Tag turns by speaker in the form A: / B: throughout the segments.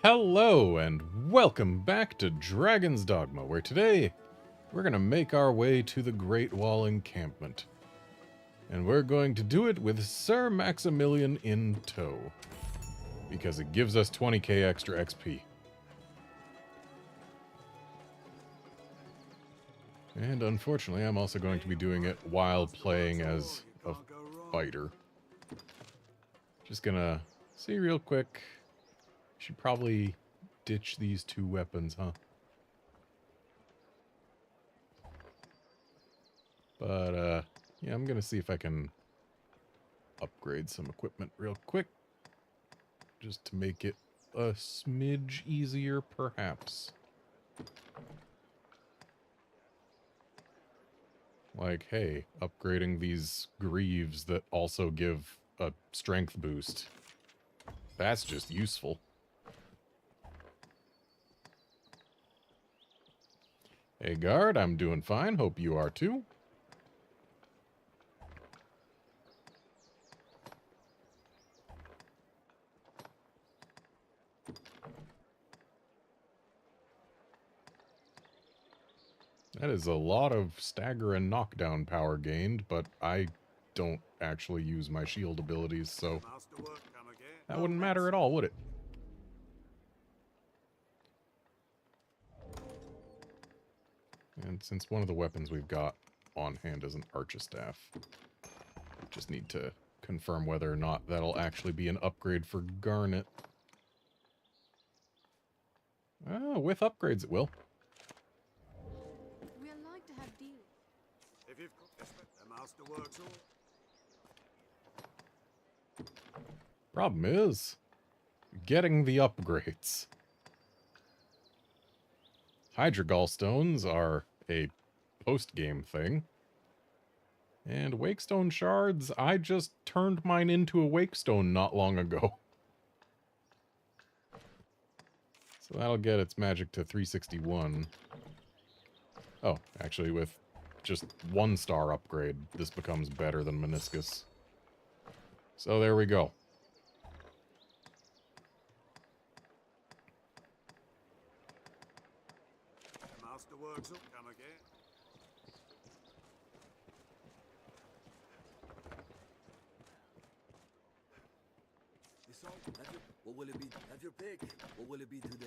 A: Hello and welcome back to Dragon's Dogma, where today we're going to make our way to the Great Wall encampment. And we're going to do it with Sir Maximilian in tow, because it gives us 20k extra XP. And unfortunately, I'm also going to be doing it while playing as a fighter. Just gonna see real quick. Should probably ditch these two weapons, huh? But, yeah, I'm gonna see if I can upgrade some equipment real quick. Just to make it a smidge easier, perhaps. Like, hey, upgrading these greaves that also give a strength boost. That's just useful. Hey, guard, I'm doing fine. Hope you are too. That is a lot of stagger and knockdown power gained, but I don't actually use my shield abilities, so that wouldn't matter at all, would it? And since one of the weapons we've got on hand is an Archistaff, just need to confirm whether or not that'll actually be an upgrade for Garnet. With upgrades it will.
B: We are like to have deals.
C: If you've got the master works all.
A: Problem is getting the upgrades. Hydra Gallstones are a post-game thing. And Wakestone Shards, I just turned mine into a Wakestone not long ago. So that'll get its magic to 361. Oh, actually with just 1-star upgrade, this becomes better than Meniscus. So there we go.
C: The master works all. Come again.
D: What will it be? Have your pick. What will it be today?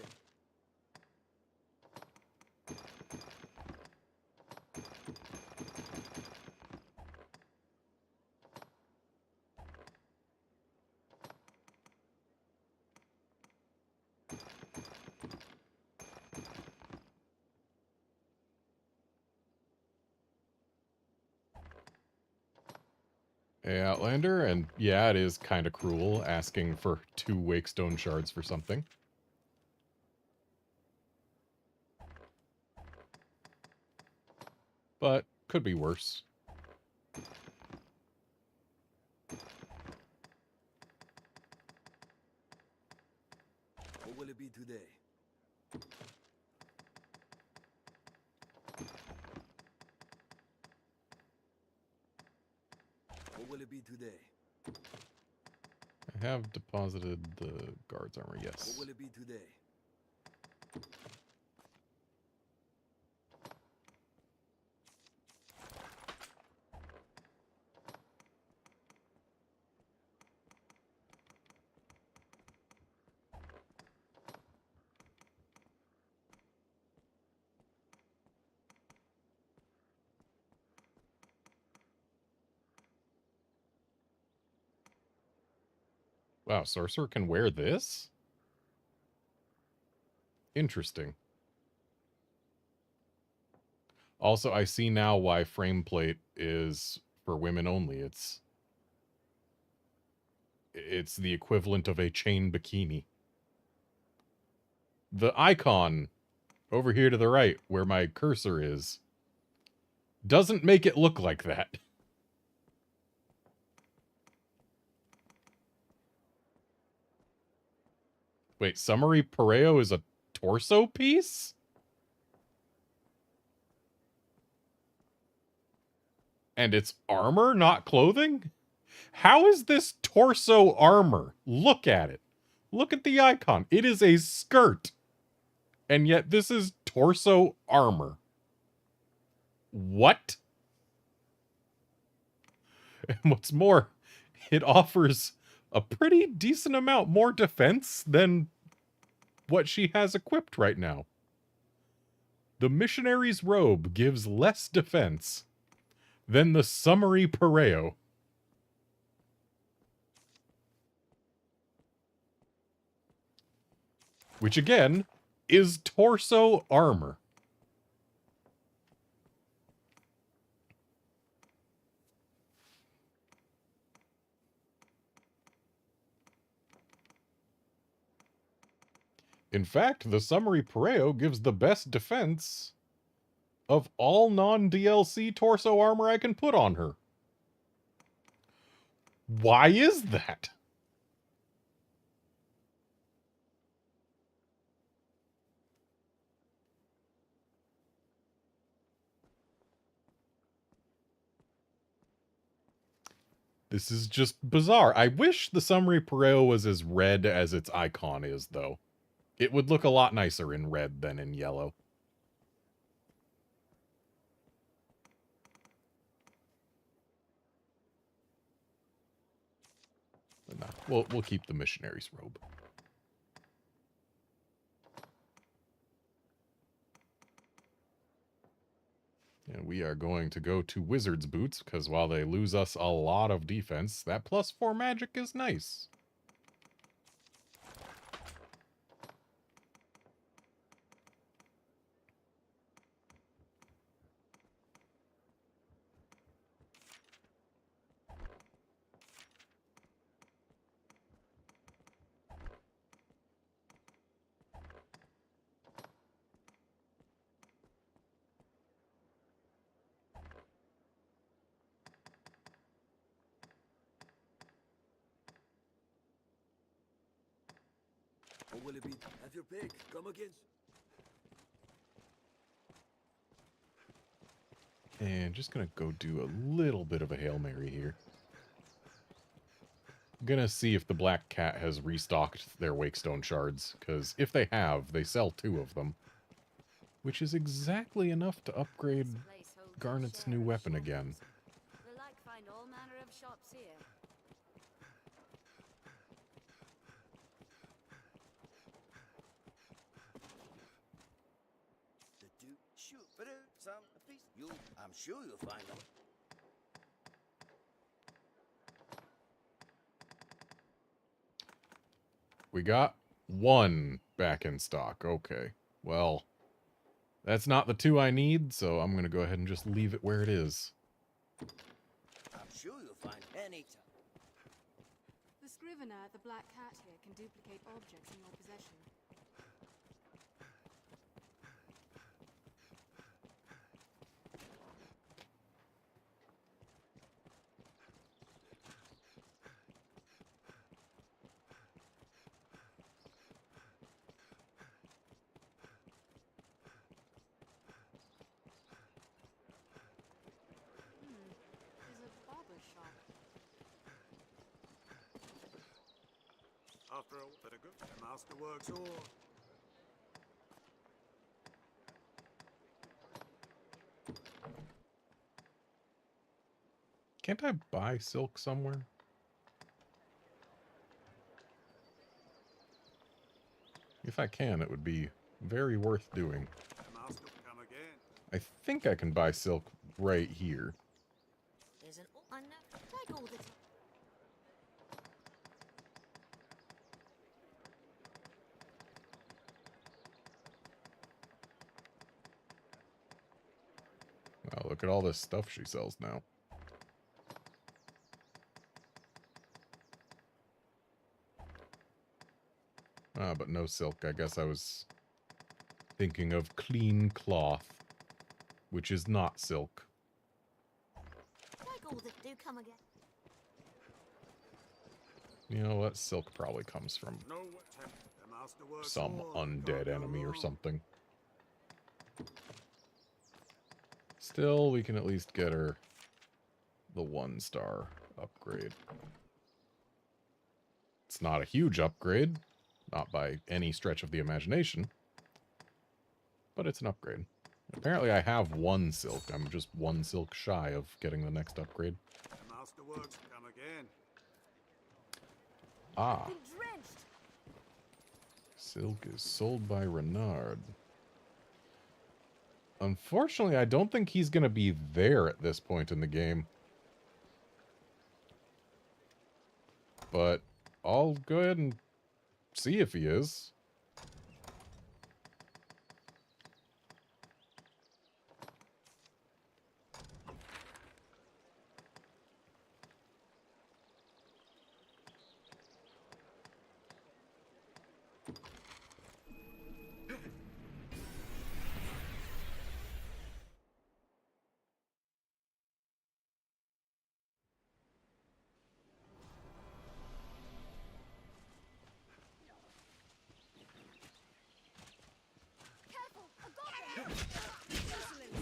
A: Hey, Outlander, and yeah, it is kind of cruel asking for 2 Wakestone Shards for something. But could be worse.
D: What will it be today? What will it be today?
A: I have deposited the guard's armor, yes.
D: What will it be today?
A: Wow, Sorcerer can wear this? Interesting. Also, I see now why frame plate is for women only. It's the equivalent of a chain bikini. The icon over here to the right, where my cursor is, doesn't make it look like that. Wait, Summary Pareo is a torso piece? And it's armor, not clothing? How is this torso armor? Look at it. Look at the icon. It is a skirt. And yet this is torso armor. What? And what's more, it offers a pretty decent amount more defense than what she has equipped right now. The missionary's robe gives less defense than the summary pareo. Which again is torso armor. In fact, the summary pareo gives the best defense of all non-DLC torso armor I can put on her. Why is that? This is just bizarre. I wish the summary pareo was as red as its icon is, though. It would look a lot nicer in red than in yellow. But no, we'll keep the missionary's robe. And we are going to go to Wizard's Boots, because while they lose us a lot of defense, that +4 magic is nice.
D: What will it be? Have your pick. Come again.
A: And just gonna go do a little bit of a Hail Mary here. Gonna see if the Black Cat has restocked their Wakestone shards, because if they have, they sell 2 of them. Which is exactly enough to upgrade Garnet's new weapon again.
B: We'll like find all manner of shops here.
D: The dude shoot, but some piece. I'm sure you'll find them.
A: We got 1 back in stock. Okay. Well, that's not the 2 I need, so I'm going to go ahead and just leave it where it is.
D: I'm sure you'll find any time.
B: The scrivener at the Black Cat here can duplicate objects in your possession. There's a barber shop.
C: After all, bit of good. The masterworks all.
A: Can't I buy silk somewhere? If I can, it would be very worth doing.
C: The master will come again.
A: I think I can buy silk right here.
B: There's an take all the
A: Wow, look at all this stuff she sells now. Ah, but no silk. I guess I was thinking of clean cloth, which is not silk.
B: take all that do come again.
A: You know what? Silk probably comes from
C: No attempt. The masterworks
A: some
C: all.
A: undead
C: Can't go
A: enemy or
C: wrong.
A: something. Still, we can at least get her the 1-star upgrade. It's not a huge upgrade, Not by any stretch of the imagination. But it's an upgrade. Apparently I have one silk. I'm just one silk shy of getting the next upgrade.
C: The masterworks come again.
A: Ah.
B: Been drenched.
A: Silk is sold by Renard. Unfortunately, I don't think he's going to be there at this point in the game. But I'll go ahead and see if he is.
B: Careful! A goblin! Excellent!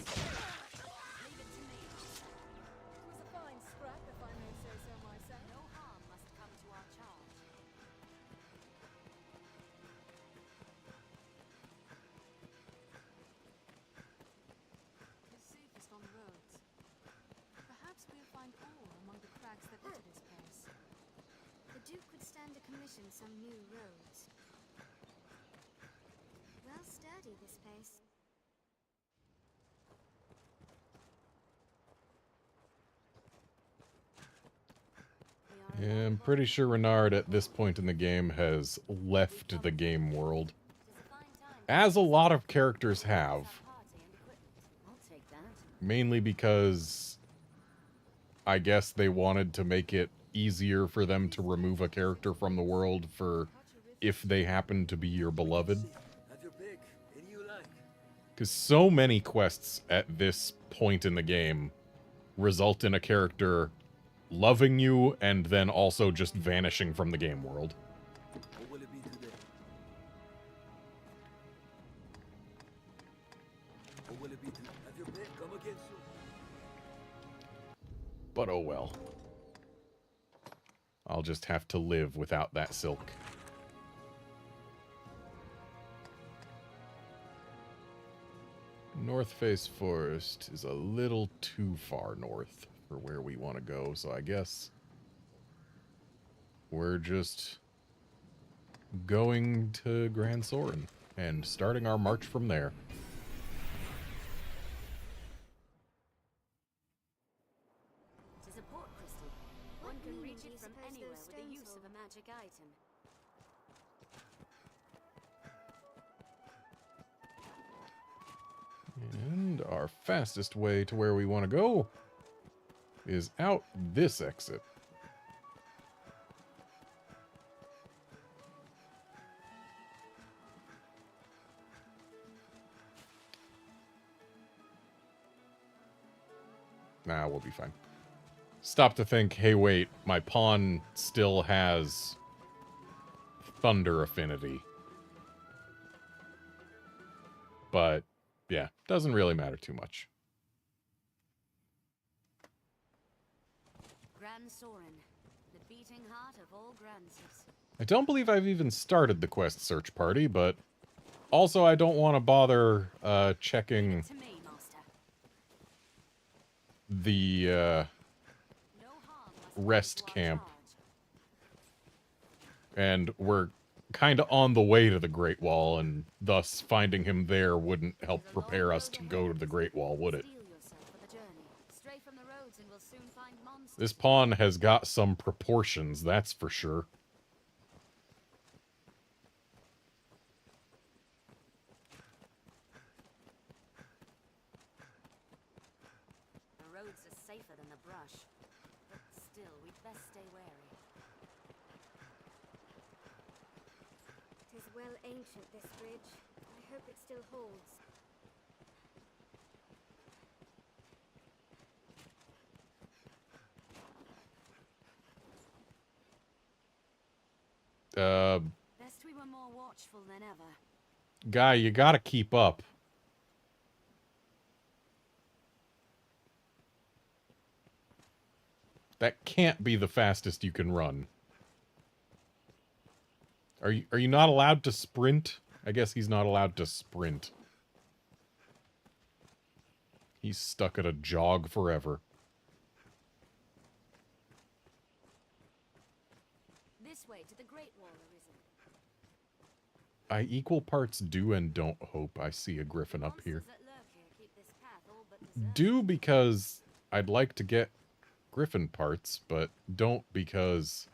B: Leave it to me. It was a fine scrap, if I may say so myself. No harm must come to our charge. It's safest on the roads. Perhaps we'll find ore among the cracks that litter this place.
E: The Duke could stand to commission some new roads. Well sturdy, this place.
A: Yeah, I'm pretty sure Renard at this point in the game has left the game world. As a lot of characters have.
E: I'll take that.
A: Mainly because I guess they wanted to make it easier for them to remove a character from the world for if they happen to be your beloved.
D: Have your pick. Any you like.
A: Because so many quests at this point in the game result in a character loving you and then also just vanishing from the game world.
D: What will it be today? What will it be today? Have your pick. Come again soon.
A: But oh well. I'll just have to live without that silk. North Face Forest is a little too far north for where we want to go, so I guess we're just going to Grand Soren and starting our march from there.
E: It is a port crystal. One can reach it from anywhere with the use of a magic item.
A: And our fastest way to where we want to go is out this exit. Nah, we'll be fine. Stop to think, hey wait, my pawn still has thunder affinity. But, yeah, doesn't really matter too much.
E: Grand Soren, the beating heart of all Granses.
A: I don't believe I've even started the quest search party, but also I don't want to bother checking
E: To me, Master.
A: the
E: No harm must come
A: rest
E: to our
A: camp.
E: charge.
A: And we're kind of on the way to the Great Wall, and thus finding him there wouldn't help prepare us to go to the Great Wall, would it?
E: Steel yourself for the journey. Stray from the roads and we'll soon find monsters.
A: This pawn has got some proportions, that's for sure.
E: The roads are safer than the brush. But still, we'd best stay wary.
F: It is well ancient, this bridge. I hope it still holds.
E: Best we were more watchful than ever.
A: Guy, you gotta keep up. That can't be the fastest you can run. Are you not allowed to sprint? I guess he's not allowed to sprint. He's stuck at a jog forever.
E: This way to the Great Wall, Arisen.
A: I equal parts do and don't hope I see a griffin up here.
E: Monsters that lurk here keep this path all but deserted.
A: Do because I'd like to get griffin parts, but don't because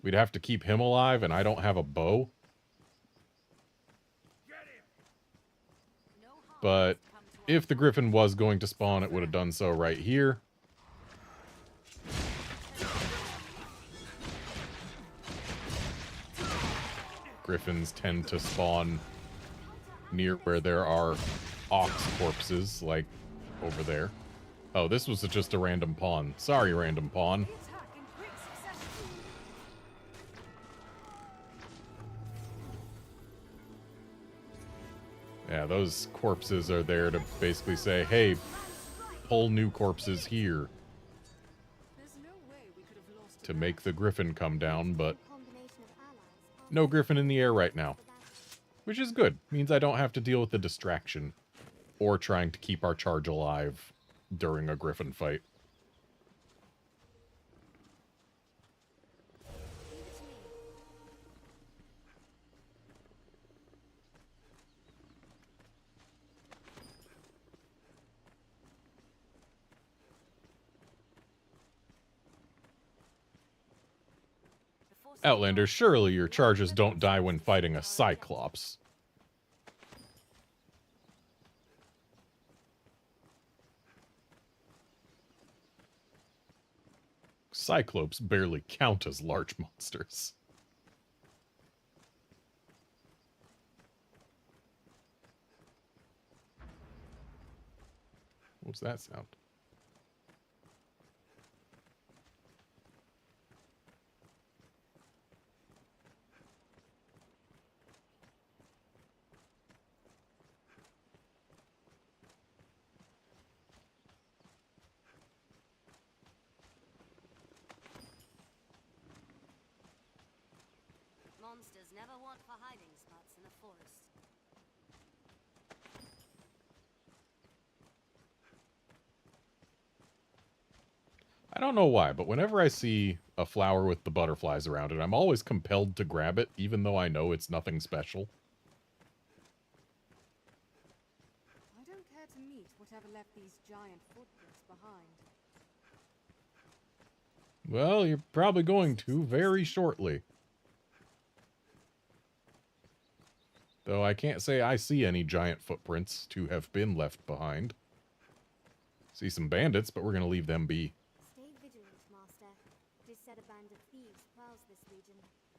A: we'd have to keep him alive and I don't have a bow.
E: No harm
A: But
E: must come to
A: if the griffin was going to spawn, it would have done so right here. Griffins tend to spawn near where there are ox corpses, like over there. Oh, this was just a random pawn. Sorry, random pawn.
B: Attack in quick succession.
A: Yeah, those corpses are there to basically say, hey, pull new corpses here
B: There's no way we could have lost
A: to make the griffin come down, but
F: Combination of allies.
A: no griffin in the air right now. Which is good. Means I don't have to deal with the distraction or trying to keep our charge alive during a griffin fight.
E: the forces
A: Outlander, surely your charges don't die when fighting a Cyclops. Cyclops barely count as large monsters. What's that sound?
E: Monsters never want for hiding spots in the forest.
A: I don't know why, but whenever I see a flower with the butterflies around it, I'm always compelled to grab it, even though I know it's nothing special.
B: I don't care to meet whatever left these giant footprints behind.
A: Well, you're probably going to very shortly. Though I can't say I see any giant footprints to have been left behind. See some bandits, but we're going to leave them be.
F: Stay vigilant, Master. It is said a band of thieves prowls this region.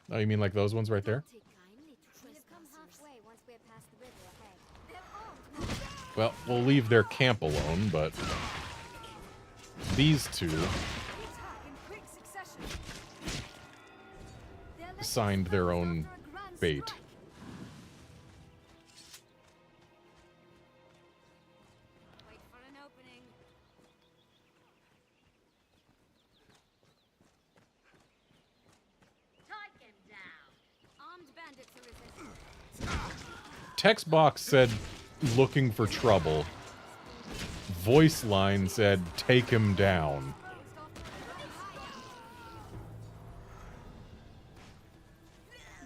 A: Oh, you mean like those ones right there?
E: Take kindly to
F: We have come
E: trespassers.
F: halfway once we're past the river ahead. They're armed.
A: Well, we'll leave their camp alone, but these two
B: Attack in quick succession.
F: They're letting
A: signed their
F: us
A: own
F: after a grand
A: bait.
F: strike.
E: Wait for an opening. Take him down. Armed bandits are resisting.
A: Text box said, looking for trouble. Voice line said, take him down.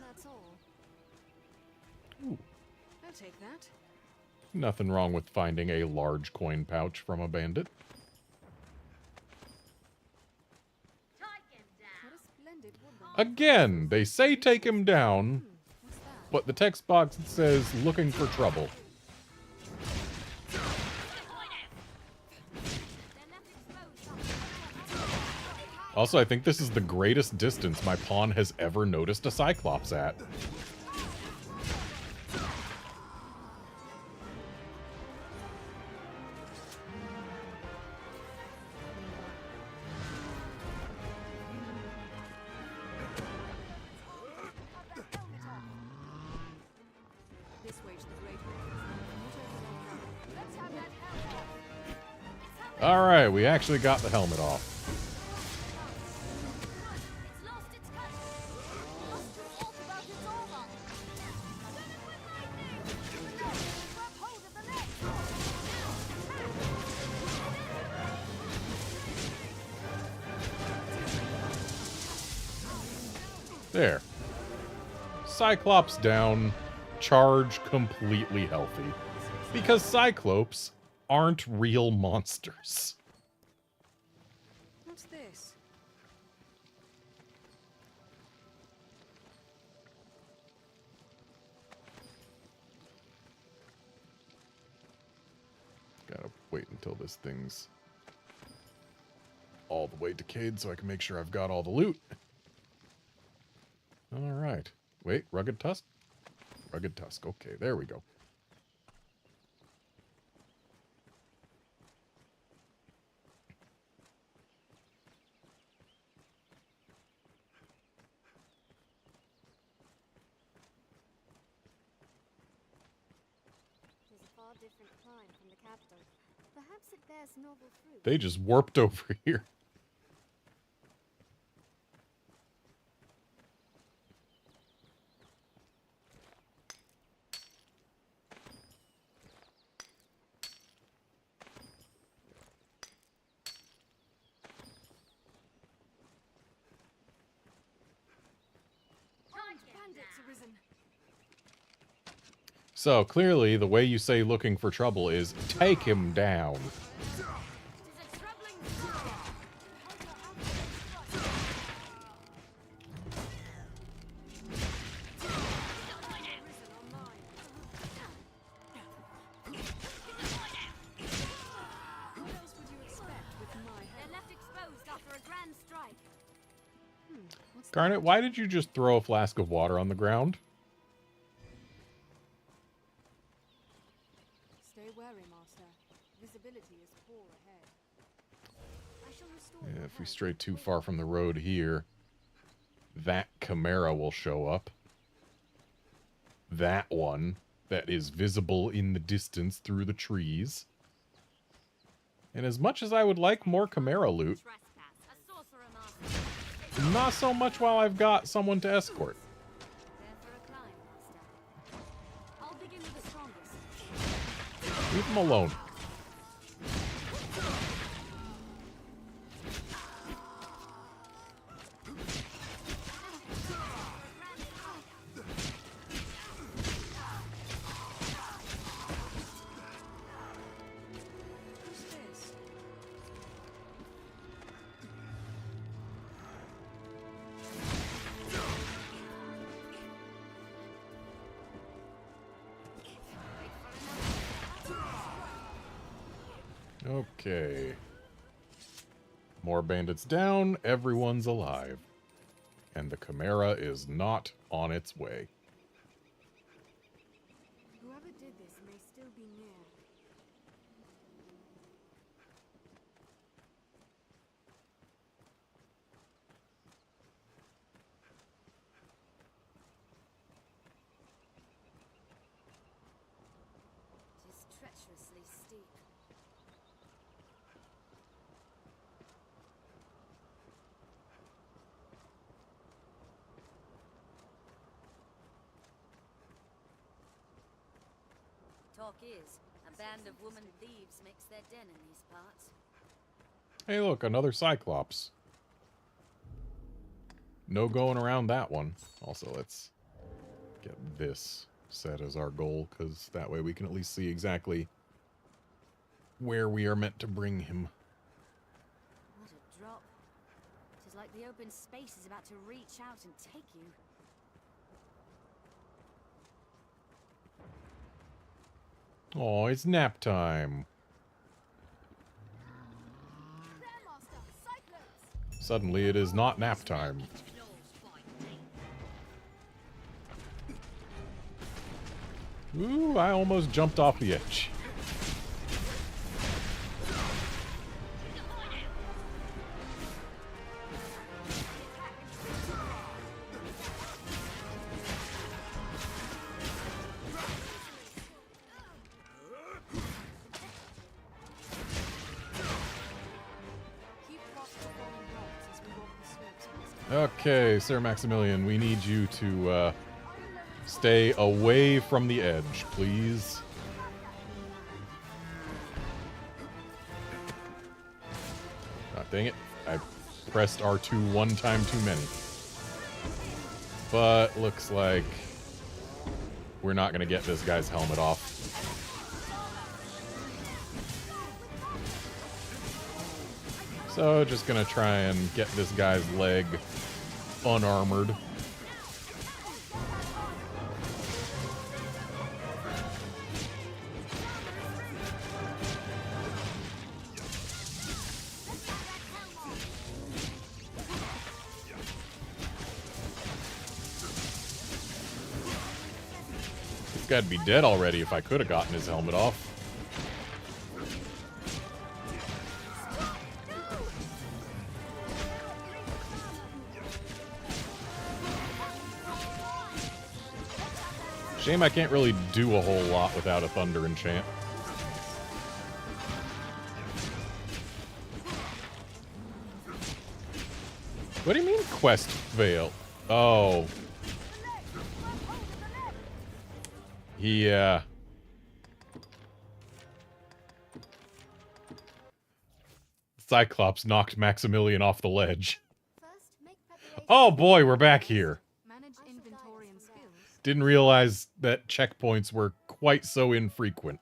B: That's all.
A: Ooh.
B: I'll take that.
A: Nothing wrong with finding a large coin pouch from a bandit.
E: Take him down.
B: What a splendid woodland.
A: Again, they say take him down,
B: What's that?
A: but the text box says looking for trouble.
E: They're left exposed.
A: Also, I think this is the greatest distance my pawn has ever noticed a Cyclops at.
B: This way to the Great Wall. Let's have that helmet off.
A: Alright, we actually got the helmet off.
E: It's lost its cut.
A: There. Cyclops down. Charge completely healthy. Because Cyclopes aren't real monsters.
B: What's this?
A: Gotta wait until this thing's all the way decayed so I can make sure I've got all the loot. Alright. Wait, rugged tusk? Rugged tusk. Okay, there we go.
F: It is a far different climb from the capital. Perhaps it bears novel fruit.
A: They just warped over here.
B: Bandits arisen.
A: So, clearly, the way you say looking for trouble is take him down.
E: It is a troubling sight.
B: What else would you expect with my
E: They're
B: help?
E: left exposed after a grand strike.
B: What's
A: Garnet, why did you just throw a flask of water on the ground?
B: Stay wary, Master. Visibility is poor ahead.
F: I shall restore
A: Yeah,
F: your
A: if we
F: health.
A: stray too far from the road here, that Chimera will show up. That one that is visible in the distance through the trees. And as much as I would like more Chimera loot,
E: Trespass. A sorcerer master.
A: not so much while I've got someone to escort.
E: There for a climb, master. I'll begin with the strongest.
A: Leave them alone.
B: Who's this?
A: Okay. More bandits down, everyone's alive. And the Chimera is not on its way.
F: Whoever did this may still be near.
E: It is treacherously steep. Talk is, a band of woman thieves makes their den in these parts.
A: Hey, look, another Cyclops. No going around that one. Also, let's get this set as our goal, because that way we can at least see exactly where we are meant to bring him.
E: What a drop. It is like the open space is about to reach out and take you.
A: Oh, it's nap time.
B: There, Master! Cyclones!
A: Suddenly it is not nap time. Ooh, I almost jumped off the edge.
B: Keep watch for falling blocks as we walk the slopes, Master.
A: Okay, Sir Maximilian, we need you to stay away from the edge, please. Ah, dang it. I pressed R2 one time too many. But looks like we're not going to get this guy's helmet off. So just going to try and get this guy's leg unarmored. This guy'd be dead already if I could have gotten his helmet off. Shame I can't really do a whole lot without a thunder enchant. What do you mean quest fail? Oh. Yeah. Cyclops knocked Maximilian off the ledge.
F: First, make preparation.
A: Oh boy, we're back here.
B: Manage inventory and skills.
A: Didn't realize that checkpoints were quite so infrequent.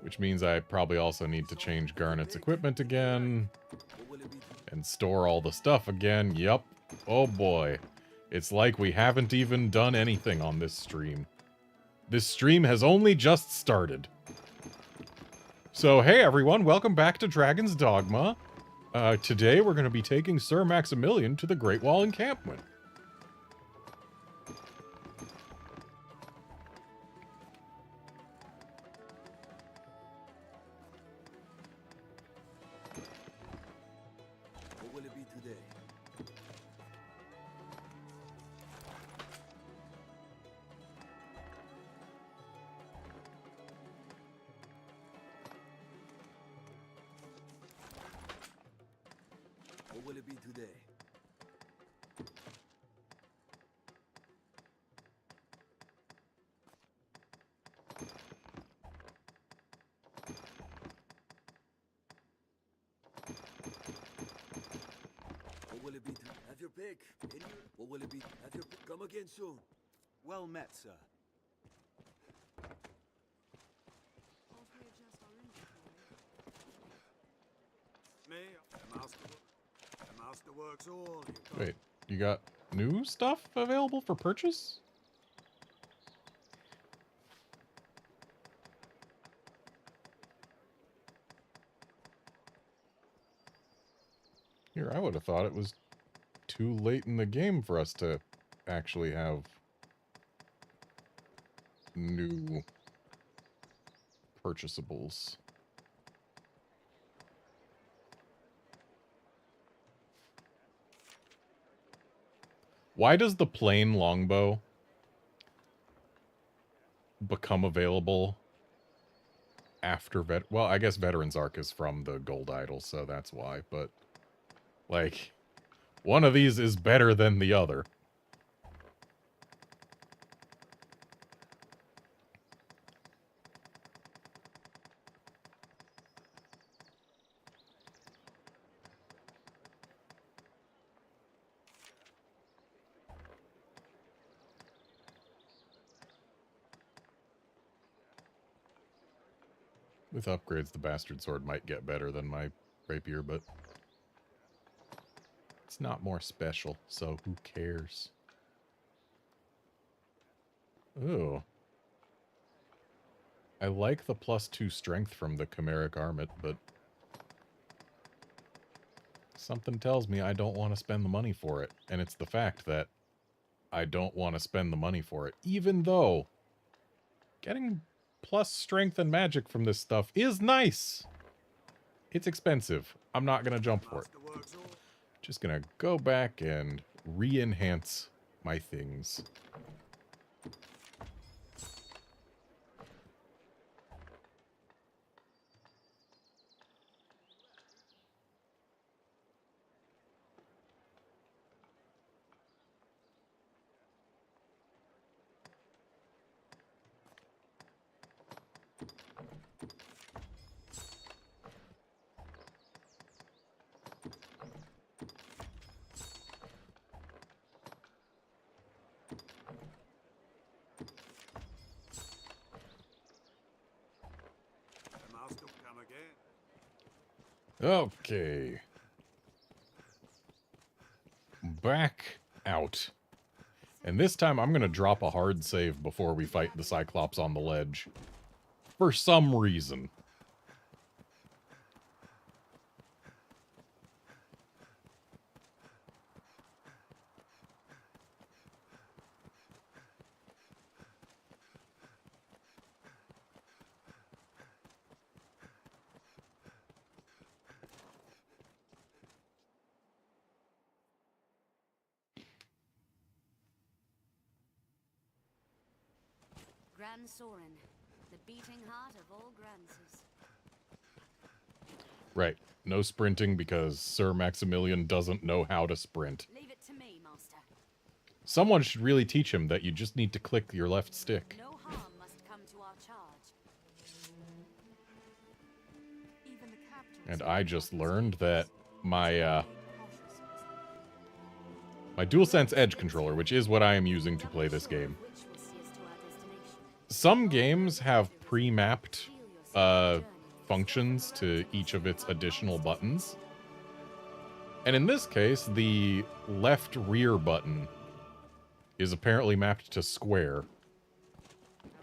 A: Which means I probably also need to change Garnet's equipment again. And store all the stuff again. Yup. Oh boy. It's like we haven't even done anything on this stream. This stream has only just started. So hey everyone, welcome back to Dragon's Dogma. Today we're going to be taking Sir Maximilian to the Great Wall encampment.
D: What will it be today? What will it be today? What will it be to have your pick? What will it be? Have your pick. Come again soon. Well met, sir.
C: Me, the master works all. You can't-
A: Wait, you got new stuff available for purchase? Here, I would have thought it was too late in the game for us to actually have new purchasables. Why does the plain longbow become available after well, I guess Veteran's Arc is from the Gold Idol, so that's why, but like one of these is better than the other. With upgrades, the Bastard Sword might get better than my rapier, but it's not more special, so who cares? Ooh. I like the +2 strength from the Chimeric Armlet, but something tells me I don't want to spend the money for it. And it's the fact that I don't want to spend the money for it, even though getting plus strength and magic from this stuff is nice. It's expensive. I'm not going to jump for it.
C: Master works all.
A: Just going to go back and re-enhance my things. Okay. Back out. And this time I'm going to drop a hard save before we fight the Cyclops on the ledge. For some reason.
E: Grand Soren, the beating heart of all Granses.
A: Right. No sprinting because Sir Maximilian doesn't know how to sprint.
E: Leave it to me, Master.
A: Someone should really teach him that you just need to click your left stick.
E: No harm must come to our charge.
B: Even the captors
A: And I just learned that my my DualSense Edge controller, which is what I am using to play this game.
E: Which will see us to our destination.
A: Some games have pre-mapped functions to each of its additional buttons. And in this case, the left rear button is apparently mapped to square,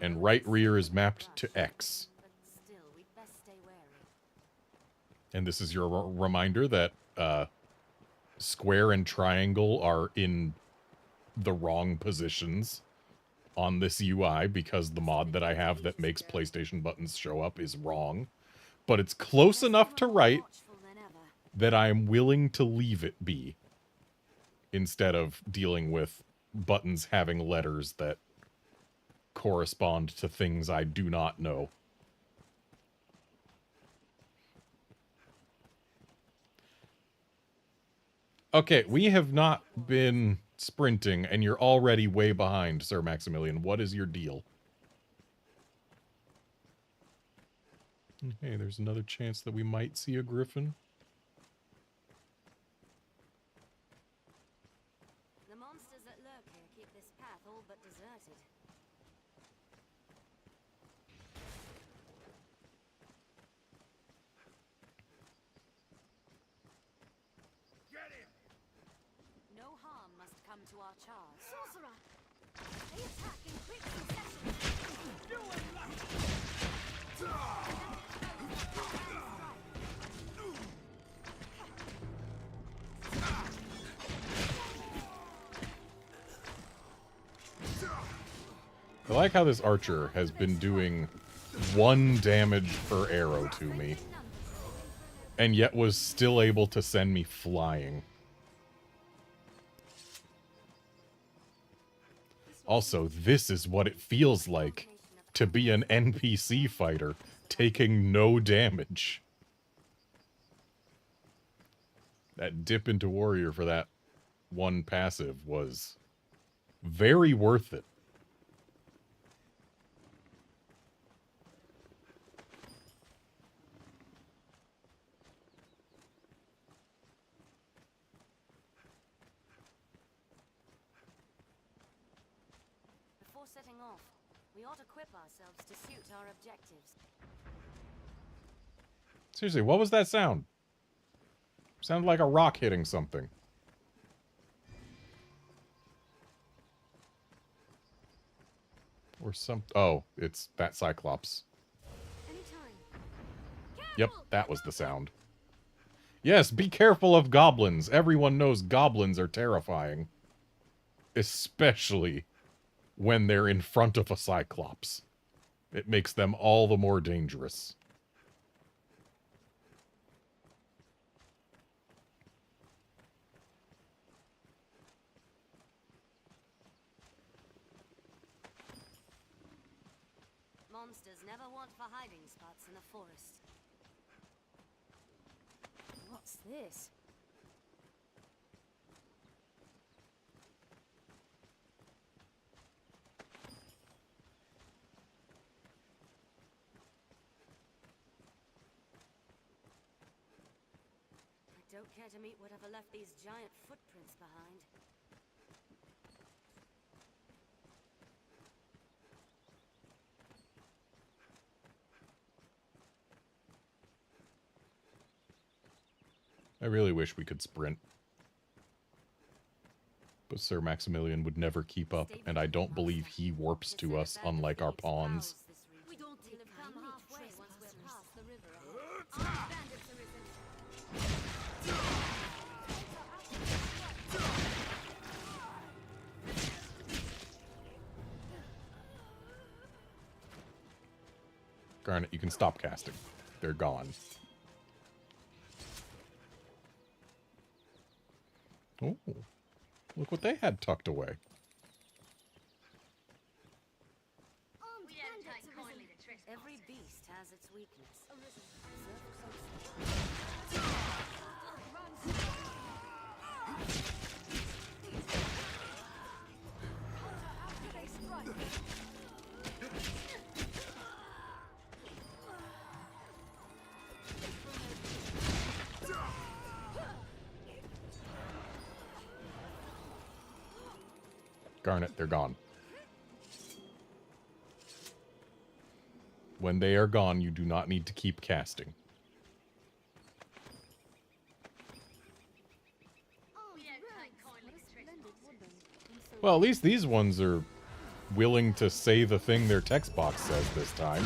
A: and right rear is mapped to X.
E: But still, we'd best stay wary.
A: And this is your reminder that square and triangle are in the wrong positions on this UI because the mod that I have that makes PlayStation buttons show up is wrong. But it's close enough to right
E: Watchful than ever.
A: that I'm willing to leave it be instead of dealing with buttons having letters that correspond to things I do not know. Okay, we have not been sprinting, and you're already way behind, Sir Maximilian. What is your deal? Hey, there's another chance that we might see a griffin.
E: The monsters that lurk here keep this path all but deserted. No harm must come to our charge.
B: Sorcerer! They attack in quick succession!
A: I like how this archer has been doing 1 damage per arrow to me, and yet was still able to send me flying. Also, this is what it feels like to be an NPC fighter, taking no damage. That dip into warrior for that 1 passive was very worth it.
E: Before setting off, we ought to equip ourselves to suit our objectives.
A: Seriously, what was that sound? Sounded like a rock hitting something. Or some... Oh, it's that Cyclops.
B: Anytime.
A: Yep, that was the sound. Yes, be careful of goblins. Everyone knows goblins are terrifying. Especially when they're in front of a Cyclops. It makes them all the more dangerous.
E: Monsters never want for hiding spots in the forest. What's this? I don't care to meet whatever left these giant footprints behind.
A: I really wish we could sprint. But Sir Maximilian would never keep up, and I don't believe he warps to us, unlike our pawns.
E: We don't take come halfway once we're past the river. Armed bandits arisen.
A: Garnet, you can stop casting. They're gone. Oh, look what they had tucked away.
E: We don't take kindly to trespass. Every beast has its weakness.
A: Garnet, they're gone. When they are gone, you do not need to keep casting.
E: We don't take kindly to trespass.
A: Well, at least these ones are willing to say the thing their text box says this time.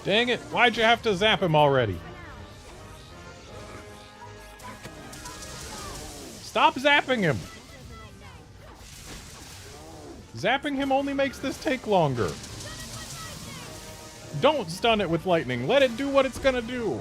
A: Dang it, why'd you have to zap him already? Stop zapping him! Zapping him only makes this take longer. Don't stun it with lightning, let it do what it's gonna do.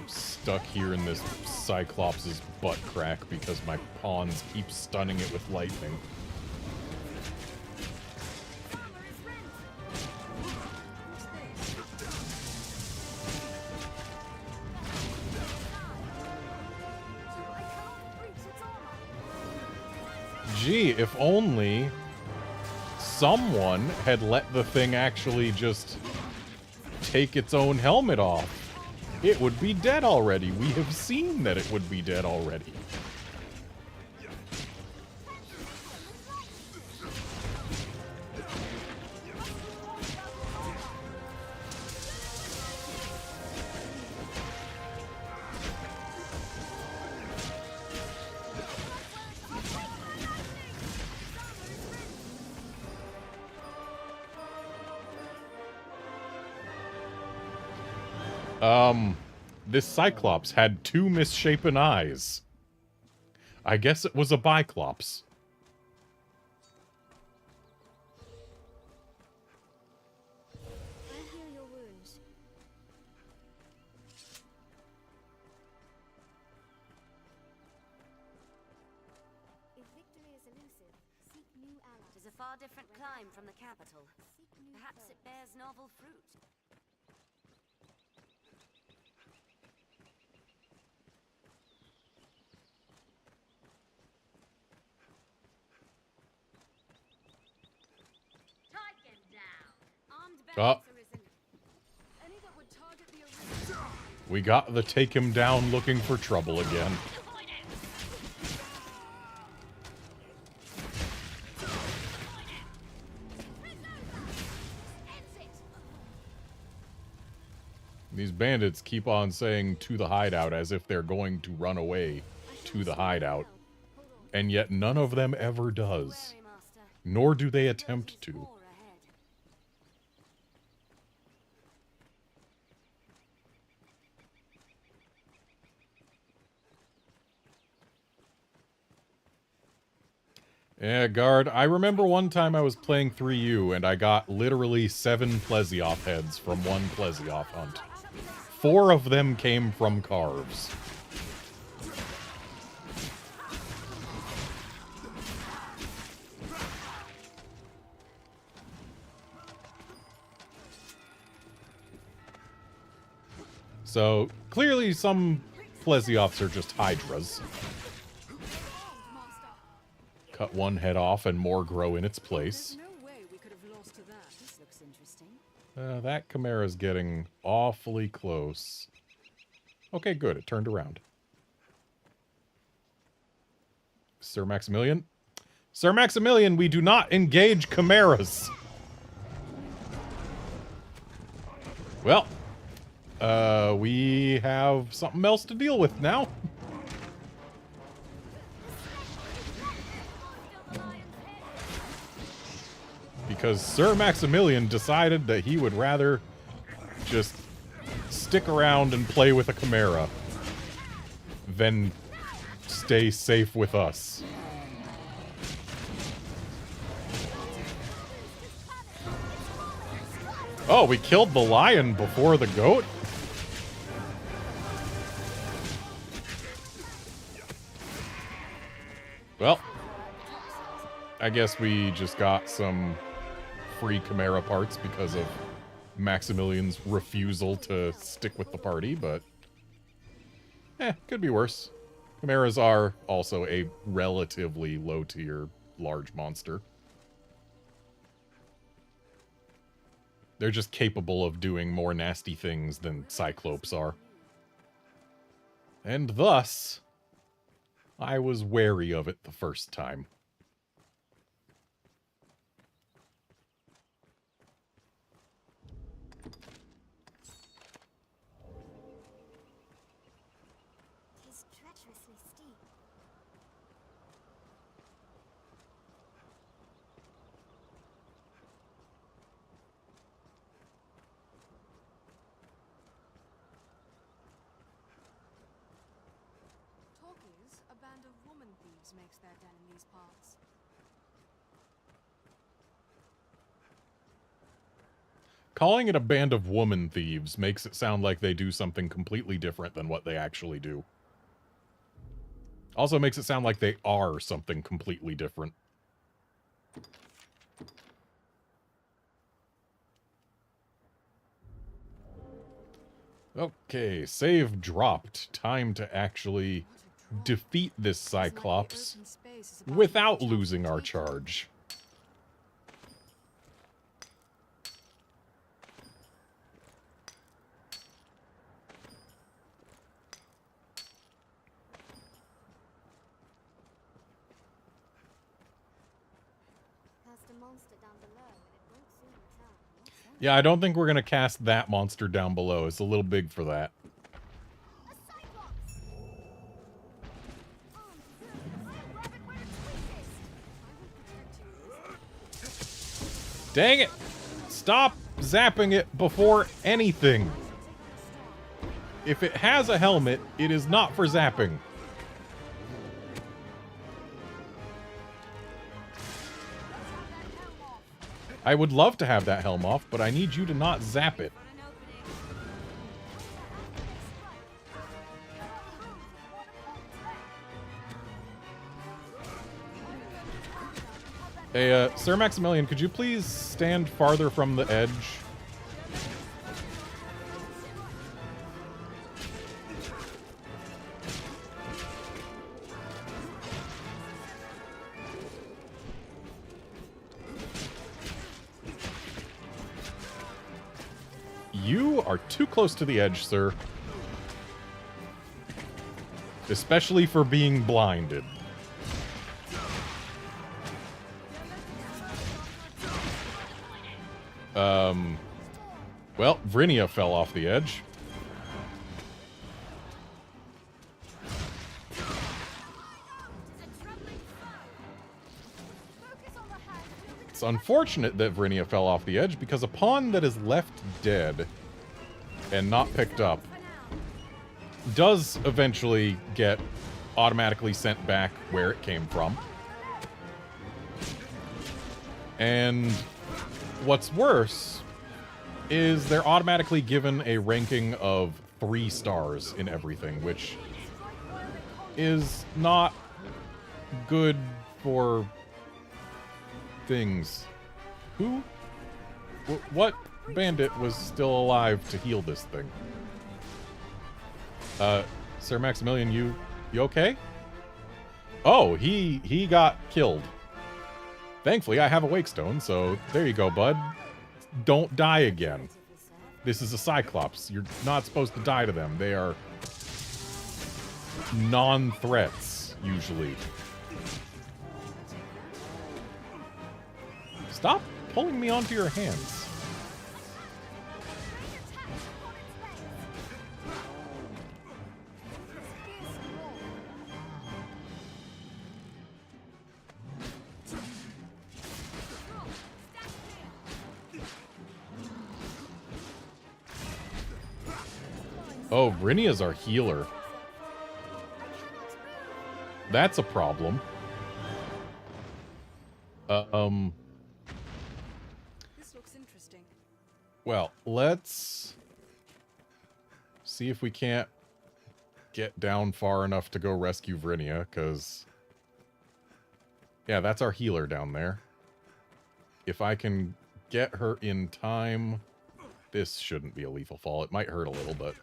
A: Stuck here in this Cyclops' butt crack because my pawns keep stunning it with lightning. Gee, if only someone had let the thing actually just take its own helmet off. It would be dead already. We have seen that it would be dead already. This Cyclops had two misshapen eyes. I guess it was a Biclops.
F: I heal your wounds. If victory is elusive, seek new allies.
E: It is a far different climb from the capital.
F: Seek new
E: Perhaps it
F: foes.
E: bears novel fruit. Take him down. Armed bandits arisen.
B: Any that would target the Arisen.
A: We got the take him down looking for trouble again. These bandits keep on saying to the hideout as if they're going to run away to the hideout. And yet none of them ever does.
E: Wary, master.
A: Nor do they attempt
E: Knows
A: to.
E: war ahead.
A: Yeah, guard, I remember one time I was playing 3U and I got literally 7 Plesioth heads from one Plesioth hunt. 4 of them came from carves. So, clearly some Plesioths are just Hydras. Cut one head off and more grow in its place.
B: No way we could have lost to that.
E: This looks interesting.
A: That Chimera's getting awfully close. Okay, good. It turned around. Sir Maximilian? Sir Maximilian, we do not engage chimeras. Well, we have something else to deal with now. Because Sir Maximilian decided that he would rather just stick around and play with a chimera than stay safe with us. Oh, we killed the lion before the goat? Well, I guess we just got some free chimera parts because of Maximilian's refusal to stick with the party, but could be worse. Chimeras are also a relatively low-tier large monster. They're just capable of doing more nasty things than Cyclopes are. And thus, I was wary of it the first time.
F: It's treacherously steep.
B: Talk is, a band of woman thieves makes their den in these parts.
A: Calling it a band of woman thieves makes it sound like they do something completely different than what they actually do. Also makes it sound like they are something completely different. Okay, save dropped. Time to actually defeat this Cyclops without losing our charge.
F: There's the monster down below, and it won't soon return.
A: Yeah, I don't think we're going to cast that monster down below. It's a little big for that.
F: A Cyclops! Armed, grab it where it's weakest.
A: Dang it! Stop zapping it before anything. If it has a helmet, it is not for zapping. I would love to have that helm off, but I need you to not zap it. Hey, Sir Maximilian, could you please stand farther from the edge? You are too close to the edge, sir. Especially for being blinded. Well, Vrinia fell off the edge. It's unfortunate that Vrinia fell off the edge, because a pawn that is left dead and not picked up does eventually get automatically sent back where it came from. And what's worse is they're automatically given a ranking of 3 stars in everything, which is not good for things. Who? What bandit was still alive to heal this thing? Sir Maximilian, you okay? Oh, he got killed. Thankfully, I have a wake stone, so there you go, bud. Don't die again. This is a Cyclops. You're not supposed to die to them. They are non-threats, usually. Stop pulling me onto your hands. Oh, Brinia's our healer. That's a problem.
B: This looks interesting.
A: Well, let's see if we can't get down far enough to go rescue Vrinia, because... yeah, that's our healer down there. If I can get her in time... this shouldn't be a lethal fall. It might hurt a little, but...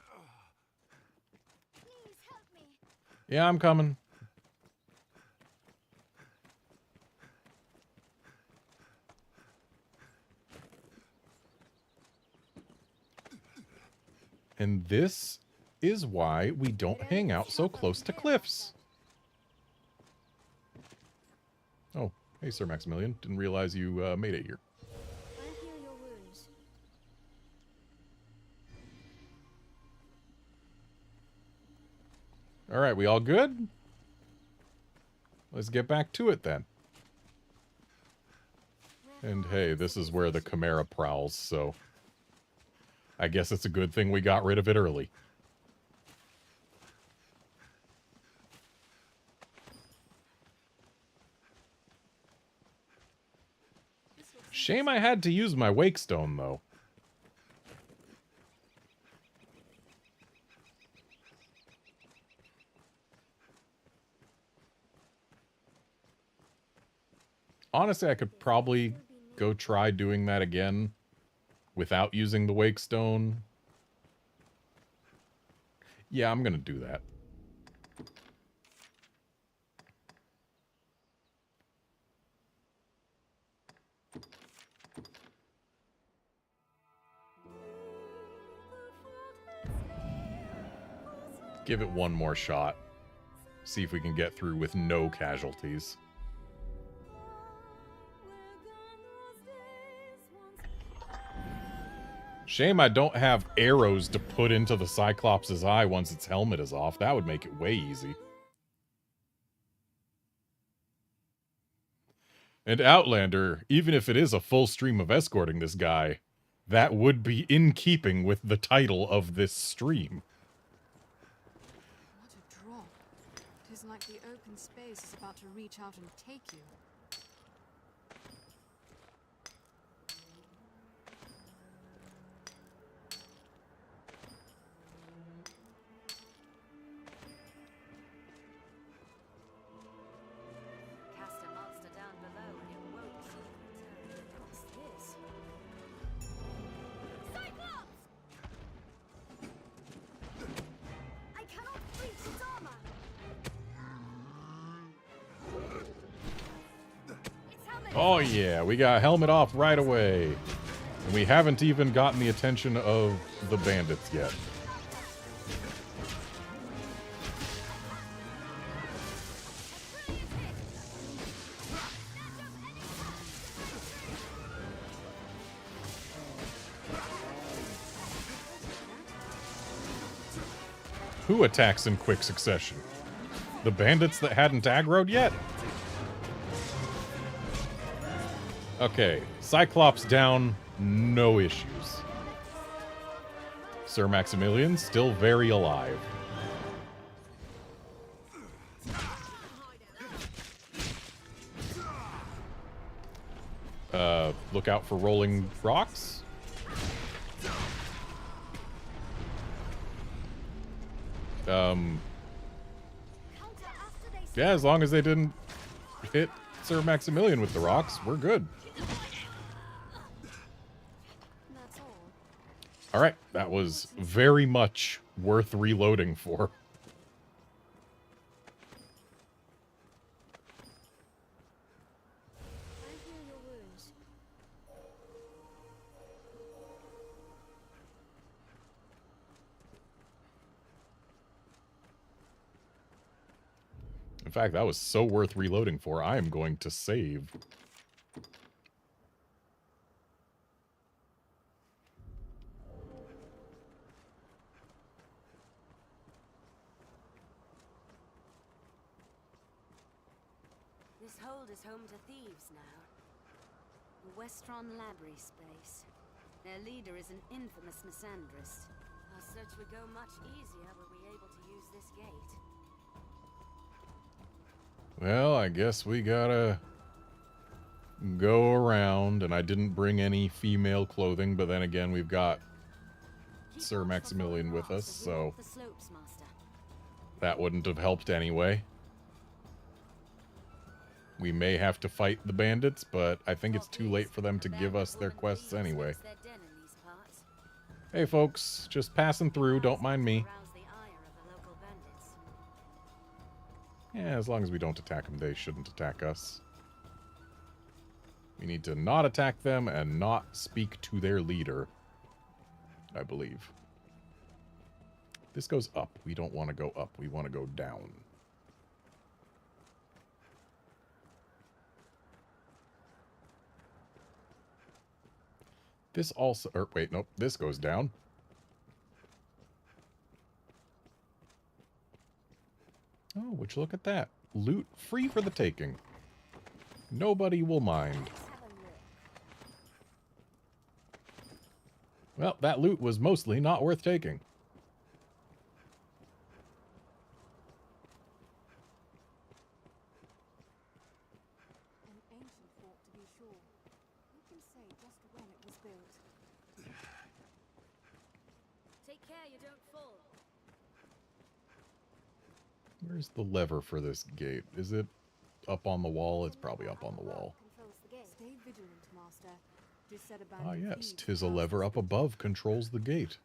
F: Please help me.
A: yeah, I'm coming. And this is why we don't hang out so close to cliffs. Oh, hey, Sir Maximilian. Didn't realize you made it here.
F: I'll heal your wounds.
A: All right, we all good? Let's get back to it then. And hey, this is where the Chimera prowls, so... I guess it's a good thing we got rid of it early. Shame I had to use my wake stone, though. Honestly, I could probably go try doing that again without using the wake stone. Yeah, I'm gonna do that. Give it one more shot. See if we can get through with no casualties. Shame I don't have arrows to put into the Cyclops' eye once its helmet is off. That would make it way easy. And Outlander, even if it is a full stream of escorting this guy, that would be in keeping with the title of this stream.
B: What a drop. It is like the open space is about to reach out and take you.
E: Cast a monster down below and it won't keep returning.
B: What's this?
F: Cyclops! I cannot reach its armor. Its helmet.
A: Oh yeah, we got helmet off right away. And we haven't even gotten the attention of the bandits yet. Who attacks in quick succession? The bandits that hadn't aggroed yet? Okay, Cyclops down, no issues. Sir Maximilian still very alive. Look out for rolling rocks. Yeah, as long as they didn't hit Sir Maximilian with the rocks, we're good.
B: That's all.
A: Alright, that was very much worth reloading for.
F: I heal your wounds.
A: In fact, that was so worth reloading for, I am going to save.
E: This hold is home to thieves now. The Westron Library space. Their leader is an infamous misandrist. Our search would go much easier were we able to use this gate.
A: Well, I guess we gotta go around, and I didn't bring any female clothing, but then again, we've got Sir Maximilian with us, so
E: The slopes, Master.
A: that wouldn't have helped anyway. We may have to fight the bandits, but I think it's too late for them to give us their quests anyway.
E: Their den in these parts.
A: Hey folks, just passing through, don't mind me.
E: Arouse the ire of the local bandits.
A: Yeah, as long as we don't attack them, they shouldn't attack us. We need to not attack them and not speak to their leader, I believe. This goes up. We don't want to go up. We want to go down. This also... Or, wait, nope. This goes down. Oh, would you look at that? Loot free for the taking. Nobody will mind.
F: Let's have a look.
A: Well, that loot was mostly not worth taking.
B: An ancient fort, to be sure. Who can say just when it was built?
E: Take care you don't fall.
A: Where's the lever for this gate? Is it up on the wall? It's probably up on the wall.
F: Controls the gate.
B: Stay vigilant, Master. 'Tis said
A: Ah,
B: abandoned
A: yes.
B: thieves
A: 'Tis a
B: pass
A: lever
B: this
A: up above controls the gate.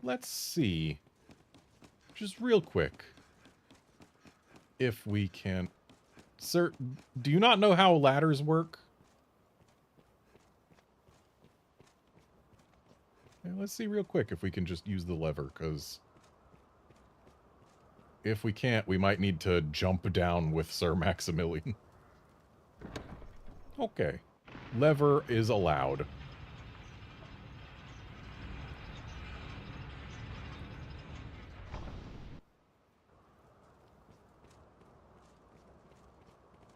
A: Let's see. Just real quick. If we can... Sir, do you not know how ladders work? Yeah, let's see real quick if we can just use the lever, because... If we can't, we might need to jump down with Sir Maximilian. Okay. Lever is allowed.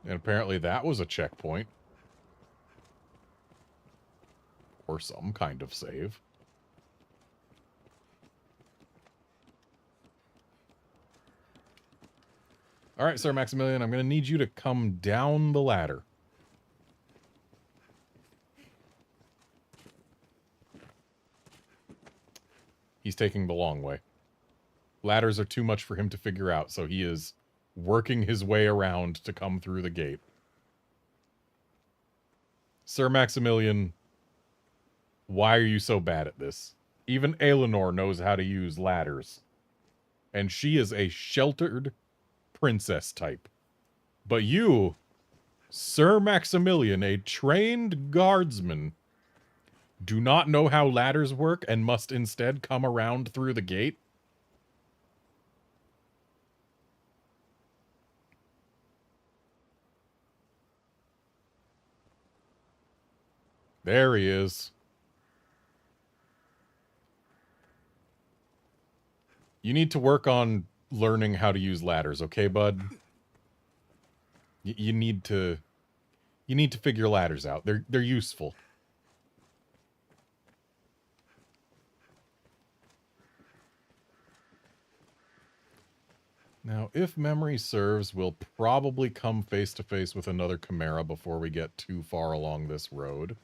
A: And apparently that was a checkpoint. Or some kind of save. Alright, Sir Maximilian, I'm going to need you to come down the ladder. He's taking the long way. Ladders are too much for him to figure out, so he is working his way around to come through the gate. Sir Maximilian, why are you so bad at this? Even Eleanor knows how to use ladders. And she is a sheltered princess type. But you, Sir Maximilian, a trained guardsman, do not know how ladders work and must instead come around through the gate? There he is. You need to work on learning how to use ladders, okay, bud? You need to figure ladders out. They're useful. Now, if memory serves, we'll probably come face to face with another Chimera before we get too far along this road.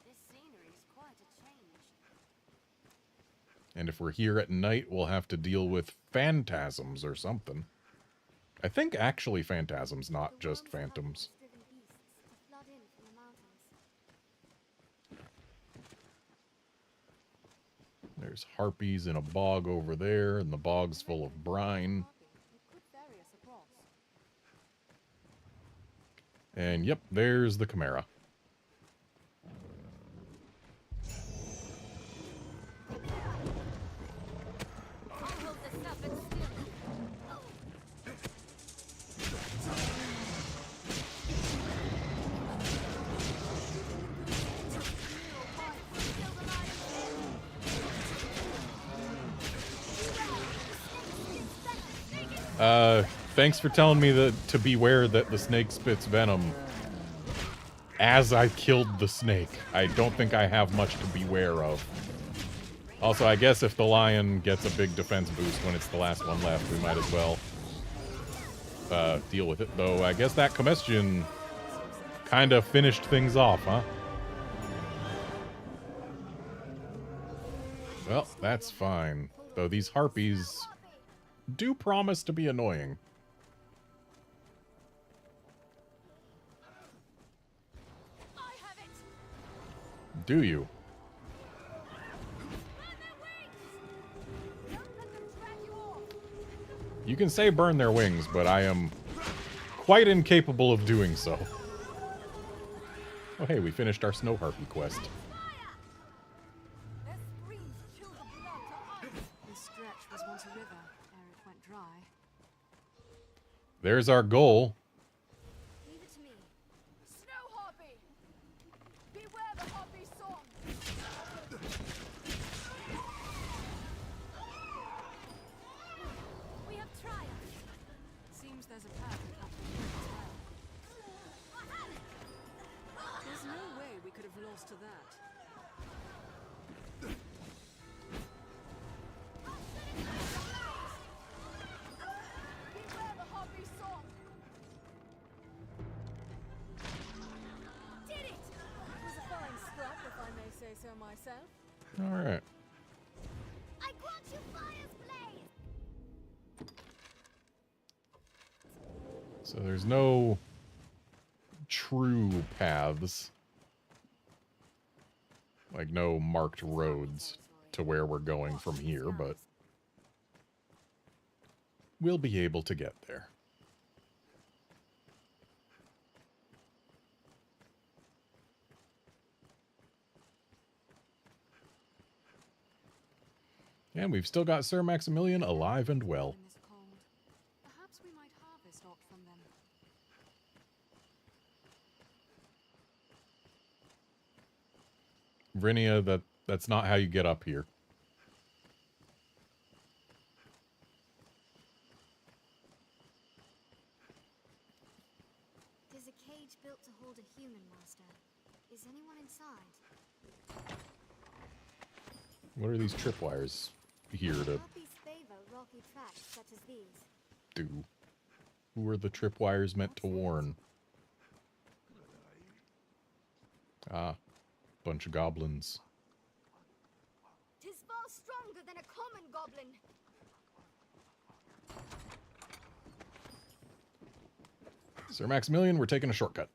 E: This scenery is quite a change.
A: And if we're here at night, we'll have to deal with phantasms or something. I think actually phantasms, not just phantoms.
F: Driven beasts to flood in from the mountains.
A: There's harpies in a bog over there, and the bog's full of brine.
B: It could ferry us across.
A: And yep, there's the Chimera.
E: Hold this up and still.
A: Thanks for telling me that to beware that the snake spits venom. As I killed the snake, I don't think I have much to beware of. Also, I guess if the lion gets a big defense boost when it's the last one left, we might as well deal with it. Though I guess that combustion kind of finished things off, huh? Well, that's fine. Though these harpies do promise to be annoying.
B: I have it!
A: Do you?
B: Don't let them drag you off!
A: You can say burn their wings, but I am quite incapable of doing so. Oh hey, we finished our snow harpy quest.
B: Their screams chill the blood to ice. This stretch was once a river, ere it went dry.
A: There's our goal.
F: Leave it to me.
B: Snow harpy! Beware the harpy song! We have triumphed. Seems there's a path up here as well. There's no way we could have lost to that. Beware the harpy song! Did it! It was a fine scrap, if I may say so myself.
A: Alright.
F: I grant you fire's blaze!
A: So there's no true paths. Like no marked roads to where we're going from here, but we'll be able to get there. And we've still got Sir Maximilian alive and well.
B: In this cold, perhaps we might harvest aught from them.
A: Vrinia, that's not how you get up here.
F: There's a cage built to hold a human, Master. Is anyone inside?
A: What are these tripwires here to
F: Harpies favor rocky tracks such as these.
A: do? Who are the tripwires meant to warn? Ah, bunch of goblins.
F: 'Tis far stronger than a common goblin.
A: Sir Maximilian, we're taking a shortcut.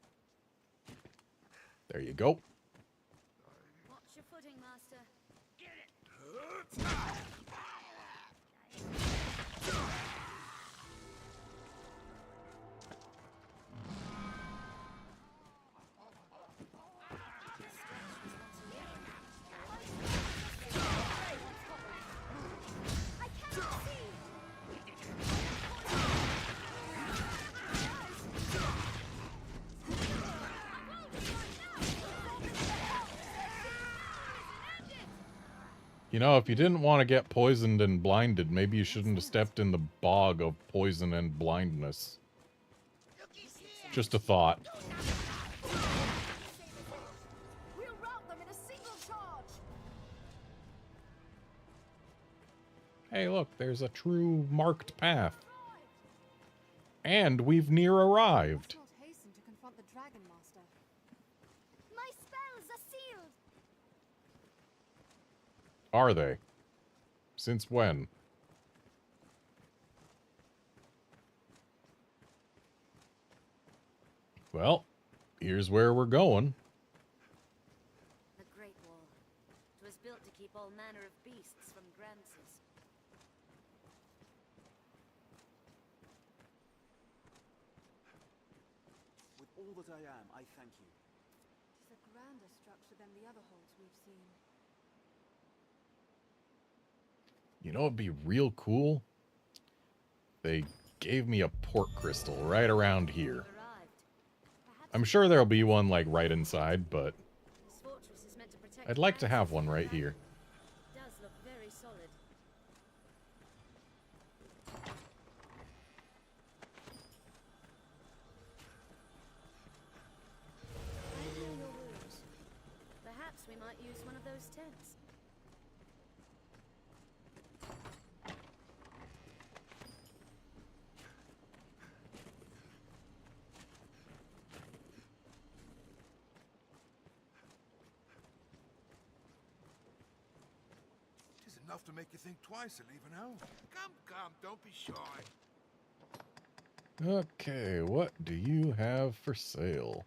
A: There you go.
E: Watch your footing, Master.
F: I cannot see!
A: You know, if you didn't want to get poisoned and blinded, maybe you shouldn't have stepped in the bog of poison and blindness. Just a thought.
B: We'll rout them in a single charge!
A: Hey, look, there's a true marked path. And we've near arrived.
B: Not hasten to confront the Dragon Master.
F: My spells are sealed!
A: Are they? Since when? Well, here's where we're going.
E: The Great Wall. It was built to keep all manner of beasts from answers.
D: With all that I am, I thank you.
F: It is a grander structure than the other holds we've seen.
A: You know what'd be real cool? They gave me a port crystal right around here.
E: Arrived. Perhaps
A: I'm sure there'll be one, like, right inside, but
E: this fortress is meant to protect
A: I'd like to have
E: access
A: one
E: the
A: right
E: land.
A: here.
E: It does look very solid. I hear your wounds. Perhaps we might use one of those tents.
G: Tis enough to make you think twice of leaving home. Come, don't be shy.
A: Okay, what do you have for sale?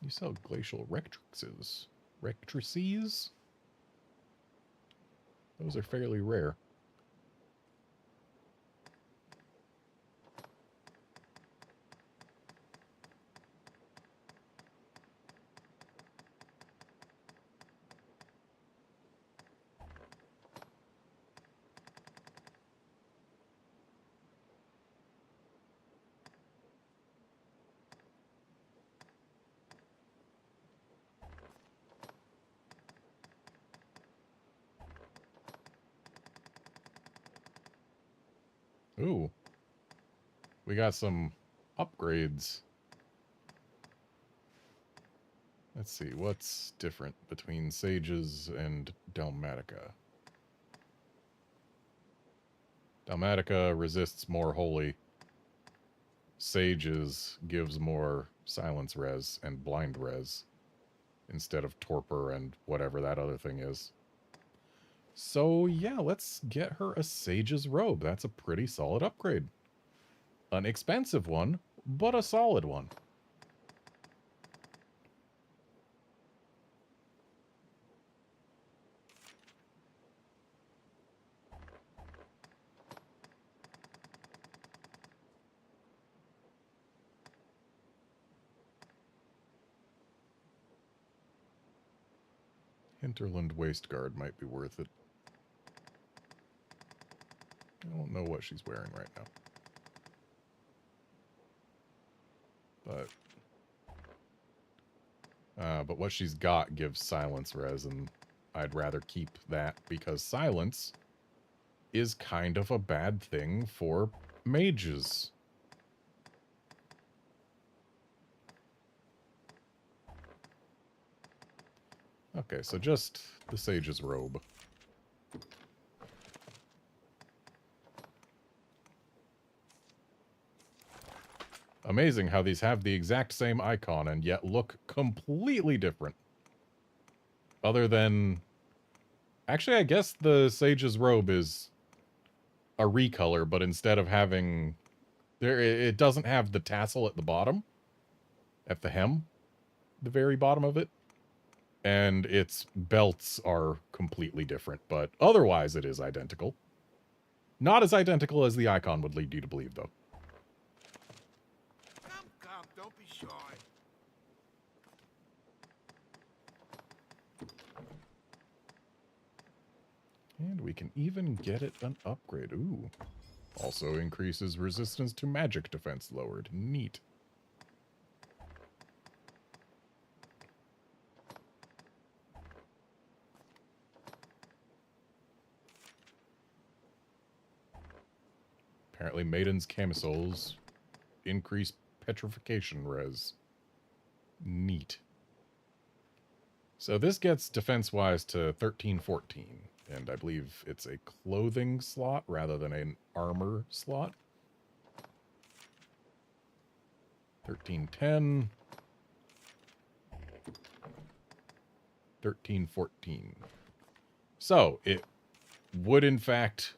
A: You sell glacial rectrices. Rectrices? Those are fairly rare. Ooh. We got some upgrades. Let's see, what's different between Sages and Dalmatica? Dalmatica resists more holy. Sages gives more silence res and blind res instead of torpor and whatever that other thing is. So yeah, let's get her a Sage's robe. That's a pretty solid upgrade. An expensive one, but a solid one. Hinterland Waistguard might be worth it. I don't know what she's wearing right now. But what she's got gives silence res, and I'd rather keep that because silence is kind of a bad thing for mages. Okay, so just the Sage's robe. Amazing how these have the exact same icon and yet look completely different. Other than... Actually, I guess the Sage's robe is a recolor, but instead of having... it doesn't have the tassel at the bottom. At the hem. The very bottom of it. And its belts are completely different, but otherwise it is identical. Not as identical as the icon would lead you to believe, though.
G: Come, don't be shy.
A: And we can even get it an upgrade. Ooh. Also increases resistance to magic defense lowered. Neat. Apparently Maiden's camisoles increase petrification res. Neat. So this gets defense-wise to 13-14. And I believe it's a clothing slot rather than an armor slot. 13-10. 13-14. So, would in fact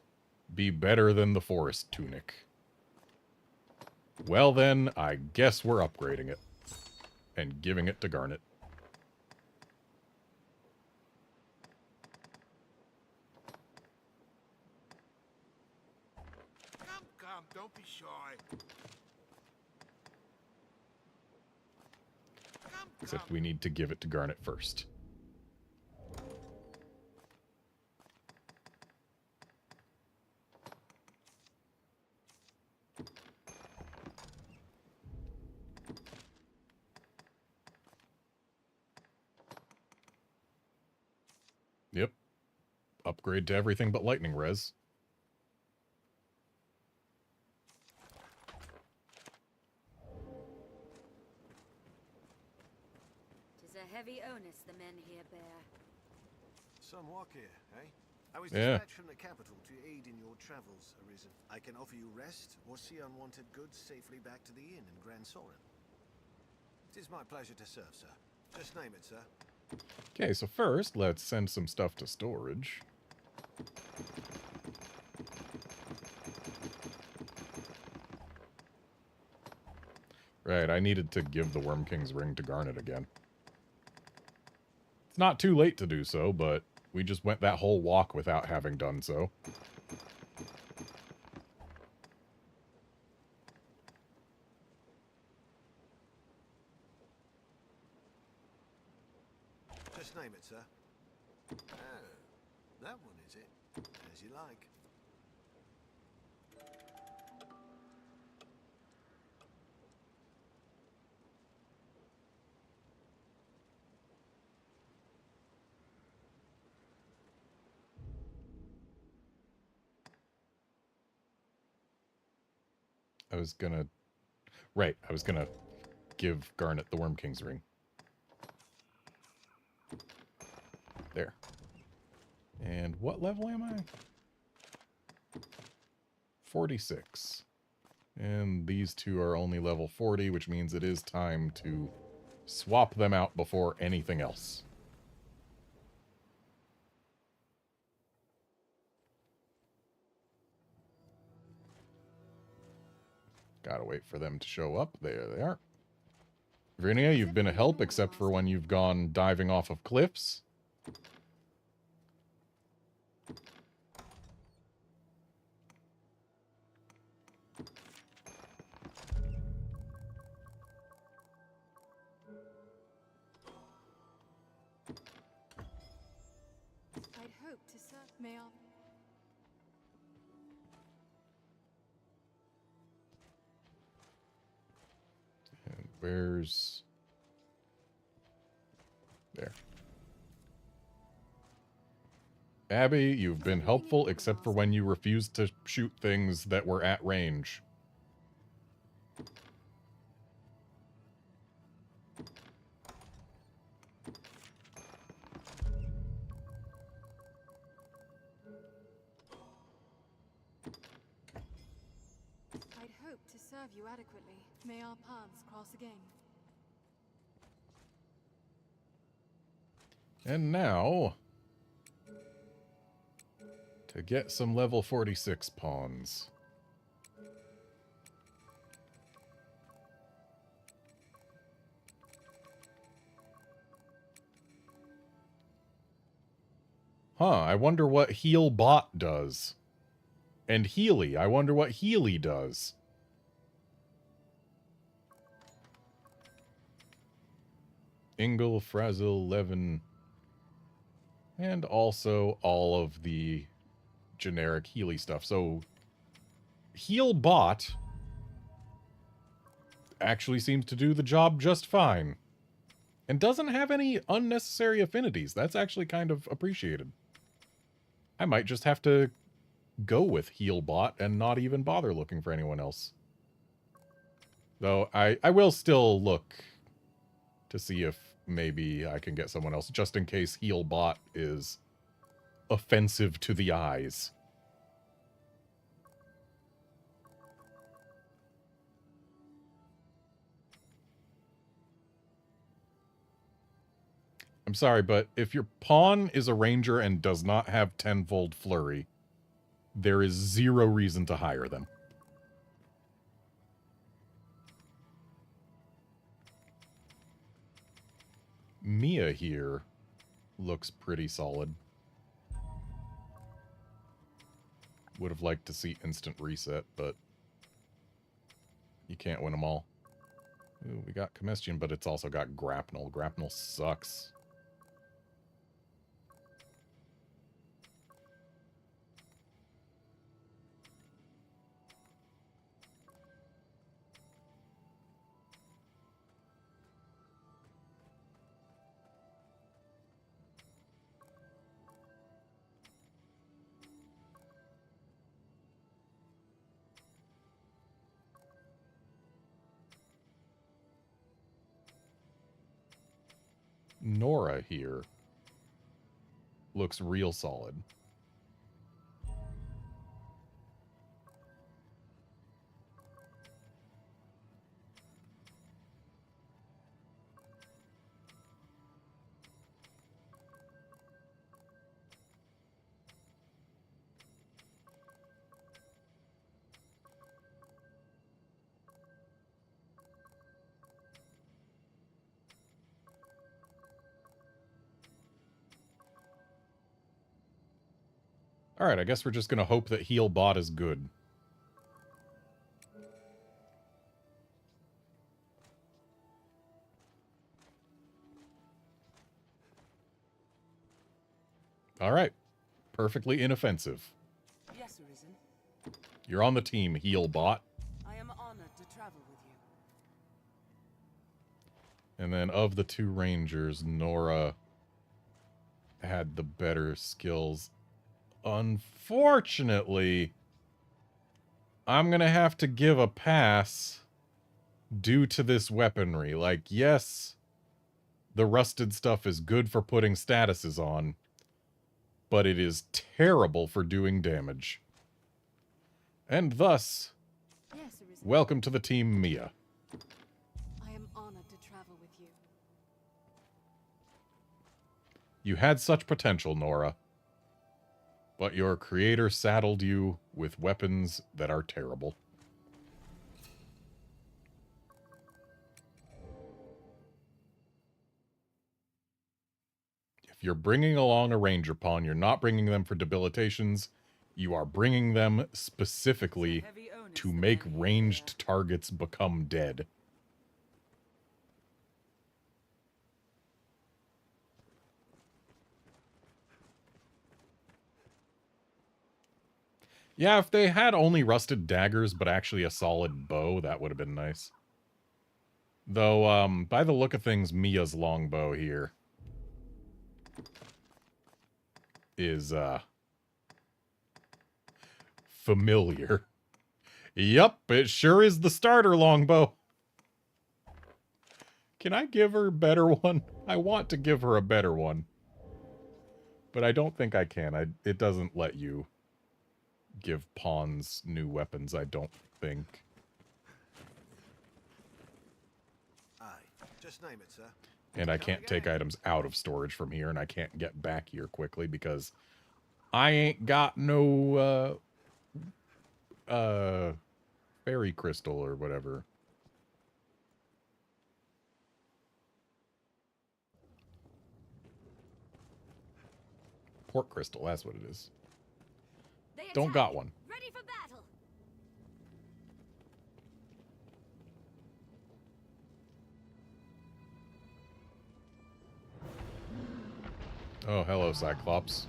A: be better than the forest tunic. Well then, I guess we're upgrading it and giving it to Garnet.
G: Come, don't be shy.
A: Except we need to give it to Garnet first. Yep. Upgrade to everything but lightning res.
E: Tis a heavy onus the men here bear.
H: Somewhat here, eh? I was
A: Yeah.
H: dispatched from the capital to aid in your travels, Arisen. I can offer you rest or see unwanted goods safely back to the inn in Grand Soren. It is my pleasure to serve, sir. Just name it, sir.
A: Okay, so first, let's send some stuff to storage. Right, I needed to give the Worm King's ring to Garnet again. It's not too late to do so, but we just went that whole walk without having done so.
H: Just name it, sir. Oh, that one is it? As you like.
A: I was gonna give Garnet the Worm King's ring. There. And what level am I? 46. And these two are only level 40, which means it is time to swap them out before anything else. Gotta wait for them to show up. There they are. Vernia, you've been a help except for when you've gone diving off of cliffs.
B: I'd hoped to serve. May I?
A: And where's... There. Abby, you've been helpful except for when you refused to shoot things that were at range.
B: I'd hoped to serve you adequately. May our paths cross again.
A: And now, to get some level 46 pawns. Huh, I wonder what Heal Bot does. And Healy, I wonder what Healy does. Ingle, Frazzle, Levin, and also all of the generic Healy stuff. So, Heal Bot actually seems to do the job just fine. And doesn't have any unnecessary affinities. That's actually kind of appreciated. I might just have to go with Heal Bot and not even bother looking for anyone else. Though I will still look to see if maybe I can get someone else, just in case Heal Bot is offensive to the eyes. I'm sorry, but if your pawn is a ranger and does not have tenfold flurry, there is zero reason to hire them. Mia here looks pretty solid. Would have liked to see instant reset, but you can't win them all. Ooh, we got Combustion, but it's also got Grapnel. Grapnel sucks. Nora here looks real solid. Alright, I guess we're just gonna hope that heal bot is good. Alright. Perfectly inoffensive.
I: Yes, Arisen.
A: You're on the team, heal bot.
I: I am honored to travel with you.
A: And then of the two rangers, Nora had the better skills. Unfortunately, I'm gonna have to give a pass due to this weaponry. Like, yes, the rusted stuff is good for putting statuses on, but it is terrible for doing damage. And thus,
B: Yes, Arisen.
A: welcome to the team, Mia.
B: I am honored to travel with you.
A: You had such potential, Nora. But your creator saddled you with weapons that are terrible. If you're bringing along a ranger pawn, you're not bringing them for debilitations. You are bringing them specifically to make ranged targets become dead. Yeah, if they had only rusted daggers, but actually a solid bow, that would have been nice. Though, by the look of things, Mia's longbow here is, familiar. Yup, it sure is the starter longbow. Can I give her a better one? I want to give her a better one. But I don't think I can. It doesn't let you give pawns new weapons, I don't think.
H: Aye, just name it, sir.
A: And I can't take items out of storage from here, and I can't get back here quickly because I ain't got no, fairy crystal or whatever. Port crystal, that's what it is.
B: They
A: Don't
B: attack.
A: got one.
B: Ready for battle.
A: Oh, hello, Cyclops.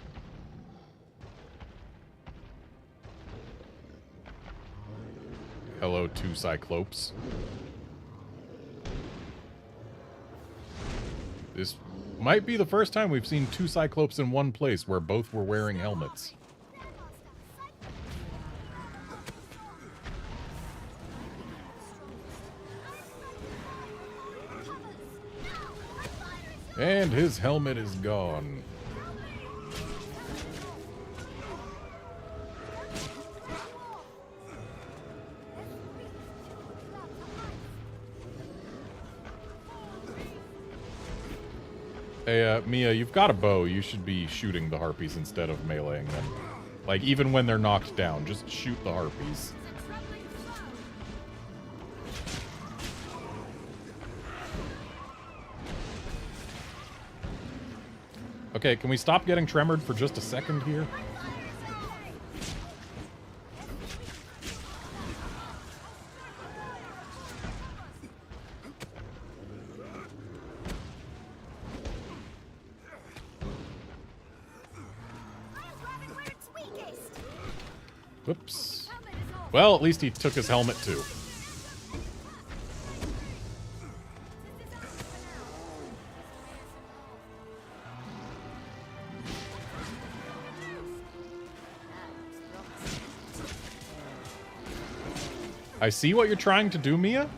A: Hello, two Cyclopes. This might be the first time we've seen two Cyclopes in one place where both were wearing helmets. And his helmet is gone. Hey, Mia, you've got a bow. You should be shooting the harpies instead of meleeing them. Like, even when they're knocked down, just shoot the harpies. Okay, can we stop getting tremored for just a second here? Whoops. Well, at least he took his helmet too. I see what you're trying to do, Mia.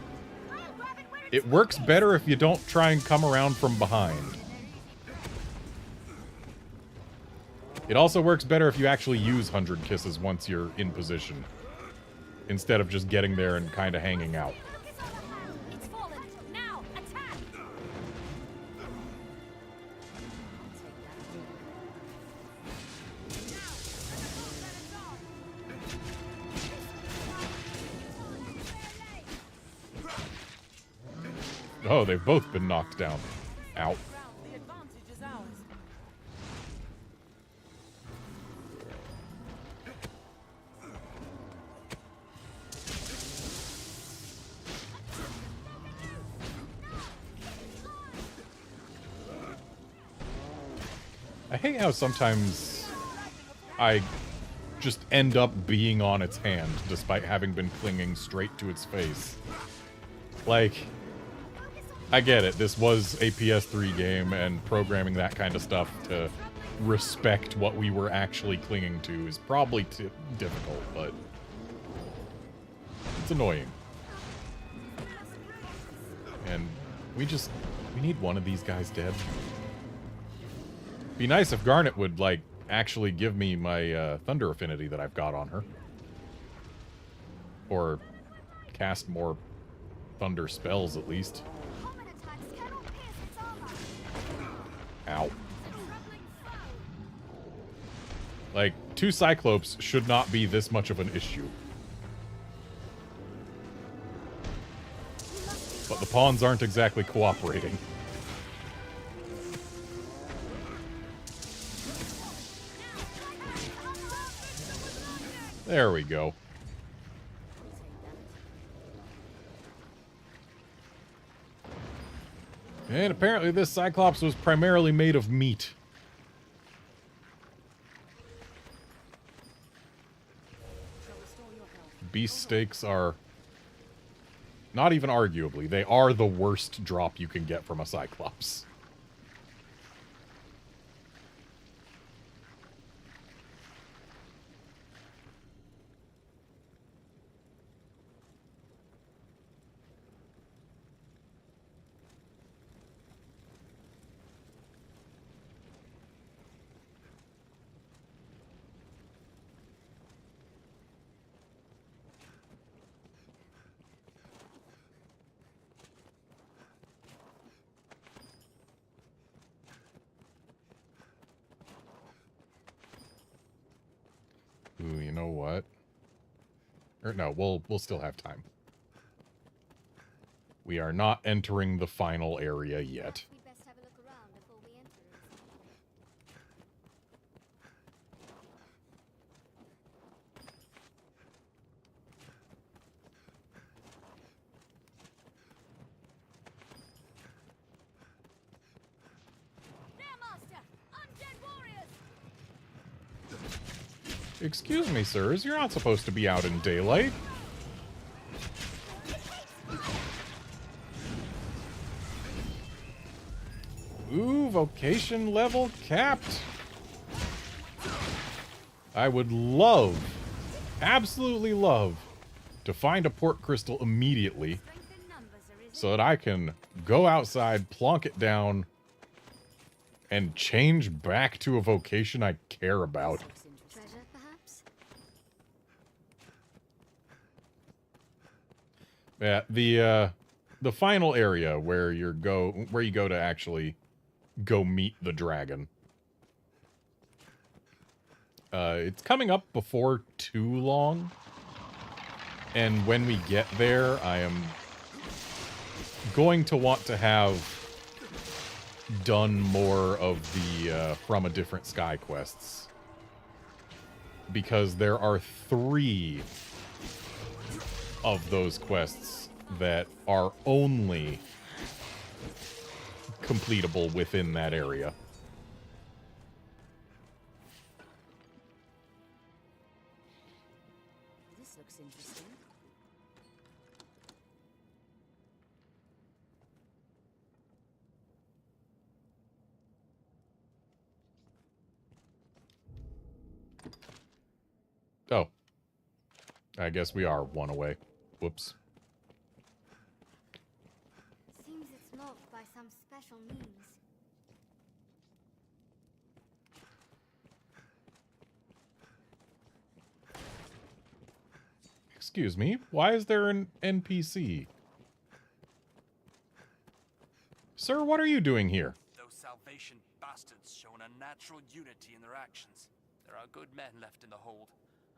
A: It works better if you don't try and come around from behind. It also works better if you actually use 100 Kisses once you're in position, instead of just getting there and kind of hanging out. Oh, they've both been knocked down. Ow.
I: The advantage is ours.
A: I hate how sometimes I just end up being on its hand, despite having been clinging straight to its face. Like, I get it, this was a PS3 game, and programming that kind of stuff to respect what we were actually clinging to is probably difficult, but it's annoying. And we need one of these guys dead. Be nice if Garnet would, like, actually give me my Thunder Affinity that I've got on her. Or cast more Thunder spells, at least. Ow. Like, 2 Cyclopes should not be this much of an issue. But the pawns aren't exactly cooperating. There we go. And apparently this Cyclops was primarily made of meat. Beast steaks are... not even arguably, they are the worst drop you can get from a Cyclops. Ooh, you know what? Or no, we'll still have time. We are not entering the final area yet.
F: We'd best have a look around before we enter it.
B: There, Master! Undead warriors!
A: Excuse me, sirs, you're not supposed to be out in daylight. Ooh, vocation level capped. I would love, absolutely love, to find a port crystal immediately so that I can go outside, plonk it down, and change back to a vocation I care about.
F: Treasure, perhaps?
A: Yeah, the final area where you go to actually go meet the dragon. It's coming up before too long. And when we get there, I am going to want to have done more of the From a Different Sky quests. Because there are 3 of those quests that are only completable within that area.
E: This looks interesting.
A: Oh. I guess we are 1 away. Whoops.
F: Seems it's locked by some special means.
A: Excuse me, why is there an NPC? Sir, what are you doing here?
J: Those Salvation bastards show an unnatural unity in their actions. There are good men left in the hold.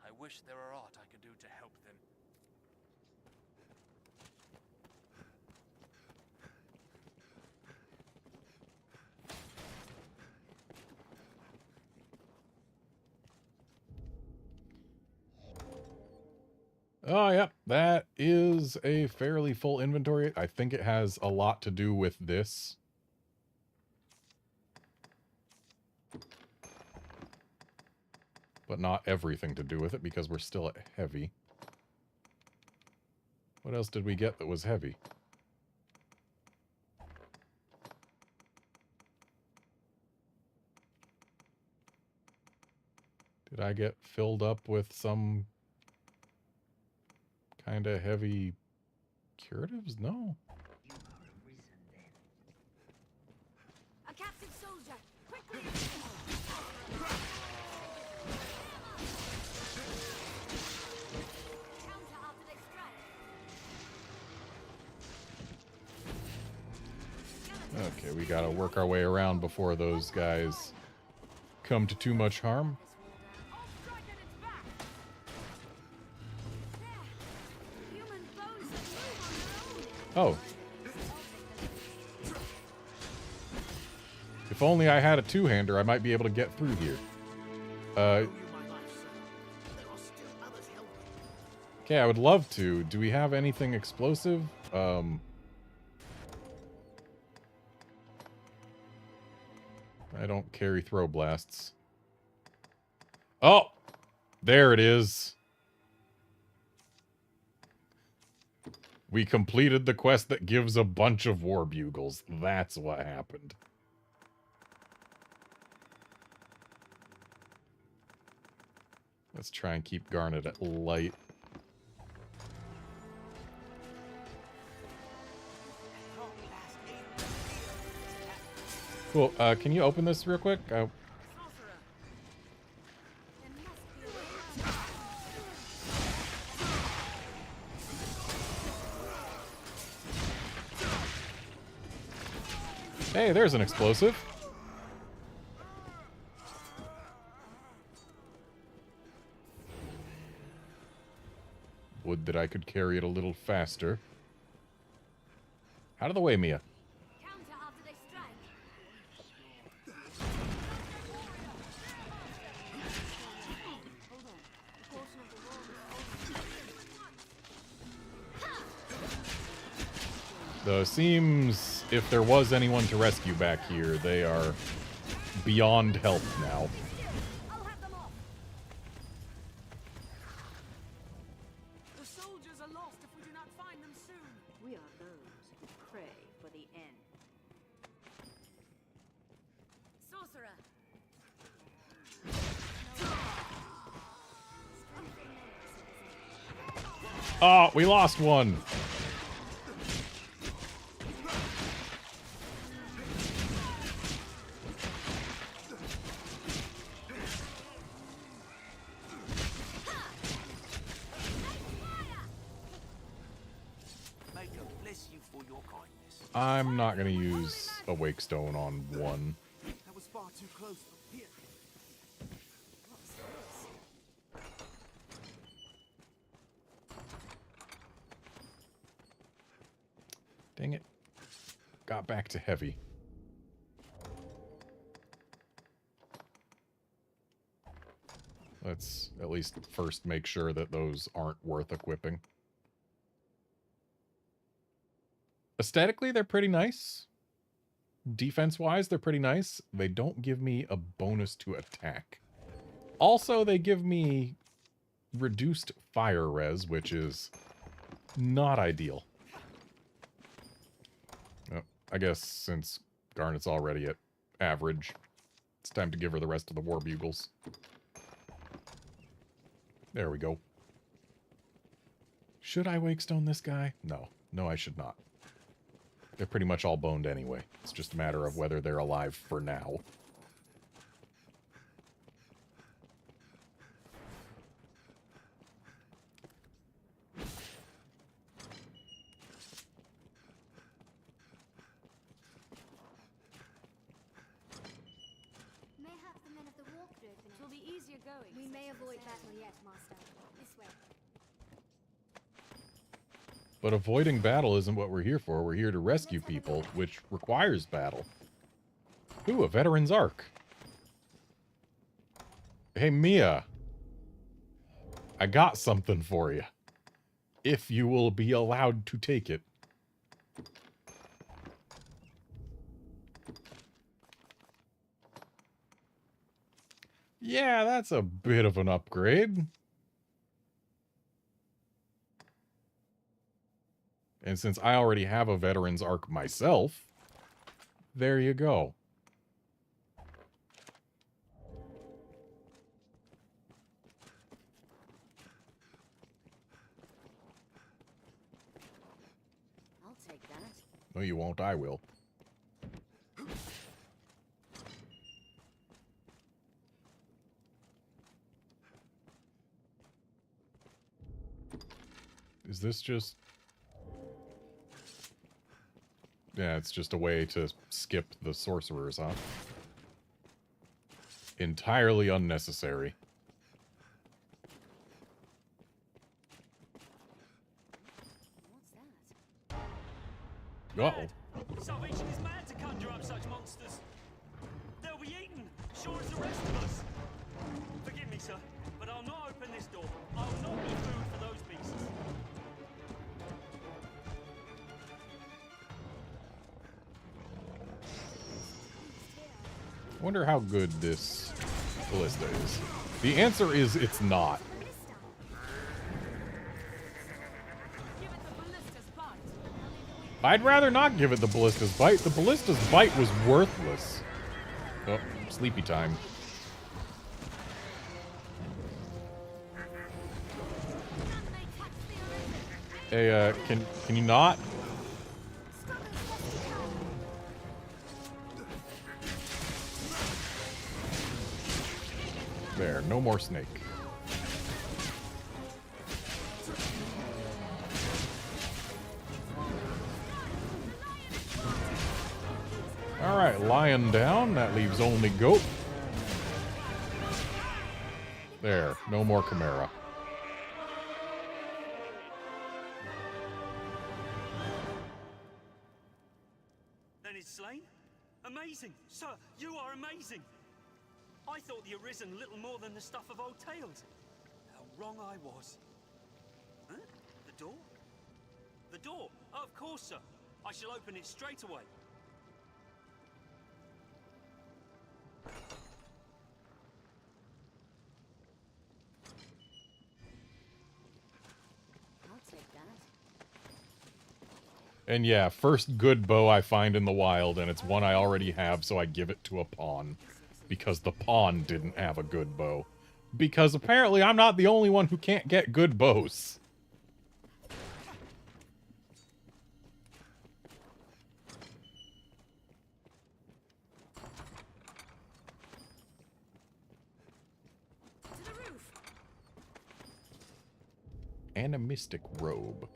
J: I wish there were aught I could do to help them.
A: Oh, yep, that is a fairly full inventory. I think it has a lot to do with this. But not everything to do with it, because we're still at heavy. What else did we get that was heavy? Did I get filled up with some kind of heavy curatives? No.
B: A captive soldier! Quickly! Counter after they strike.
A: Okay, we gotta work our way around before those guys come to too much harm.
B: I'll strike at its back! There! Human bones that move on their own!
A: Oh. If only I had a two-hander, I might be able to get through here. Okay, I would love to. Do we have anything explosive? I don't carry throw blasts. Oh! There it is. We completed the quest that gives a bunch of war bugles. That's what happened. Let's try and keep Garnet at light. Cool. Can you open this real quick? Hey, there's an explosive. Would that I could carry it a little faster. Out of the way, Mia.
B: Counter after they strike.
A: Though it seems if there was anyone to rescue back here, they are beyond help now.
B: I'll have them off.
I: The soldiers are lost if we do not find them soon.
E: We are those who pray for the end.
B: Sorcerer.
A: Oh, we lost one.
D: May God bless you for your kindness.
A: I'm not going to use a wake stone on one.
D: That was far too close. Here.
E: What's this?
A: Dang it. Got back to heavy. Let's at least first make sure that those aren't worth equipping. Aesthetically, they're pretty nice. Defense-wise, they're pretty nice. They don't give me a bonus to attack. Also, they give me reduced fire res, which is not ideal. Oh, I guess since Garnet's already at average, it's time to give her the rest of the war bugles. There we go. Should I wakestone this guy? No. No, I should not. They're pretty much all boned anyway. It's just a matter of whether they're alive for now.
F: Mayhap the men of the walkthrough can
E: It will be easier going.
F: We
E: since
F: may
E: it's
F: avoid
E: safe.
F: battle yet, Master. This way.
A: But avoiding battle isn't what we're here for. We're here to rescue people, which requires battle. Ooh, a veteran's arc. Hey, Mia. I got something for you. If you will be allowed to take it. Yeah, that's a bit of an upgrade. And since I already have a veteran's arc myself, there you go.
E: I'll take that.
A: No, you won't. I will. Is this just... Yeah, it's just a way to skip the sorcerers, huh? Entirely unnecessary.
E: What's that?
A: Uh-oh.
J: Salvation is mad to conjure up such monsters. They'll be eaten, sure as the rest of us. Forgive me, sir, but I'll not open this door. I'll not be food for those beasts.
A: I wonder how good this ballista is. The answer is it's not.
I: Give it the ballista's bite.
A: I'd rather not give it the ballista's bite. The ballista's bite was worthless. Oh, sleepy time. Hey, can you not? There, no more snake. Alright, lion down. That leaves only goat. There, no more Chimera.
J: Then it's slain? Amazing! Sir, you are amazing! I thought the Arisen little more than the stuff of old tales. How wrong I was. Huh? The door? The door? Oh, of course, sir. I shall open it straight away.
E: I'll take that.
A: And yeah, first good bow I find in the wild, and it's one I already have, so I give it to a pawn. Because the pawn didn't have a good bow. Because apparently I'm not the only one who can't get good bows.
E: To the roof.
A: And a mystic robe.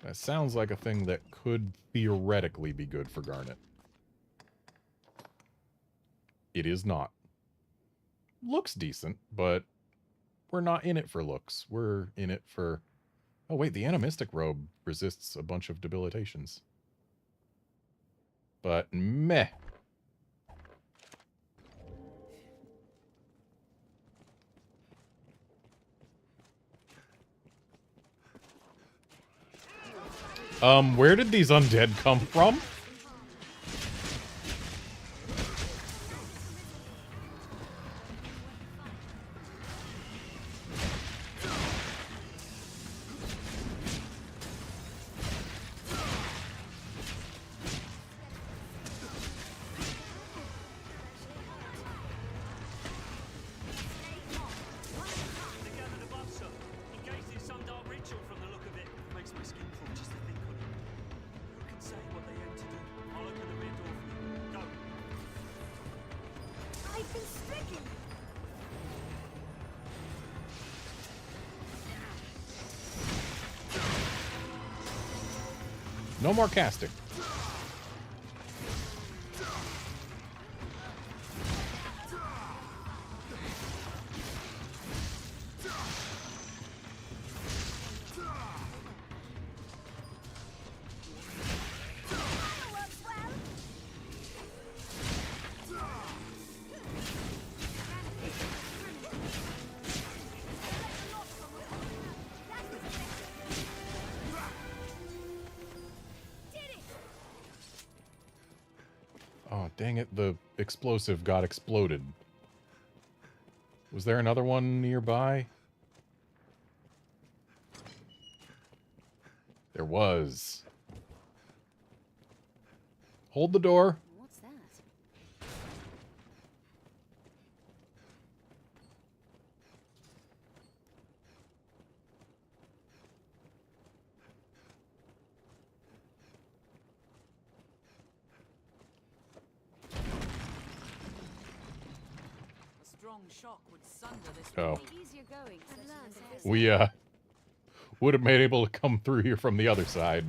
A: That sounds like a thing that could theoretically be good for Garnet. It is not. Looks decent, but we're not in it for looks. We're in it for... Oh, wait, the animistic robe resists a bunch of debilitations. But meh. Where did these undead come from? No more casting. Oh, dang it, the explosive got exploded. Was there another one nearby? There was. Hold the door.
E: What's that?
I: Strong shock would sunder this.
A: Oh.
E: Easier going.
F: I've learned of this.
A: We, would have been able to come through here from the other side.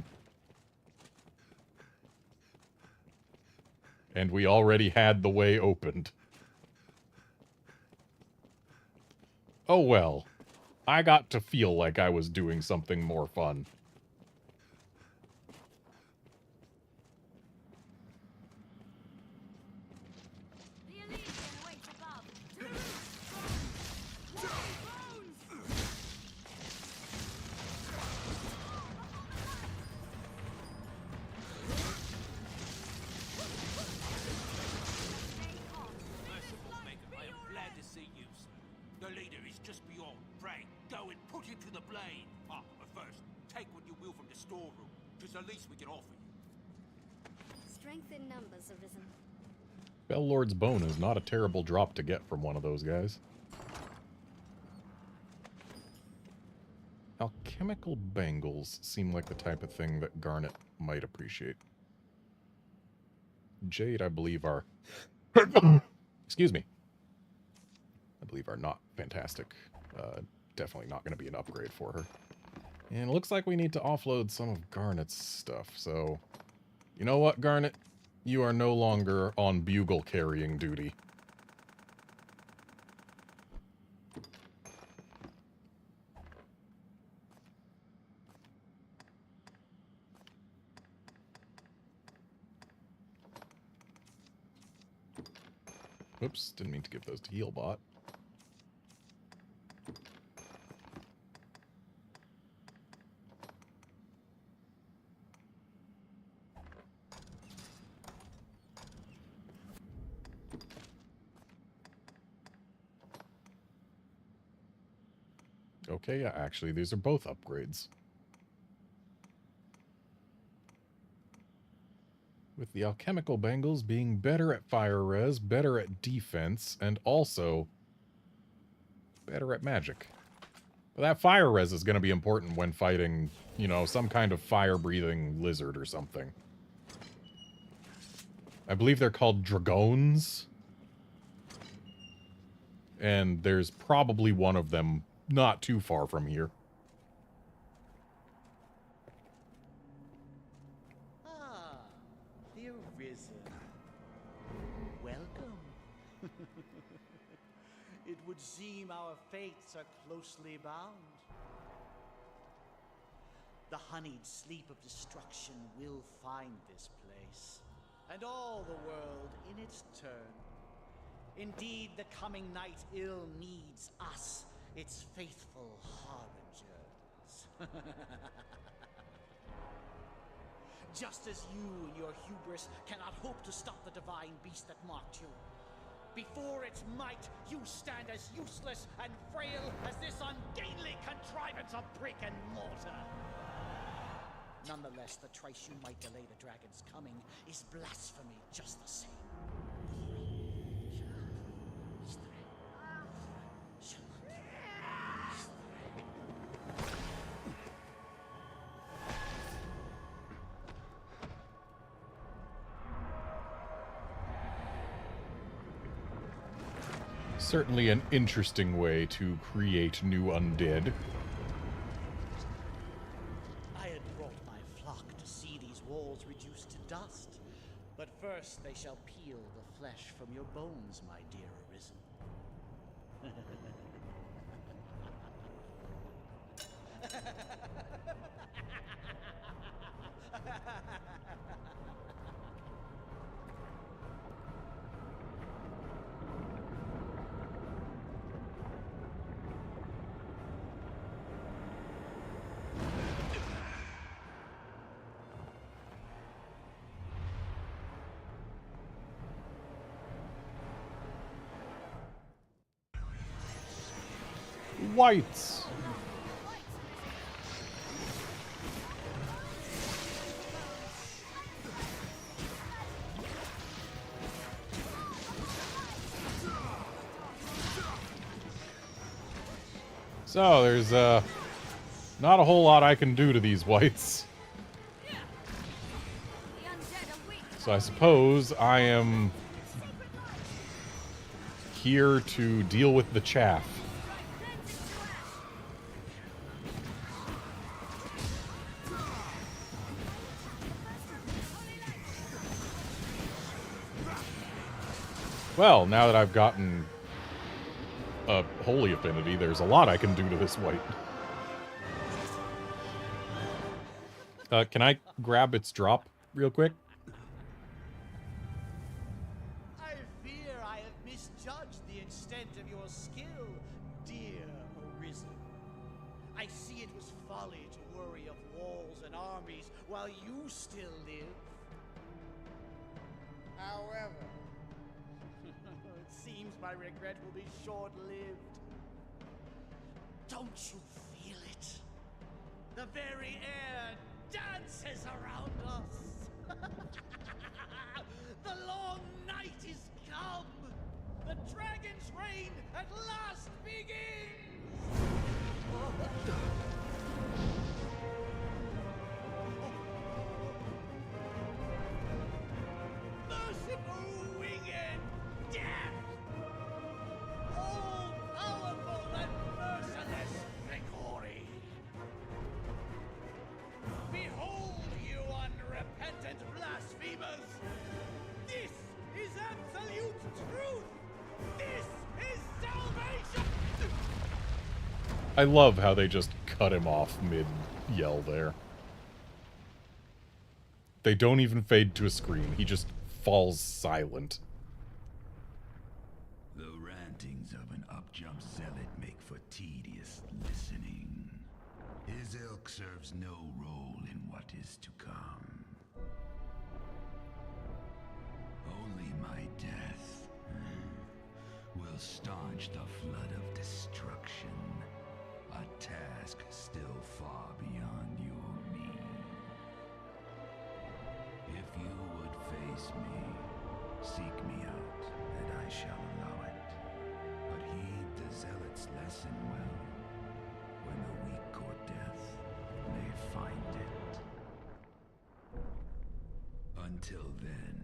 A: And we already had the way opened. Oh well. I got to feel like I was doing something more fun.
E: The Elysian waits above.
G: I am glad to see you, sir. The leader is just beyond. Pray, go and put him to the blade. Ah, but first, take what you will from the storeroom. Just the least we can offer you.
F: Strength in numbers, Arisen.
A: Bellord's bone is not a terrible drop to get from one of those guys. Alchemical bangles seem like the type of thing that Garnet might appreciate. Jade, I believe, are... Excuse me. I believe are not fantastic. Definitely not going to be an upgrade for her. And it looks like we need to offload some of Garnet's stuff, so... You know what, Garnet? You are no longer on bugle carrying duty. Oops, didn't mean to give those to Healbot. Okay, yeah, actually, these are both upgrades. With the alchemical bangles being better at fire res, better at defense, and also better at magic. But that fire res is going to be important when fighting, you know, some kind of fire-breathing lizard or something. I believe they're called dragones. And there's probably one of them not too far from here.
K: seem our fates are closely bound. The honeyed sleep of destruction will find this place, and all the world in its turn. Indeed, the coming night ill needs us, its faithful harbingers. Just as you in your hubris cannot hope to stop the divine beast that mocked you. Before its might, you stand as useless and frail as this ungainly contrivance of brick and mortar. Nonetheless, the trice you might delay the dragon's coming is blasphemy just the same.
A: Certainly an interesting way to create new undead.
K: I had brought my flock to see these walls reduced to dust. But first they shall peel the flesh from your bones, my dear Arisen.
A: Whites! So, there's, not a whole lot I can do to these whites. So I suppose I am here to deal with the chaff. Well, now that I've gotten a holy affinity, there's a lot I can do to this white. Can I grab its drop real quick?
K: I fear I have misjudged the extent of your skill, dear Arisen. I see it was folly to worry of walls and armies while you still live. However, it seems my regret will be short-lived. Don't you feel it? The very air dances around us. The long night is come. The dragon's reign at last begins. Merciful winged death! All-powerful and merciless Rigori! Behold, you unrepentant blasphemers! This is absolute truth! This is salvation!
A: I love how they just cut him off mid-yell there. They don't even fade to a scream. He just falls silent.
L: The rantings of an up-jump zealot make for tedious listening. His ilk serves no role in what is to come. Only my death will staunch the flood of destruction. A task still far beyond your means. If you would face me, seek me out, and I shall allow it. But heed the zealot's lesson well. When the weak court death, may find it. Until then,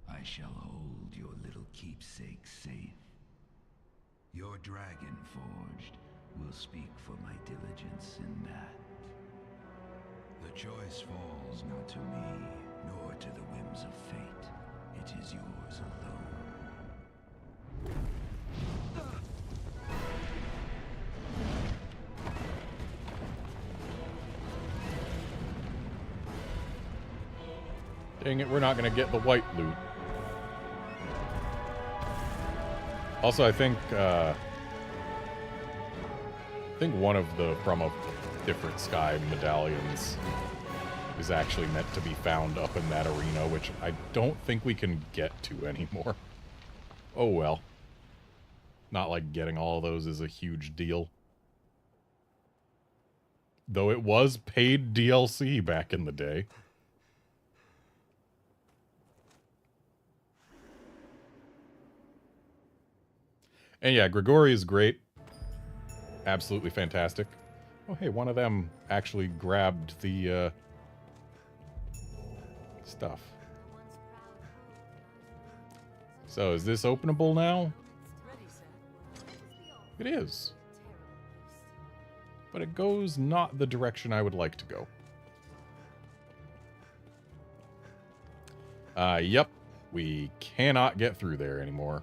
L: I shall hold your little keepsake safe. Your dragon forged will speak for my diligence in that. The choice falls not to me, nor to the whims of fate. It is yours alone.
A: Dang it, we're not going to get the white loot. Also, I think one of the From a Different Sky medallions is actually meant to be found up in that arena, which I don't think we can get to anymore. Oh well. Not like getting all of those is a huge deal. Though it was paid DLC back in the day. And yeah, Grigori is great. Absolutely fantastic. Oh hey, one of them actually grabbed the stuff. So is this openable now? It is. But it goes not the direction I would like to go. Yep. We cannot get through there anymore.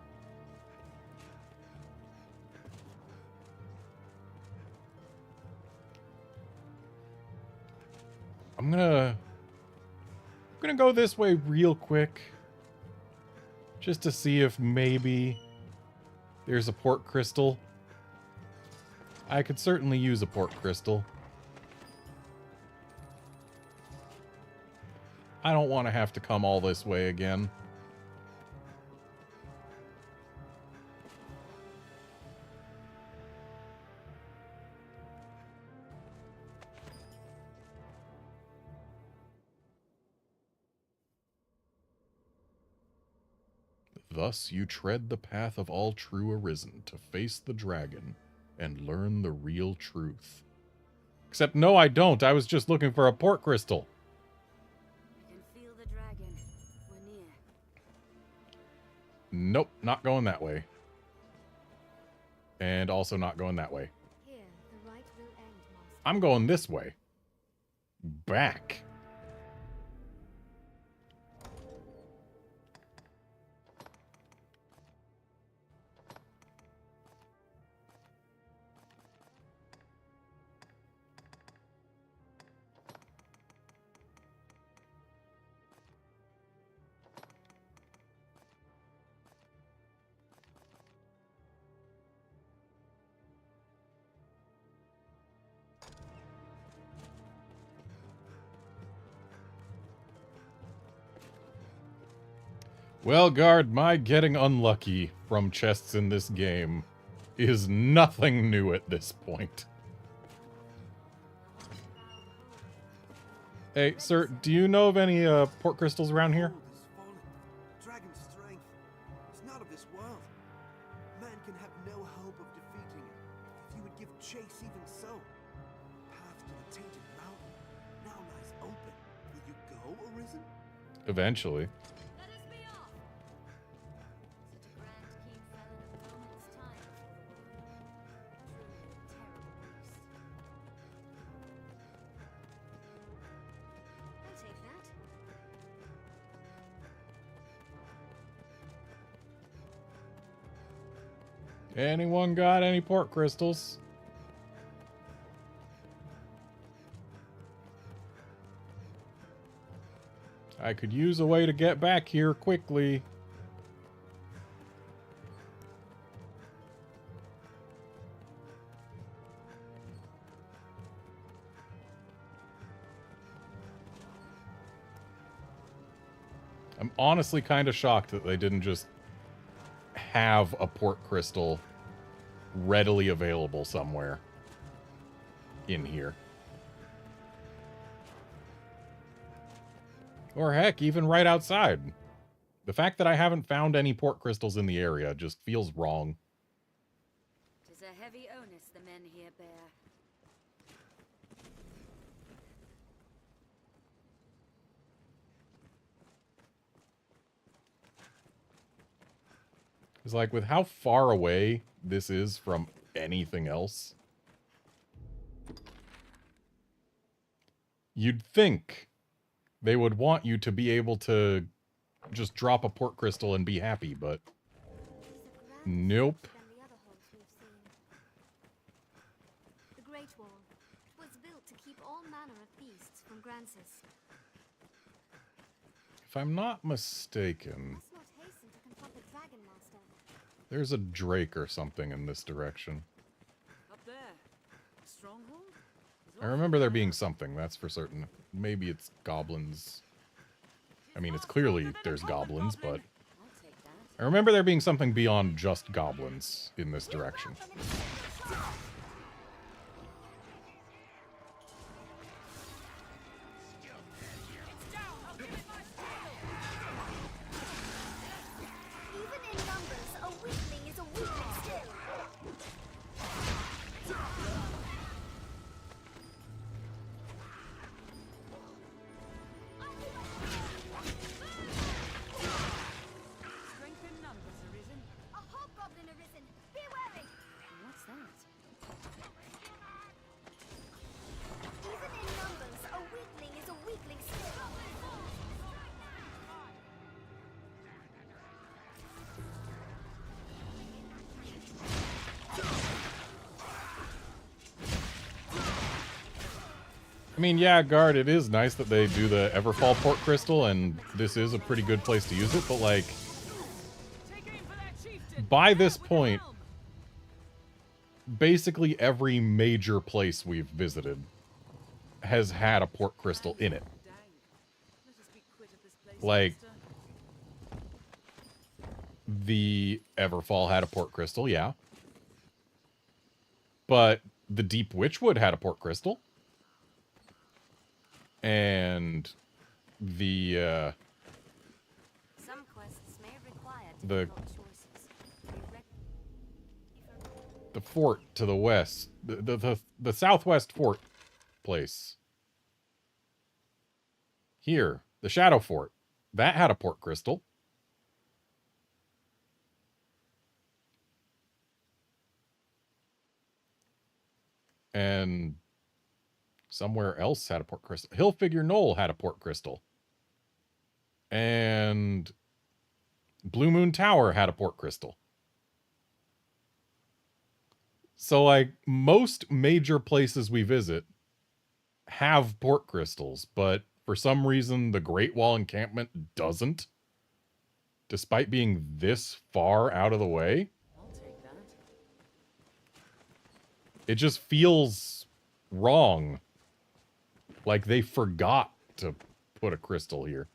A: I'm gonna go this way real quick. Just to see if maybe there's a port crystal. I could certainly use a port crystal. I don't want to have to come all this way again. Thus you tread the path of all true Arisen to face the dragon and learn the real truth. Except no, I don't. I was just looking for a port crystal.
E: I can feel the dragon. We're near.
A: Nope, not going that way. And also not going that way.
F: Here, the right will end, Master.
A: I'm going this way. Back. Well, guard, my getting unlucky from chests in this game is nothing new at this point. Hey, sir, do you know of any port crystals around here?
D: Dragon's strength is not of this world. Man can have no hope of defeating it if you would give chase even so. The path to the tainted mountain now lies open. Will you go, Arisen?
A: Eventually. Anyone got any port crystals? I could use a way to get back here quickly. I'm honestly kind of shocked that they didn't just have a port crystal readily available somewhere in here. Or heck, even right outside. The fact that I haven't found any port crystals in the area just feels wrong.
E: 'Tis a heavy onus the men here bear.
A: It's like, with how far away this is from anything else, you'd think they would want you to be able to just drop a port crystal and be happy, but nope.
F: The Great Wall was built to keep all manner of beasts from Grancis.
A: if I'm not mistaken,
F: Must not hasten to confront the Dragon Master.
A: there's a drake or something in this direction.
I: Up there. A stronghold?
A: I remember there being something, that's for certain. Maybe it's goblins. I mean, it's clearly there's goblins, but I remember there being something beyond just goblins in this direction.
F: Even in numbers, a weakling is a weakling still.
I: Strength in numbers, Arisen.
F: A hobgoblin arisen. Be wary.
E: What's that?
F: Even in numbers, a weakling is a weakling still.
A: I mean, yeah, guard, it is nice that they do the Everfall port crystal, and this is a pretty good place to use it, but like,
I: Take aim for that chieftain.
A: by this
I: With the
A: point,
I: helm.
A: basically every major place we've visited has had a port crystal in it.
I: Dang. Let us be quit of this place,
A: Like,
I: master.
A: the Everfall had a port crystal, yeah. But the Deep Witchwood had a port crystal. And the,
E: Some quests may require
A: The-
E: difficult choices.
A: the fort to the west, the southwest fort place. Here, the Shadow Fort, that had a port crystal. And somewhere else had a port crystal. Hillfigure Knoll had a port crystal. And Blue Moon Tower had a port crystal. So, like, most major places we visit have port crystals, but for some reason, the Great Wall encampment doesn't, despite being this far out of the way.
I: I'll take that.
A: It just feels wrong. Like they forgot to put a crystal here.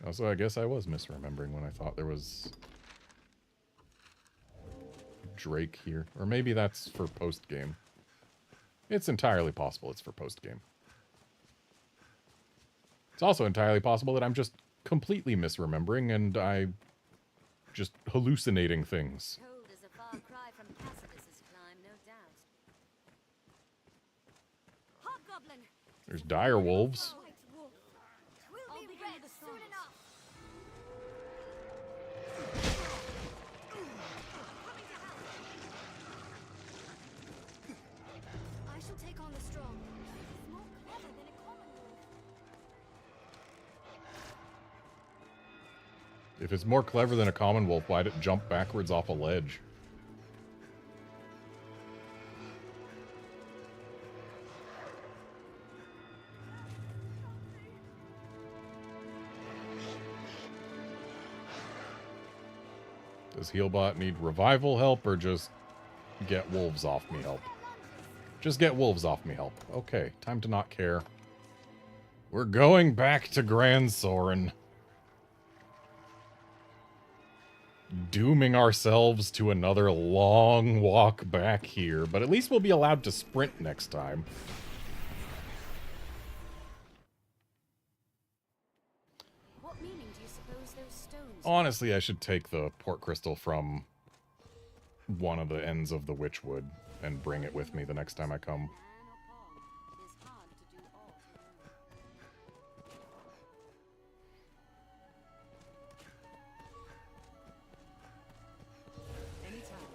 A: Also, I guess I was misremembering when I thought there was Drake here. Or maybe that's for post-game. It's entirely possible it's for post-game. It's also entirely possible that I'm just completely misremembering and I'm just hallucinating things.
E: Cold is a far cry from Pacidus's climb, no doubt.
F: Hobgoblin.
A: There's dire wolves.
F: White wolf. We'll
E: I'll
F: be
E: begin
F: red
E: with the
F: soon
E: strongest.
F: enough. I shall take on the strong. He's more clever than a common wolf.
A: If it's more clever than a common wolf, why'd it jump backwards off a ledge? Does Healbot need revival help or just get wolves off me help? Just get wolves off me help. Okay, time to not care. We're going back to Grand Soren. Dooming ourselves to another long walk back here, but at least we'll be allowed to sprint next time.
E: What meaning do you suppose those stones?
A: Honestly, I should take the port crystal from one of the ends of the Witchwood and bring it with me the next time I come.
E: Man or pawn, it is hard to do all alone.
I: Anytime.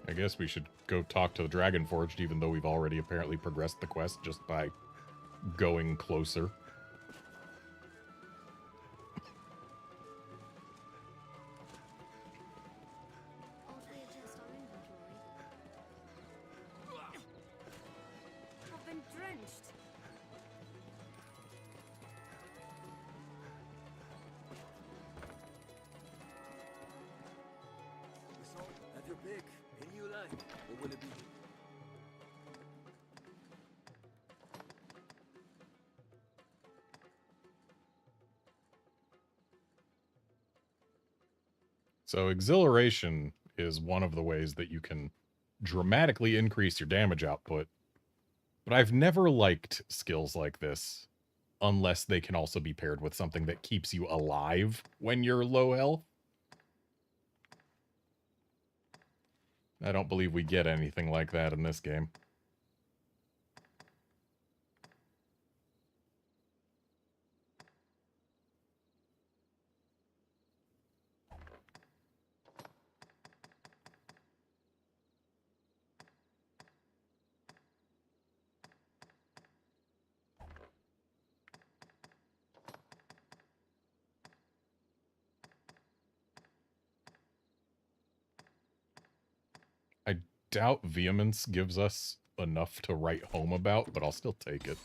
A: I guess we should go talk to the Dragon Forged, even though we've already apparently progressed the quest just by going closer.
F: Ought we adjust our inventory?
E: I've been drenched.
C: So, have your pick. Any you like. What will it be?
A: So exhilaration is one of the ways that you can dramatically increase your damage output. But I've never liked skills like this unless they can also be paired with something that keeps you alive when you're low health. I don't believe we get anything like that in this game. I doubt Vehemence gives us enough to write home about, but I'll still take it.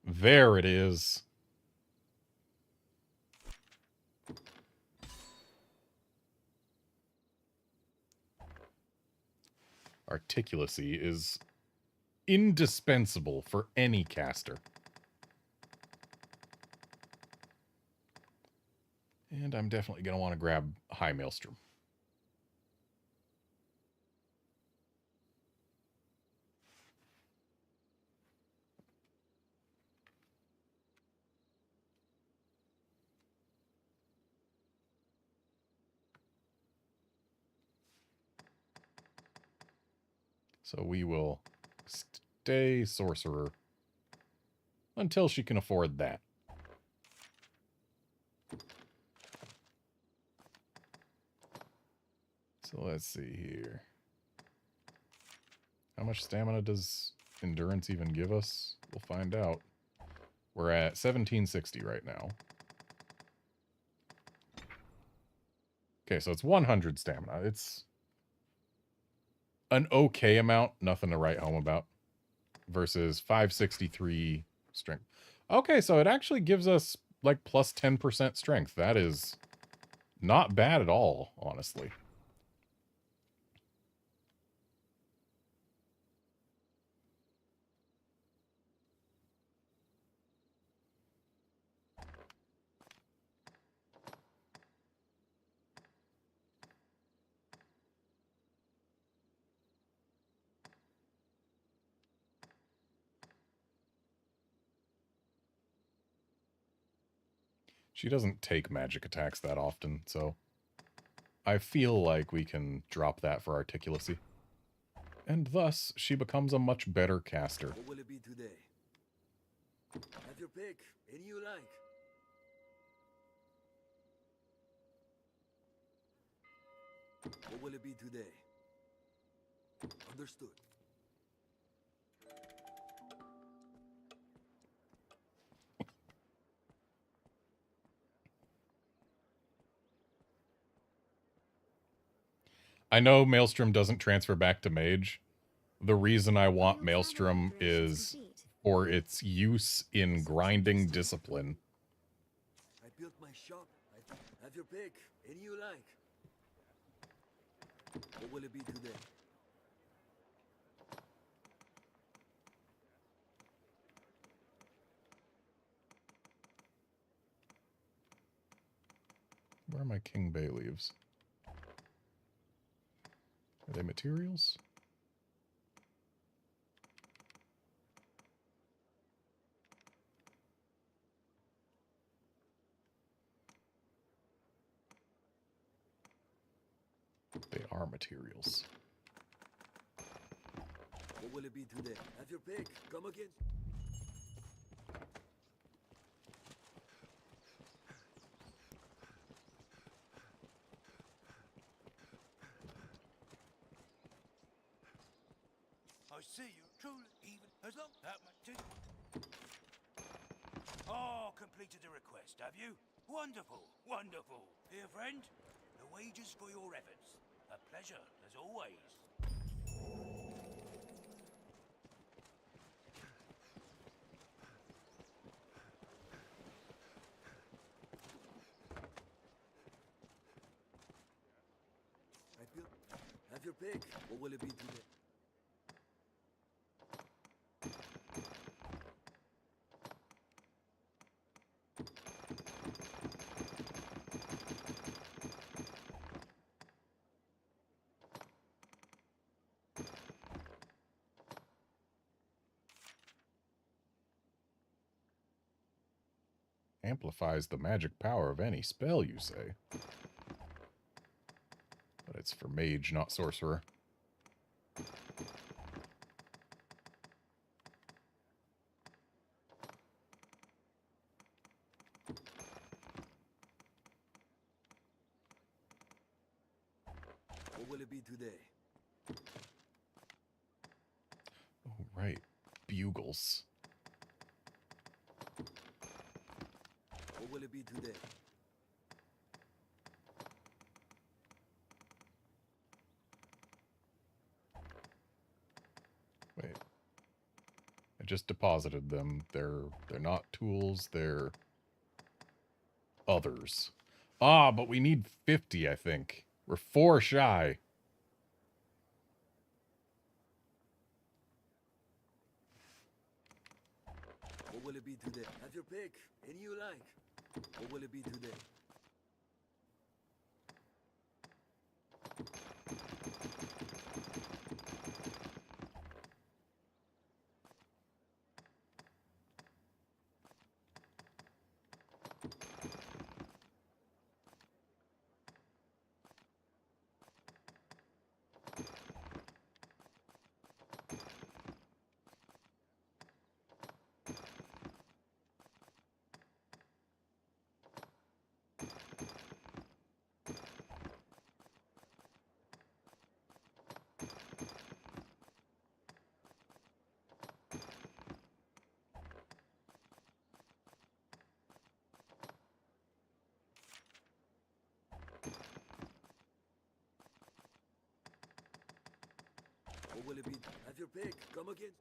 A: There it is. Articulacy is indispensable for any caster. And I'm definitely going to want to grab High Maelstrom. So we will stay Sorcerer until she can afford that. So let's see here. How much stamina does Endurance even give us? We'll find out. We're at 1760 right now. Okay, so it's 100 stamina. It's an okay amount, nothing to write home about. Versus 563 strength. Okay, so it actually gives us like plus 10% strength. That is not bad at all, honestly. She doesn't take magic attacks that often, so I feel like we can drop that for Articulacy. And thus, she becomes a much better caster.
C: What will it be today? Have your pick. Any you like. What will it be today? Understood.
A: I know Maelstrom doesn't transfer back to Mage. The reason I want Maelstrom is for its use in grinding discipline.
C: I built my shop. Have your pick. Any you like. What will it be today?
A: Where are my King Bay leaves? Are they materials? They are materials.
C: What What will it be today? Have your pick. Come again.
G: I see you truly, even as long that much. Oh, completed the request, have you? Wonderful, wonderful. Dear friend, the wages for your efforts. A pleasure, as always.
C: I built. Have your pick. What will it be today?
A: Amplifies the magic power of any spell, you say? But it's for mage, not sorcerer.
C: What will it be today?
A: Oh, right. Bugles.
C: What will it be today?
A: Wait. I just deposited them. They're not tools, they're others. Ah, but we need 50, I think. We're 4 shy.
C: What will it be today? Have your pick. Any you like. What will it be today? What will it be? Have your pick. Come again.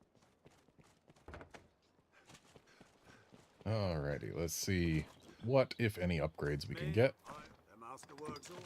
A: Alrighty, let's see what, if any, upgrades we can get.
H: The master works all.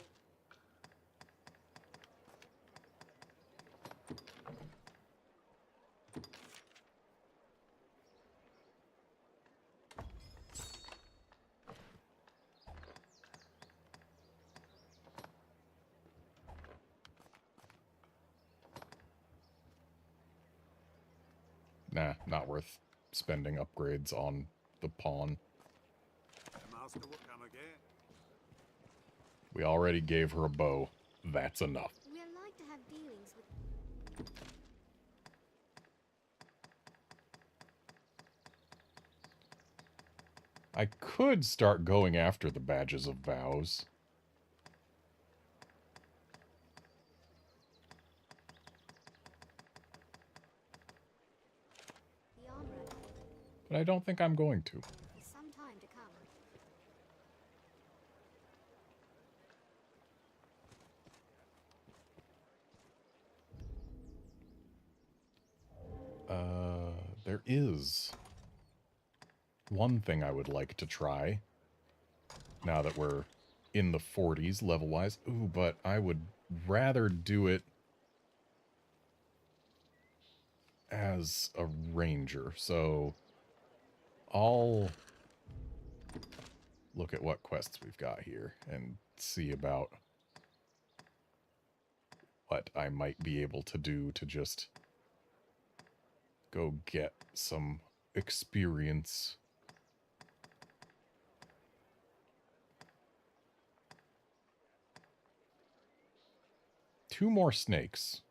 A: Nah, not worth spending upgrades on the pawn.
H: The master will come again.
A: We already gave her a bow. That's enough.
F: We're like to have dealings with...
A: I could start going after the badges of vows.
F: the armor
A: But I don't think I'm going to.
F: for some time to come.
A: There is one thing I would like to try. Now that we're in the 40s level-wise. Ooh, but I would rather do it as a ranger. So I'll look at what quests we've got here and see about what I might be able to do to just go get some experience. Two more snakes.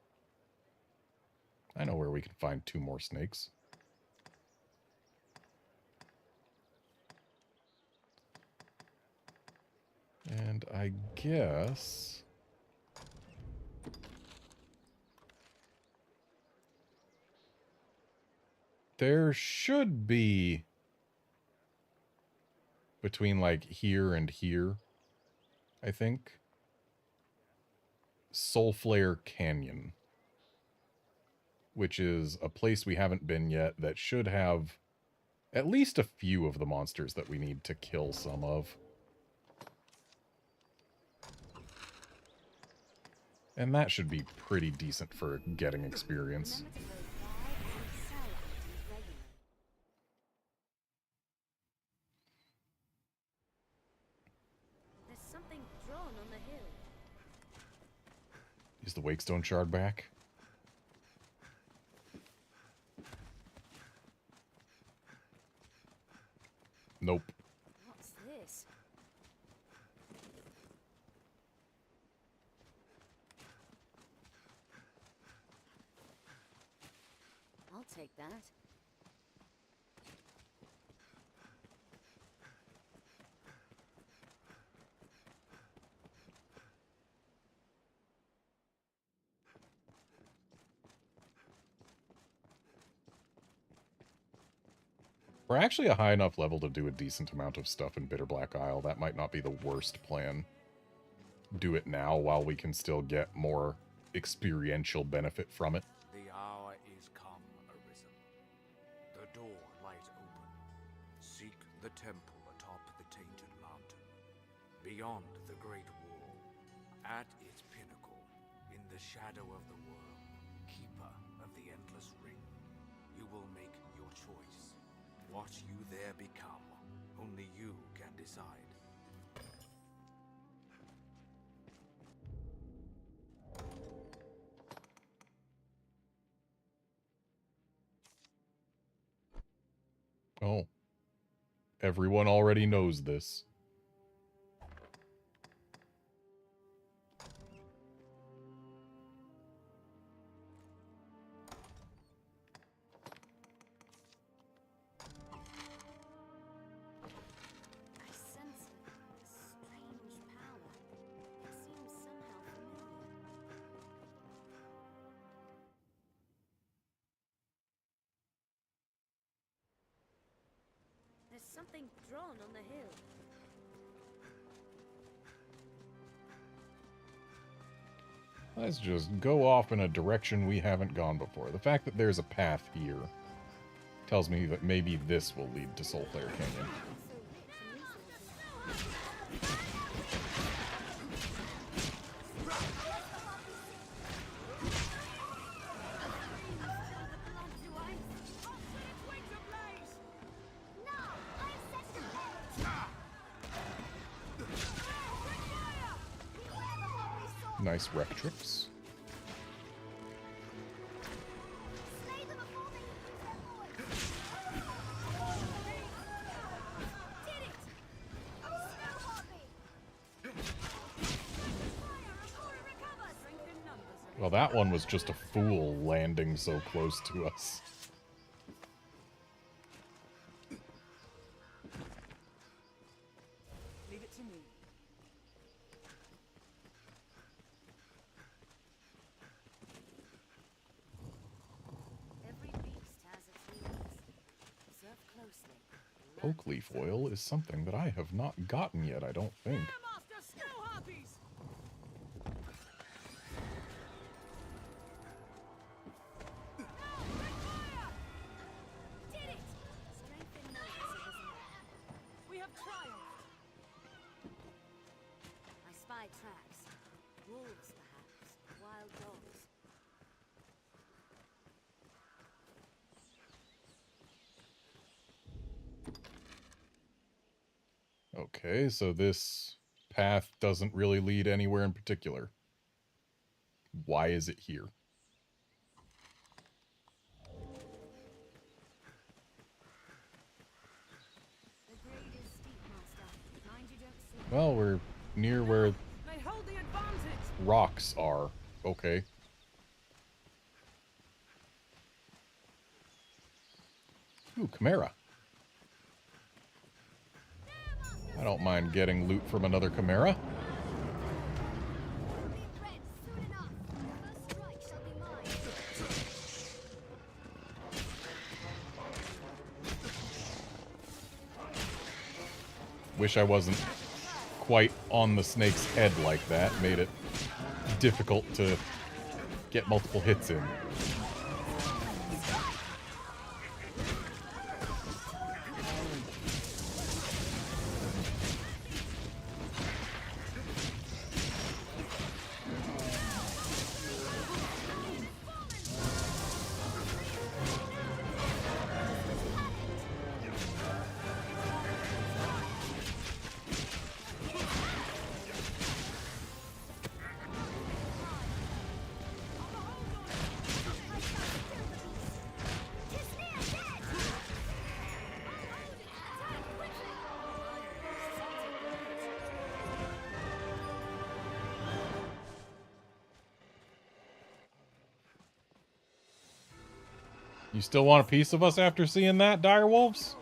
A: I know where we can find 2 more snakes. And I guess... there should be... between, like, here and here, I think. Soulflare Canyon. Which is a place we haven't been yet that should have at least a few of the monsters that we need to kill some of. And that should be pretty decent for getting experience.
E: There's something drawn on the hill.
A: Is the Wakestone shard back? Nope.
E: What's this? I'll take that.
A: We're actually a high enough level to do a decent amount of stuff in Bitter Black Isle. That might not be the worst plan. Do it now while we can still get more experiential benefit from it.
G: The hour is come, Arisen. The door light open. Seek the temple atop the Tainted Mountain. Beyond the Great Wall, at its pinnacle, in the shadow of the world, keeper of the Endless Ring, you will make your choice. What you there become, only you can decide.
A: Oh. Everyone already knows this.
E: I sense a strange power. It seems somehow familiar. There's something drawn on the hill.
A: Let's just go off in a direction we haven't gone before. The fact that there's a path here tells me that maybe this will lead to Soulflare Canyon. Nice Rectrix. Well, that one was just a fool landing so close to us.
I: Leave it to me.
E: Every beast has its limits. Observe closely.
A: Oak leaf oil is something that I have not gotten yet, I don't think.
I: Master Snow Harpies!
E: Did it! Strength in numbers, Arisen.
I: We have triumphed.
E: I spy tracks. Wolves, perhaps. Wild dogs.
A: Okay, so this path doesn't really lead anywhere in particular. Why is it here?
E: The grade is steep, Master. Mind you don't see.
A: Well, we're near where
I: They hold the advantage.
A: rocks are. Okay. Ooh, Chimera. I don't mind getting loot from another Chimera. Wish I wasn't quite on the snake's head like that. Made it difficult to get multiple hits in. You still want a piece of us after seeing that, direwolves?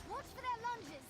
F: Watch for their lunges.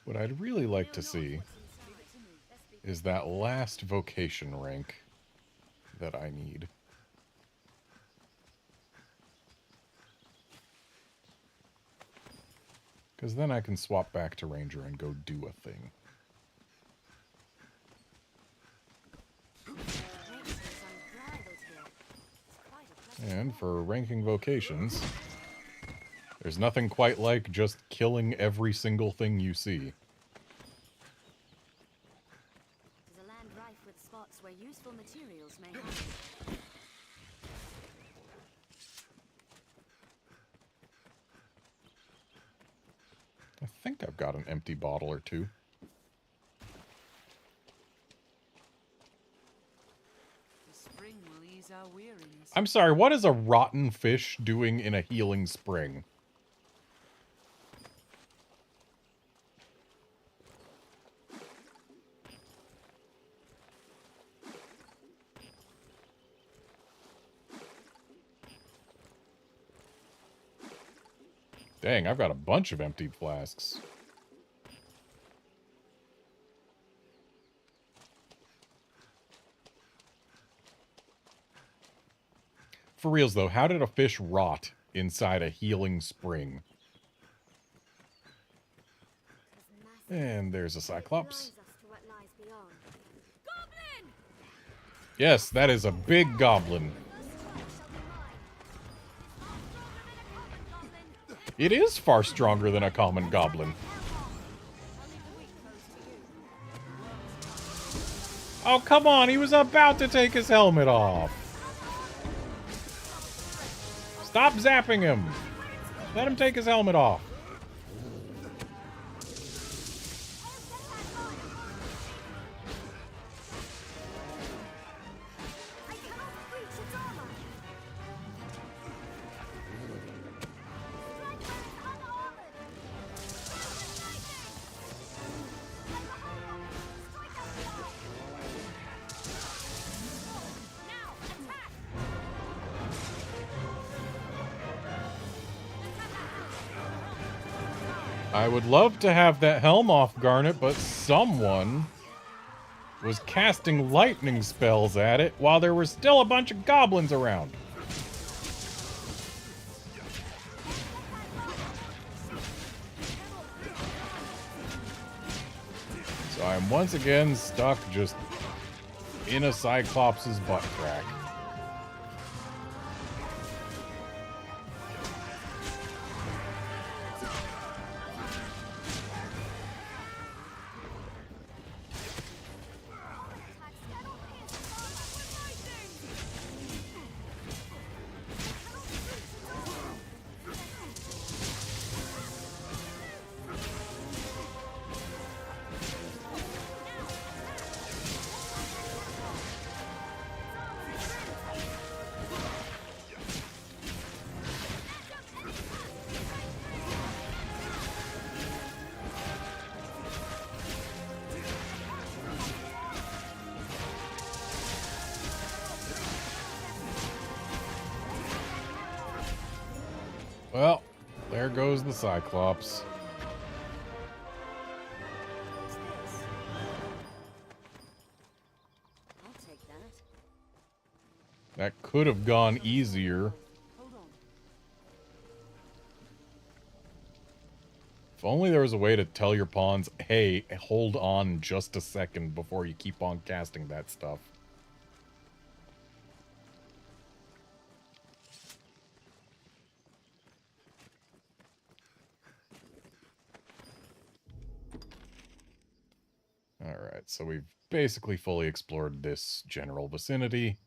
A: What I'd really like to see is that last vocation rank that I need. Because then I can swap back to Ranger and go do a thing. And for ranking vocations, there's nothing quite like just killing every single thing you see.
E: There's a land rife with spots where useful materials may happen.
A: I think I've got an empty bottle or two. I'm sorry, what is a rotten fish doing in a healing spring? Dang, I've got a bunch of empty flasks. For reals, though, how did a fish rot inside a healing spring? And there's a Cyclops. Yes, that is a big goblin. It is far stronger than a common goblin. Oh, come on, he was about to take his helmet off. Stop zapping him. Let him take his helmet off. I would love to have that helm off Garnet, but someone was casting lightning spells at it while there were still a bunch of goblins around. So I'm once again stuck just in a Cyclops' butt crack. Well, there goes the Cyclops.
E: I'll take that.
A: That could have gone easier.
I: Hold on.
A: If only there was a way to tell your pawns, hey, hold on just a second before you keep on casting that stuff. Alright, so we've basically fully explored this general vicinity.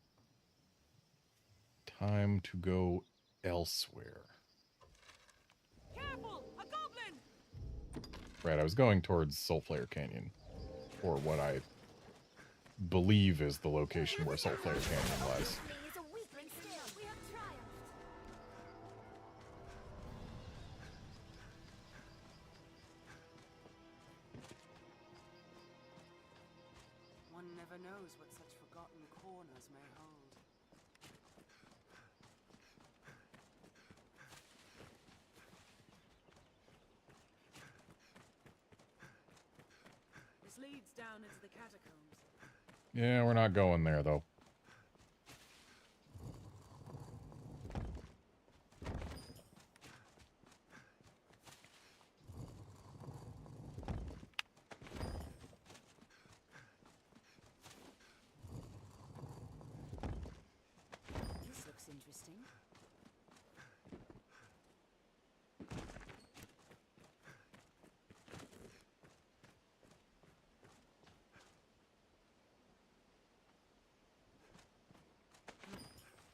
A: Time to go elsewhere.
I: Careful! A goblin!
A: Right, I was going towards Soulflare Canyon. Or what I believe is the location where Soulflare Canyon lies.
F: Is a weakling still. We have triumphed.
I: One never knows what such forgotten corners may hold. This leads down into the catacombs.
A: Yeah, we're not going there, though.
E: This looks interesting.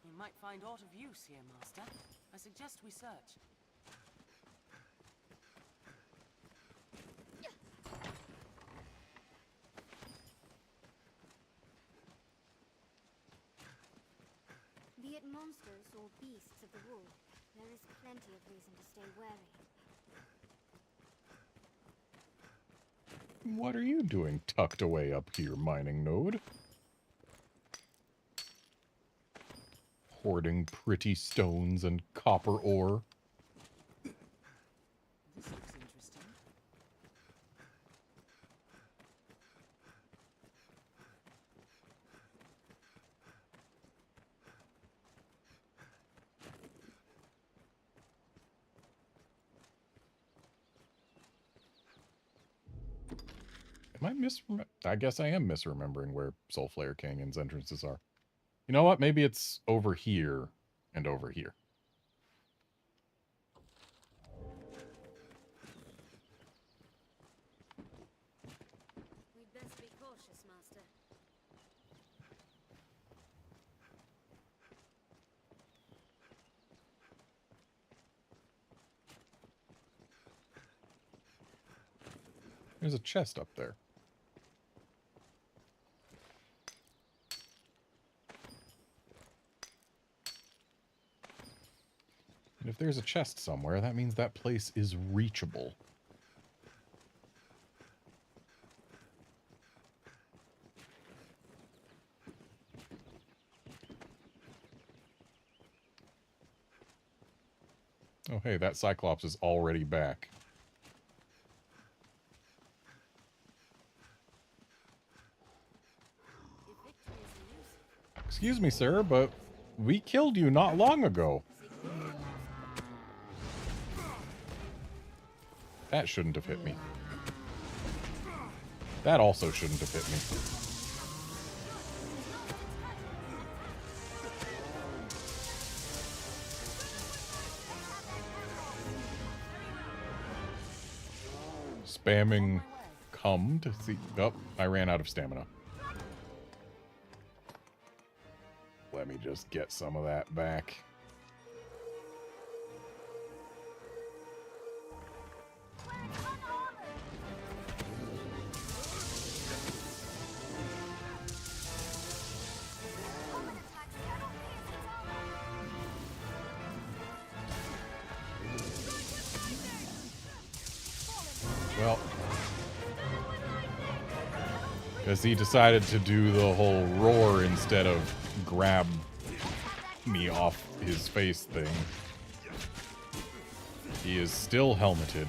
I: We might find aught of use here, Master. I suggest we search.
F: Be it monsters or beasts of the wood, there is plenty of reason to stay wary.
A: What are you doing tucked away up here, mining node? Hoarding pretty stones and copper ore.
I: This looks interesting.
A: Am I guess I am misremembering where Soulflare Canyon's entrances are. You know what? Maybe it's over here and over here.
E: We'd best be cautious, Master.
A: There's a chest up there. And if there's a chest somewhere, that means that place is reachable. Oh hey, that Cyclops is already back. Excuse me, sir, but we killed you not long ago. That shouldn't have hit me. That also shouldn't have hit me. Spamming come to see... Oh, I ran out of stamina. Let me just get some of that back. Well, because he decided to do the whole roar instead of grab me off his face thing. He is still helmeted.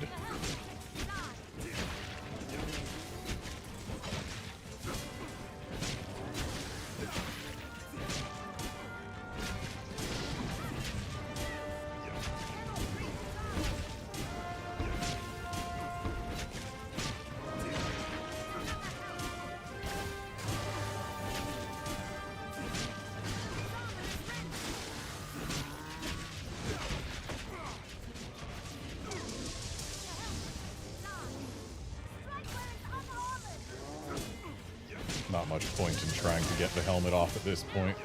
A: Not much point in trying to get the helmet off at this point.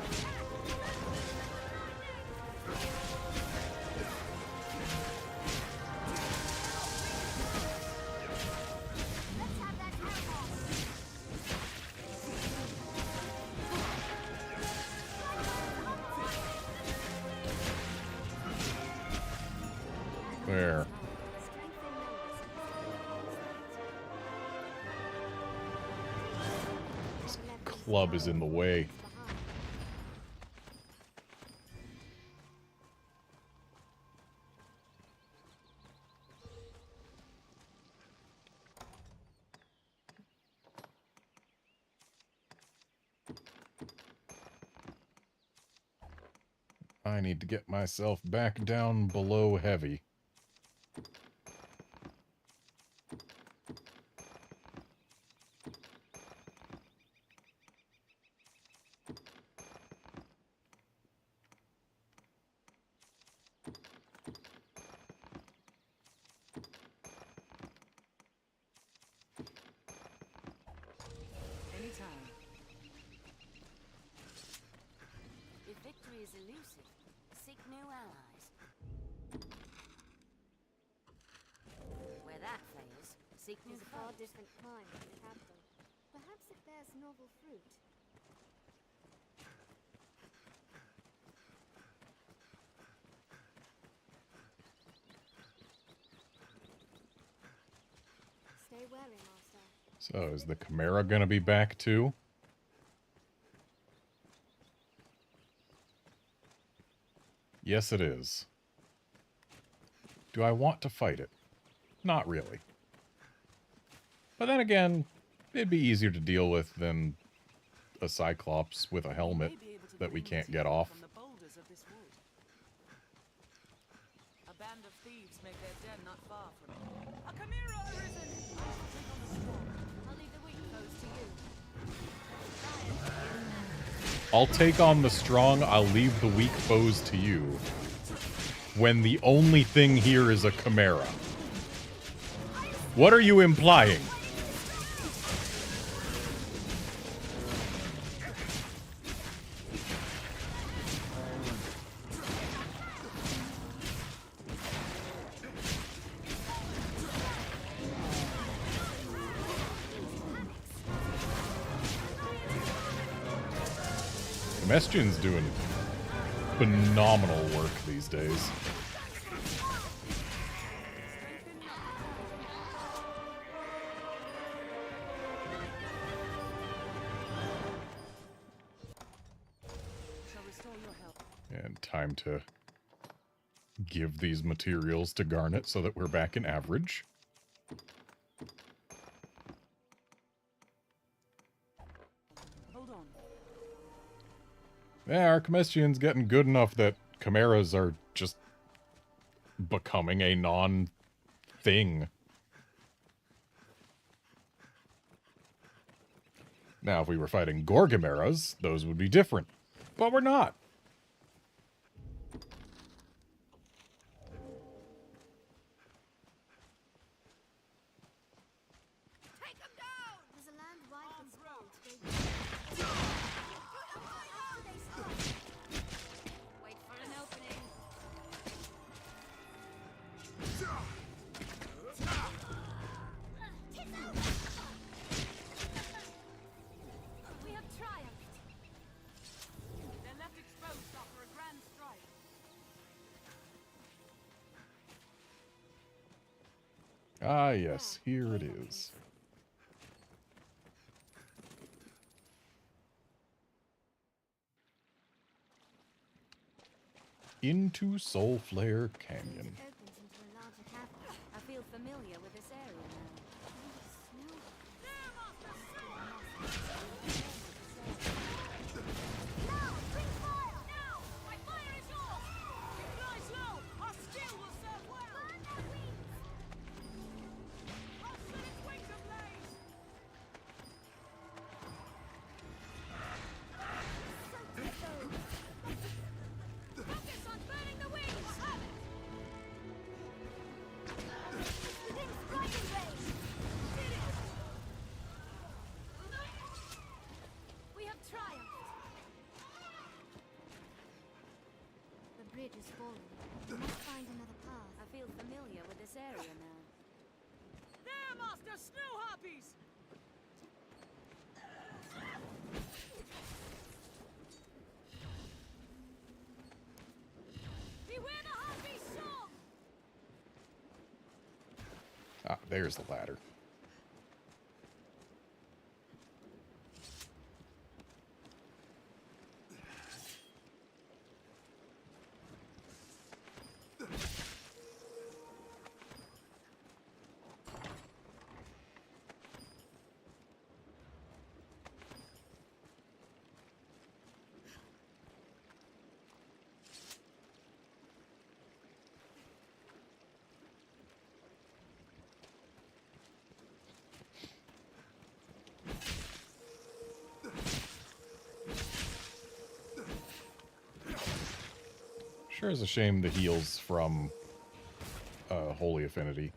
A: There. Club is in the way. I need to get myself back down below heavy.
E: If victory is elusive, seek new allies. Where that fails, seek new
F: It's a far
E: foes.
F: different climb from Capcom. Perhaps it bears novel fruit. Stay wary, Master.
A: So, is the Chimera gonna be back too? Yes, it is. Do I want to fight it? Not really. But then again, it'd be easier to deal with than a Cyclops with a helmet that we can't get off.
I: From the boulders of this wood. A band of thieves make their den not far from here. A chimera arisen! I'll leave the weak foes to you.
A: I'll take on the strong, I'll leave the weak foes to you. When the only thing here is a Chimera. What are you implying? Mestian's doing phenomenal work these days. And time to give these materials to Garnet so that we're back in average. Yeah, our Comestian's getting good enough that Chimeras are just becoming a non-thing. Now, if we were fighting Gorgomeras, those would be different. But we're not.
B: Take them down!
F: There's a land wide and strong.
E: Wait for an opening. We have triumphed.
I: They're left exposed after a grand strike.
A: Ah, yes, here it is. Into Soulflare Canyon.
F: Opens into a larger cavern.
E: I feel familiar with this area now.
B: Now! Bring fire! Now! My fire is yours!
I: Fly slow! Our skill will serve well!
F: Burn their wings!
I: I'll set its wings ablaze!
B: Focus on burning the wings! Have it! Within striking range! Did it!
E: We have triumphed.
F: The bridge is falling. We must find another path.
E: I feel familiar with this area now.
I: There, Master Snow Harpies!
B: Beware the harpy song!
A: Ah, there's the ladder. Sure is a shame the heals from Holy Affinity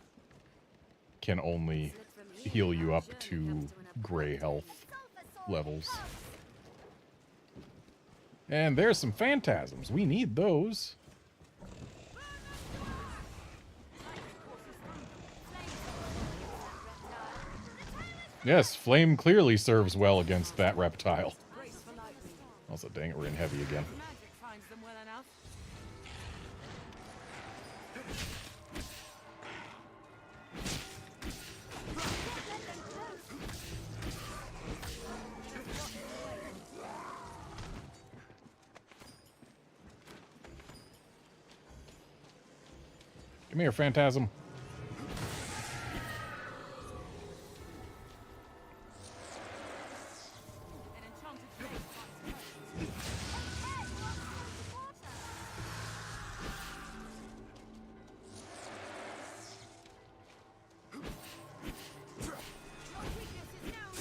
A: can only heal you up to gray health levels. And there's some phantasms. We need those. Yes, flame clearly serves well against that reptile. Also, dang it, we're in heavy again.
I: Magic finds them well enough.
A: Come here, phantasm.
I: An enchanted blade finds
B: Your weakness is known.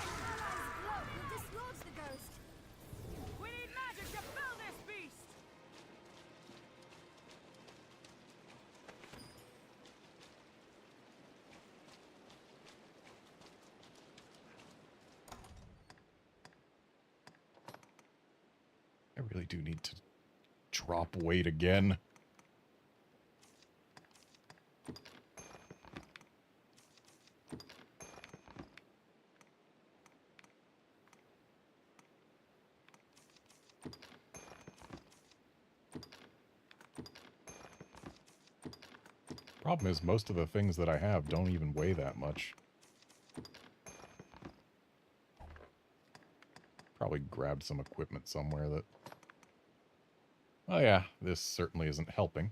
B: An ally's blow will dislodge the ghost.
I: We need magic to fell this beast!
A: I really do need to drop weight again. Problem is, most of the things that I have don't even weigh that much. Probably grabbed some equipment somewhere that... Oh yeah, this certainly isn't helping.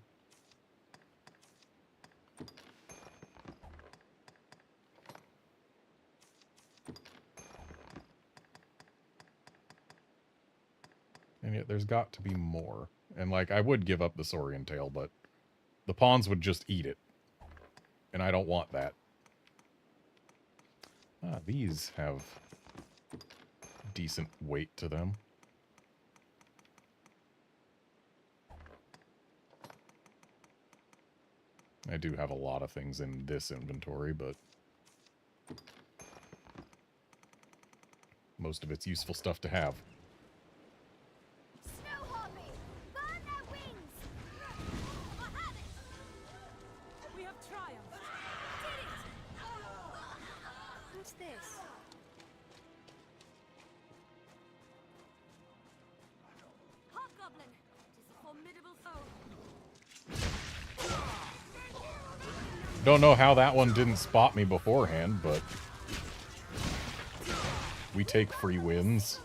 A: And yet there's got to be more. And like, I would give up the Saurian tail, but the pawns would just eat it. And I don't want that. Ah, these have decent weight to them. I do have a lot of things in this inventory, but most of it's useful stuff to have.
F: Snow harpy! Burn their wings! I have it!
I: We have triumphed.
F: Did it! What's this?
B: Hobgoblin! It is a formidable foe.
A: Don't know how that one didn't spot me beforehand, but we take free wins.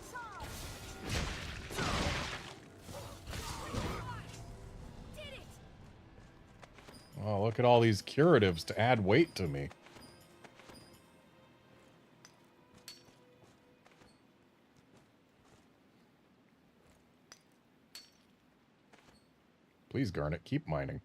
A: Oh, look at all these curatives to add weight to me. Please, Garnet, keep mining.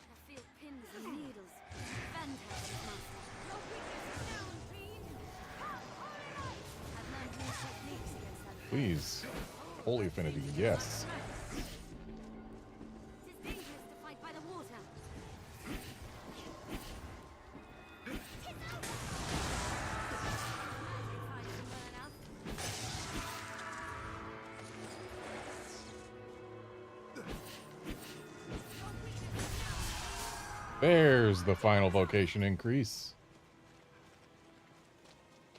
E: I feel pins and needles. Fantastic, Master.
B: Your weakness is down, fiend!
E: I've learned new techniques against that.
A: Please. Holy Affinity, yes.
E: It is dangerous to fight by the water.
A: There's the final vocation increase.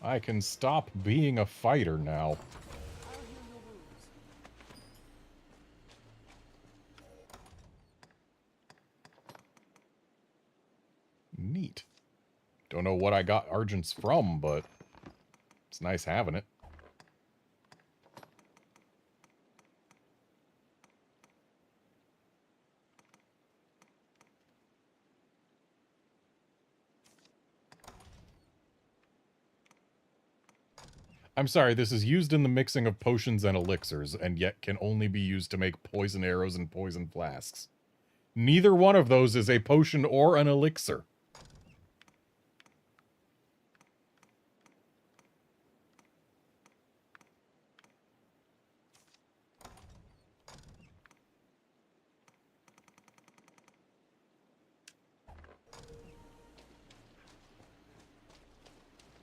A: I can stop being a fighter now. Neat. Don't know what I got Argents from, but it's nice having it. I'm sorry, this is used in the mixing of potions and elixirs, and yet can only be used to make poison arrows and poison flasks. Neither one of those is a potion or an elixir.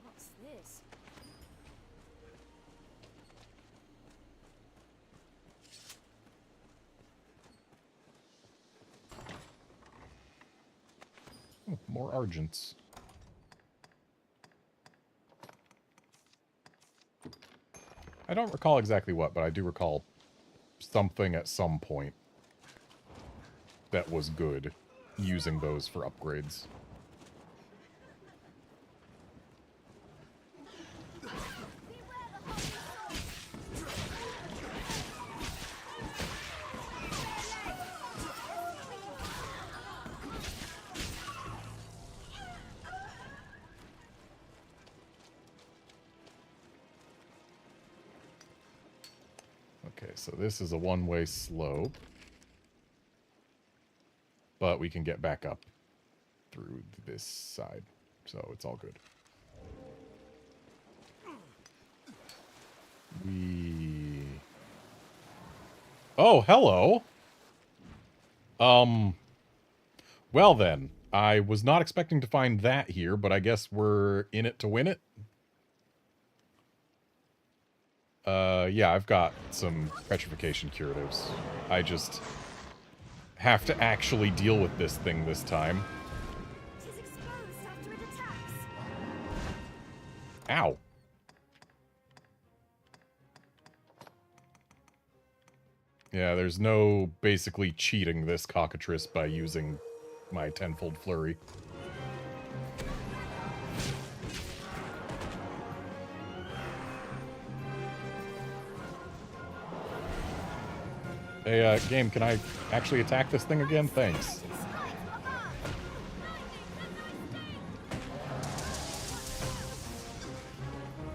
E: What's this?
A: Oh, more Argents. I don't recall exactly what, but I do recall something at some point that was good, using those for upgrades. Okay, so this is a one-way slope. But we can get back up through this side, so it's all good. Oh, hello! Well then, I was not expecting to find that here, but I guess we're in it to win it. Yeah, I've got some petrification curatives. I just have to actually deal with this thing this time.
F: It is exposed after it attacks.
A: Ow. Yeah, there's no basically cheating this cockatrice by using my tenfold flurry. Hey, game, can I actually attack this thing again? Thanks.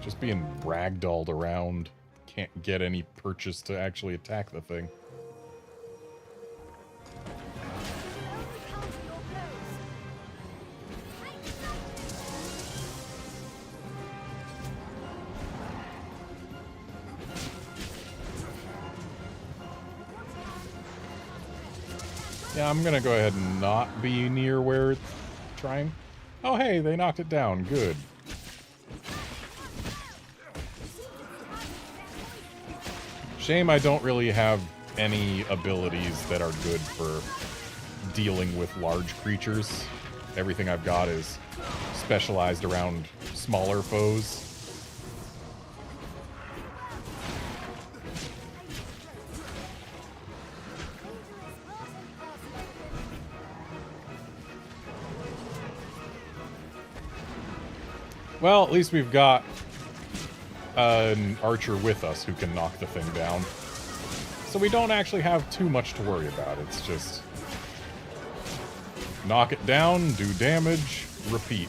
A: Just being ragdolled around. Can't get any purchase to actually attack the thing. Yeah, I'm gonna go ahead and not be near where it's trying. Oh, hey, they knocked it down. Good. Shame I don't really have any abilities that are good for dealing with large creatures. Everything I've got is specialized around smaller foes. Well, at least we've got an archer with us who can knock the thing down. So we don't actually have too much to worry about. It's just knock it down, do damage, repeat.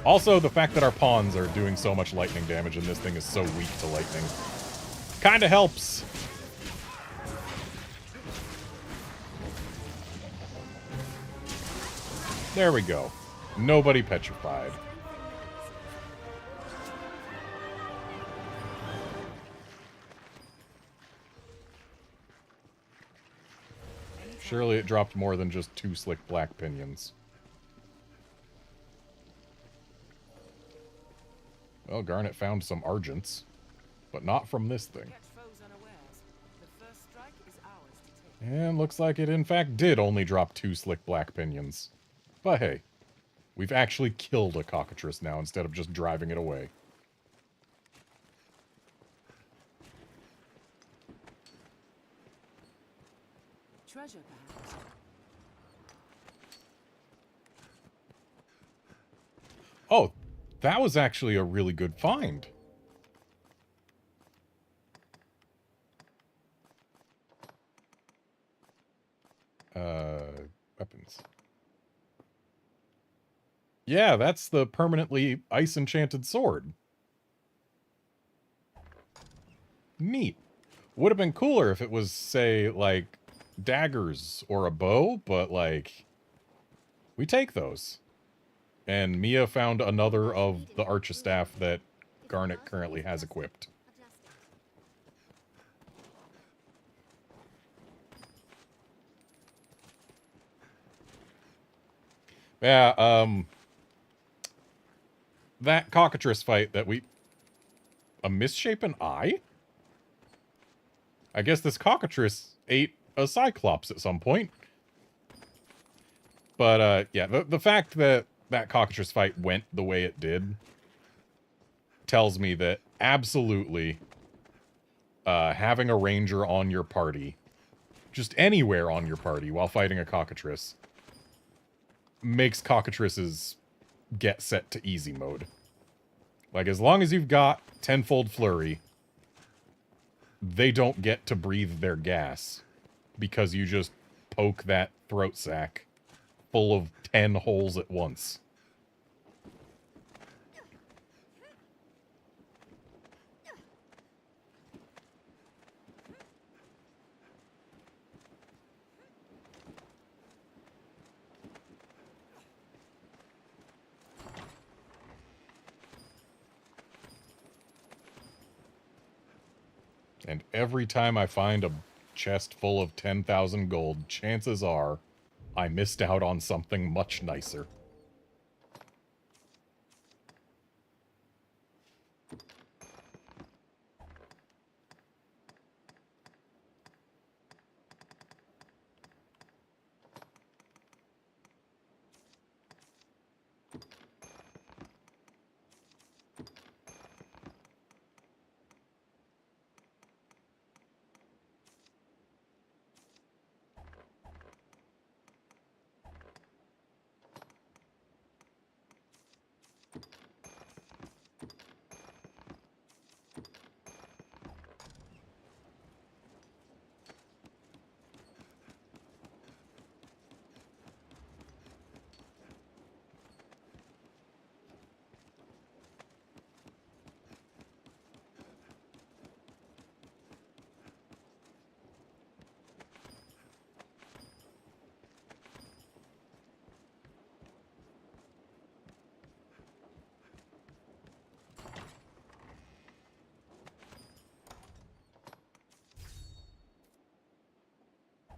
A: Also, the fact that our pawns are doing so much lightning damage and this thing is so weak to lightning kind of helps. There we go. Nobody petrified. Surely it dropped more than just 2 slick black pinions. Well, Garnet found some Argents, but not from this thing. And looks like it in fact did only drop 2 slick black pinions. But hey, we've actually killed a cockatrice now instead of just driving it away.
I: Treasure, perhaps.
A: Oh, that was actually a really good find. Weapons. Yeah, that's the permanently ice-enchanted sword. Neat. Would have been cooler if it was, say, like, daggers or a bow, but, like, we take those. And Mia found another of the Archistaff that Garnet currently has equipped. Yeah, that cockatrice fight that we... A misshapen eye? I guess this cockatrice ate a cyclops at some point. But, yeah, the fact that that cockatrice fight went the way it did tells me that absolutely having a ranger on your party, just anywhere on your party while fighting a cockatrice, makes cockatrices get set to easy mode. Like, as long as you've got tenfold flurry, they don't get to breathe their gas because you just poke that throat sack full of 10 holes at once. And every time I find a chest full of 10,000 gold, chances are I missed out on something much nicer.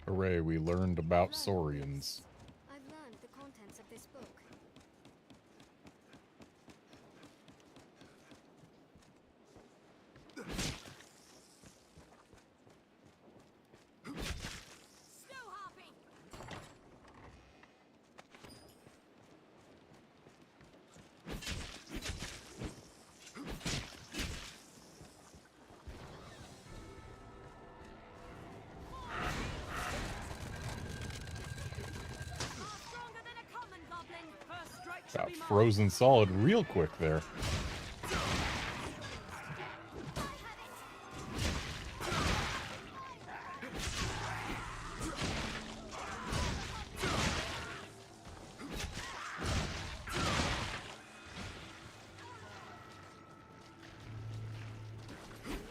A: Hooray, we learned about saurians.
F: I've learned the contents of this book.
B: Snow harpy! Stronger than a common goblin.
J: First strike shall
A: Got
J: be mine.
A: frozen solid real quick there.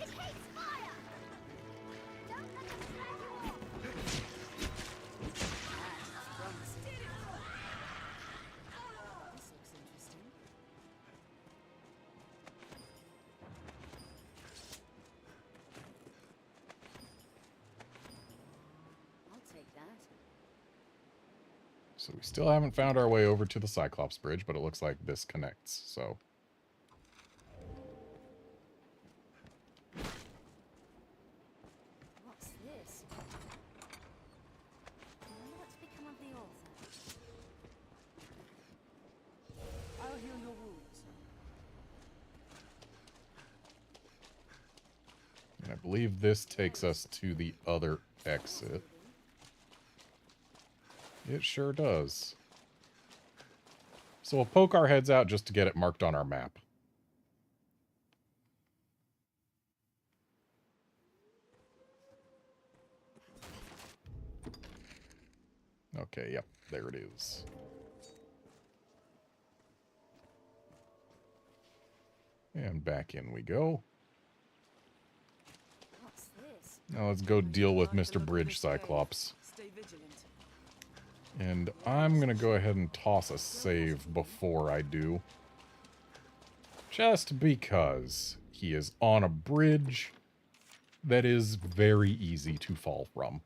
F: It hates fire! Don't let them drag you off!
E: This looks interesting. I'll take that.
A: So we still haven't found our way over to the Cyclops Bridge, but it looks like this connects, so...
E: What's this? What's become of the author?
I: I'll heal your wounds.
A: And I believe this takes us to the other exit. It sure does. So we'll poke our heads out just to get it marked on our map. Okay, yep, there it is. And back in we go.
E: What's this?
A: Now let's go deal with Mr. Bridge Cyclops.
I: Stay vigilant.
A: And I'm going to go ahead and toss a save before I do. Just because he is on a bridge that is very easy to fall from.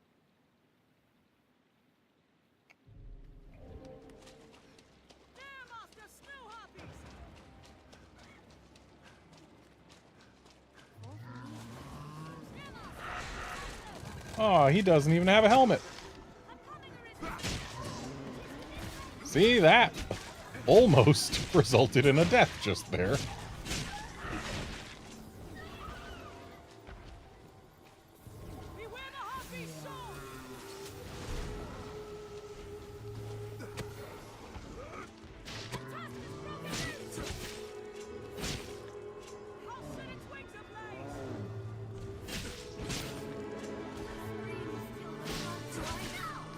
B: There, Master Snow harpies!
A: Oh, he doesn't even have a helmet. See, that almost resulted in a death just there.
B: Beware the harpy's sword! How set its wings ablaze!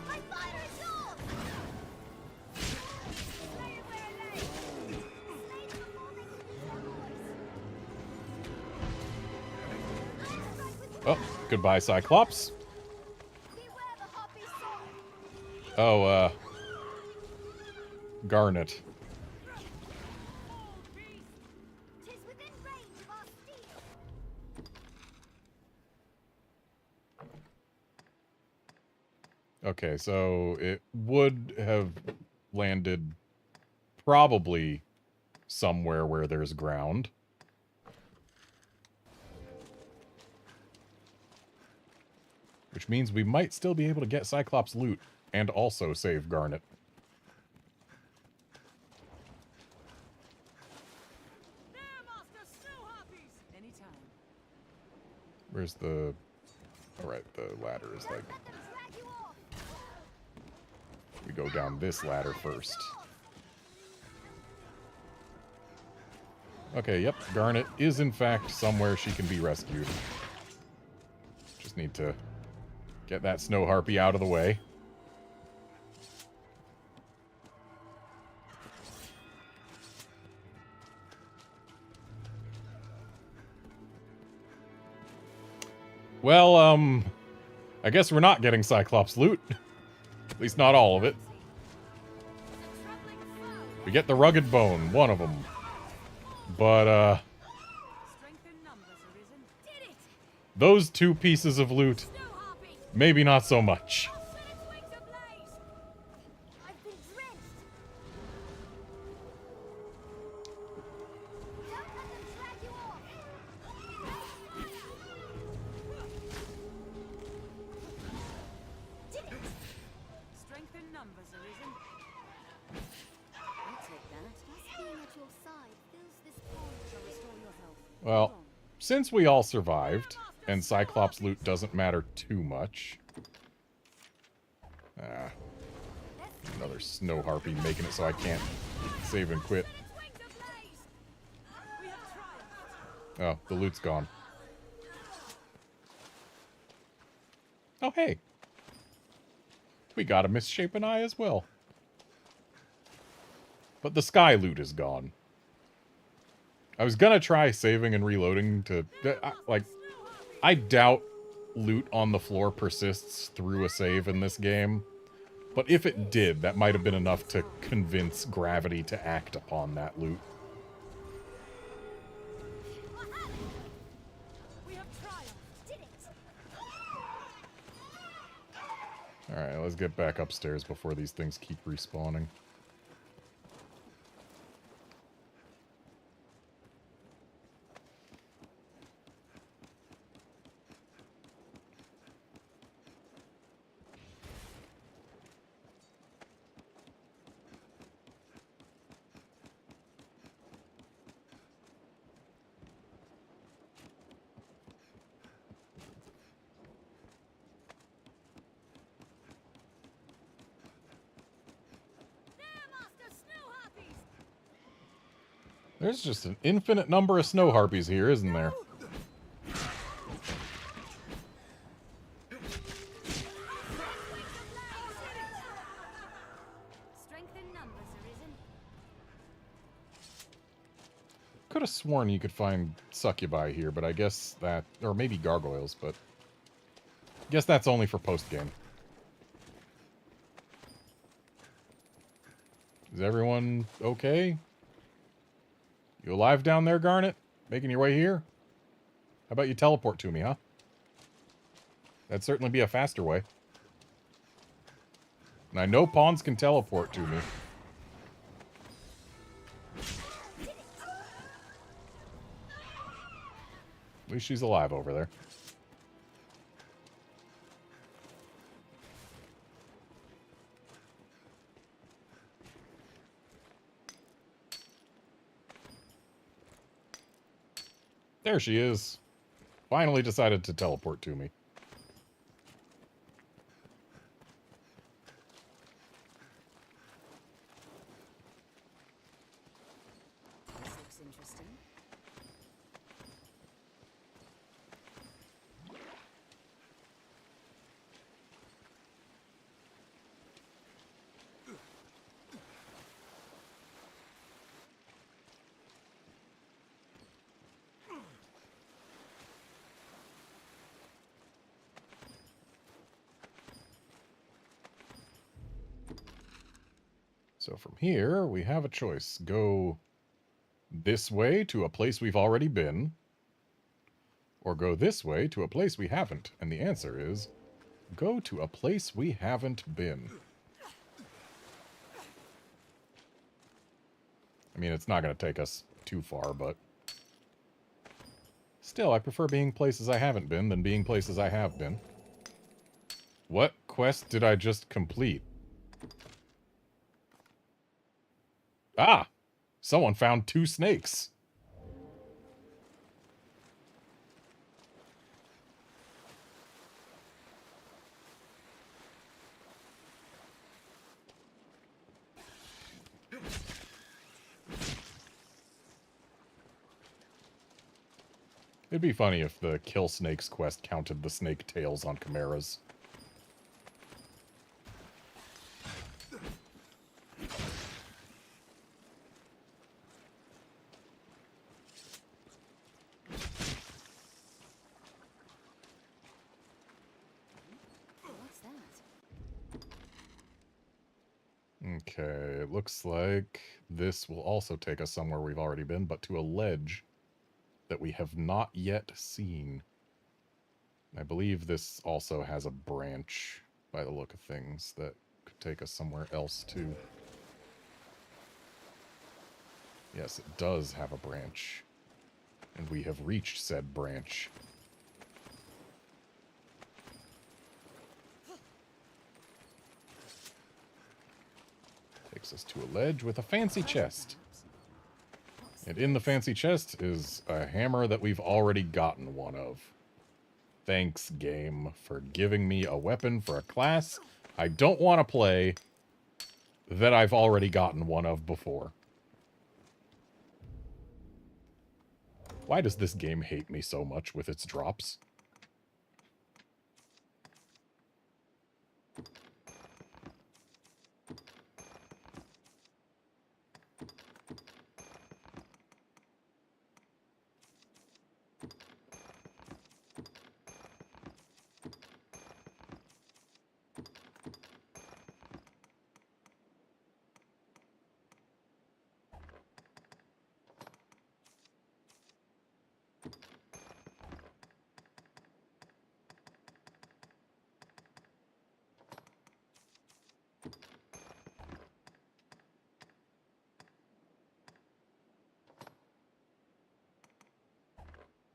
F: My fire is yours! Slay it where it lay! Slay them before they can use their voice! I'll strike with the
A: Oh, goodbye, Cyclops.
F: Beware the harpy's sword!
A: Oh, Garnet.
F: Tis within range of our steel!
A: Okay, so it would have landed probably somewhere where there's ground. Which means we might still be able to get Cyclops loot and also save Garnet.
B: There, Master Snow harpies!
I: Anytime.
A: Where's the... Alright, the ladder is like...
F: Let them drag you off!
A: We go down this ladder first. Okay, yep, Garnet is in fact somewhere she can be rescued. Just need to get that snow harpy out of the way. Well, I guess we're not getting Cyclops loot. At least not all of it. We get the rugged bone, one of them. But,
I: Strength in numbers, Arisen.
B: Did it!
A: those two pieces of loot,
B: Snow harpy!
A: maybe not so much. Well, since we all survived, and Cyclops loot doesn't matter too much... Ah. Another snow harpy making it so I can't save and quit. Oh, the loot's gone. Oh, hey. We got a misshapen eye as well. But the sky loot is gone. I was gonna try saving and reloading to... like, I doubt loot on the floor persists through a save in this game. But if it did, that might have been enough to convince gravity to act upon that loot. Alright, let's get back upstairs before these things keep respawning. There's just an infinite number of snow harpies here, isn't there? Could have sworn you could find succubi here, but I guess that... or maybe gargoyles, but... I guess that's only for post-game. Is everyone okay? You alive down there, Garnet? Making your way here? How about you teleport to me, huh? That'd certainly be a faster way. And I know pawns can teleport to me. At least she's alive over there. There she is. Finally decided to teleport to me.
E: This looks interesting.
A: So from here, we have a choice. Go this way to a place we've already been, or go this way to a place we haven't. And the answer is, go to a place we haven't been. I mean, it's not going to take us too far, but... still, I prefer being places I haven't been than being places I have been. What quest did I just complete? Ah! Someone found 2 snakes. It'd be funny if the Kill Snakes quest counted the snake tails on chimeras. Okay, it looks like this will also take us somewhere we've already been, but to a ledge that we have not yet seen. I believe this also has a branch, by the look of things, that could take us somewhere else too. Yes, it does have a branch. And we have reached said branch. Takes us to a ledge with a fancy chest. And in the fancy chest is a hammer that we've already gotten one of. Thanks, game, for giving me a weapon for a class I don't want to play that I've already gotten one of before. Why does this game hate me so much with its drops?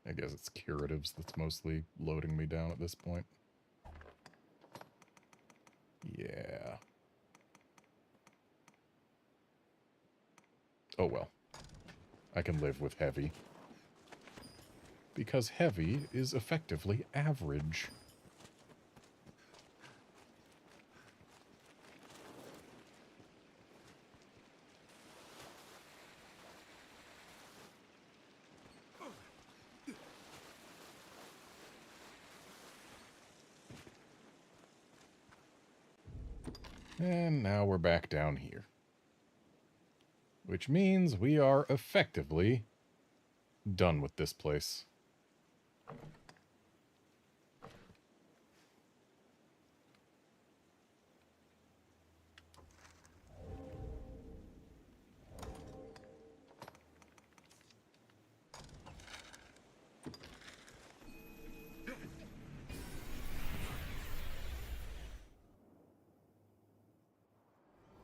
A: I guess it's curatives that's mostly loading me down at this point. Yeah. Oh well. I can live with heavy. Because heavy is effectively average. And now we're back down here. Which means we are effectively done with this place.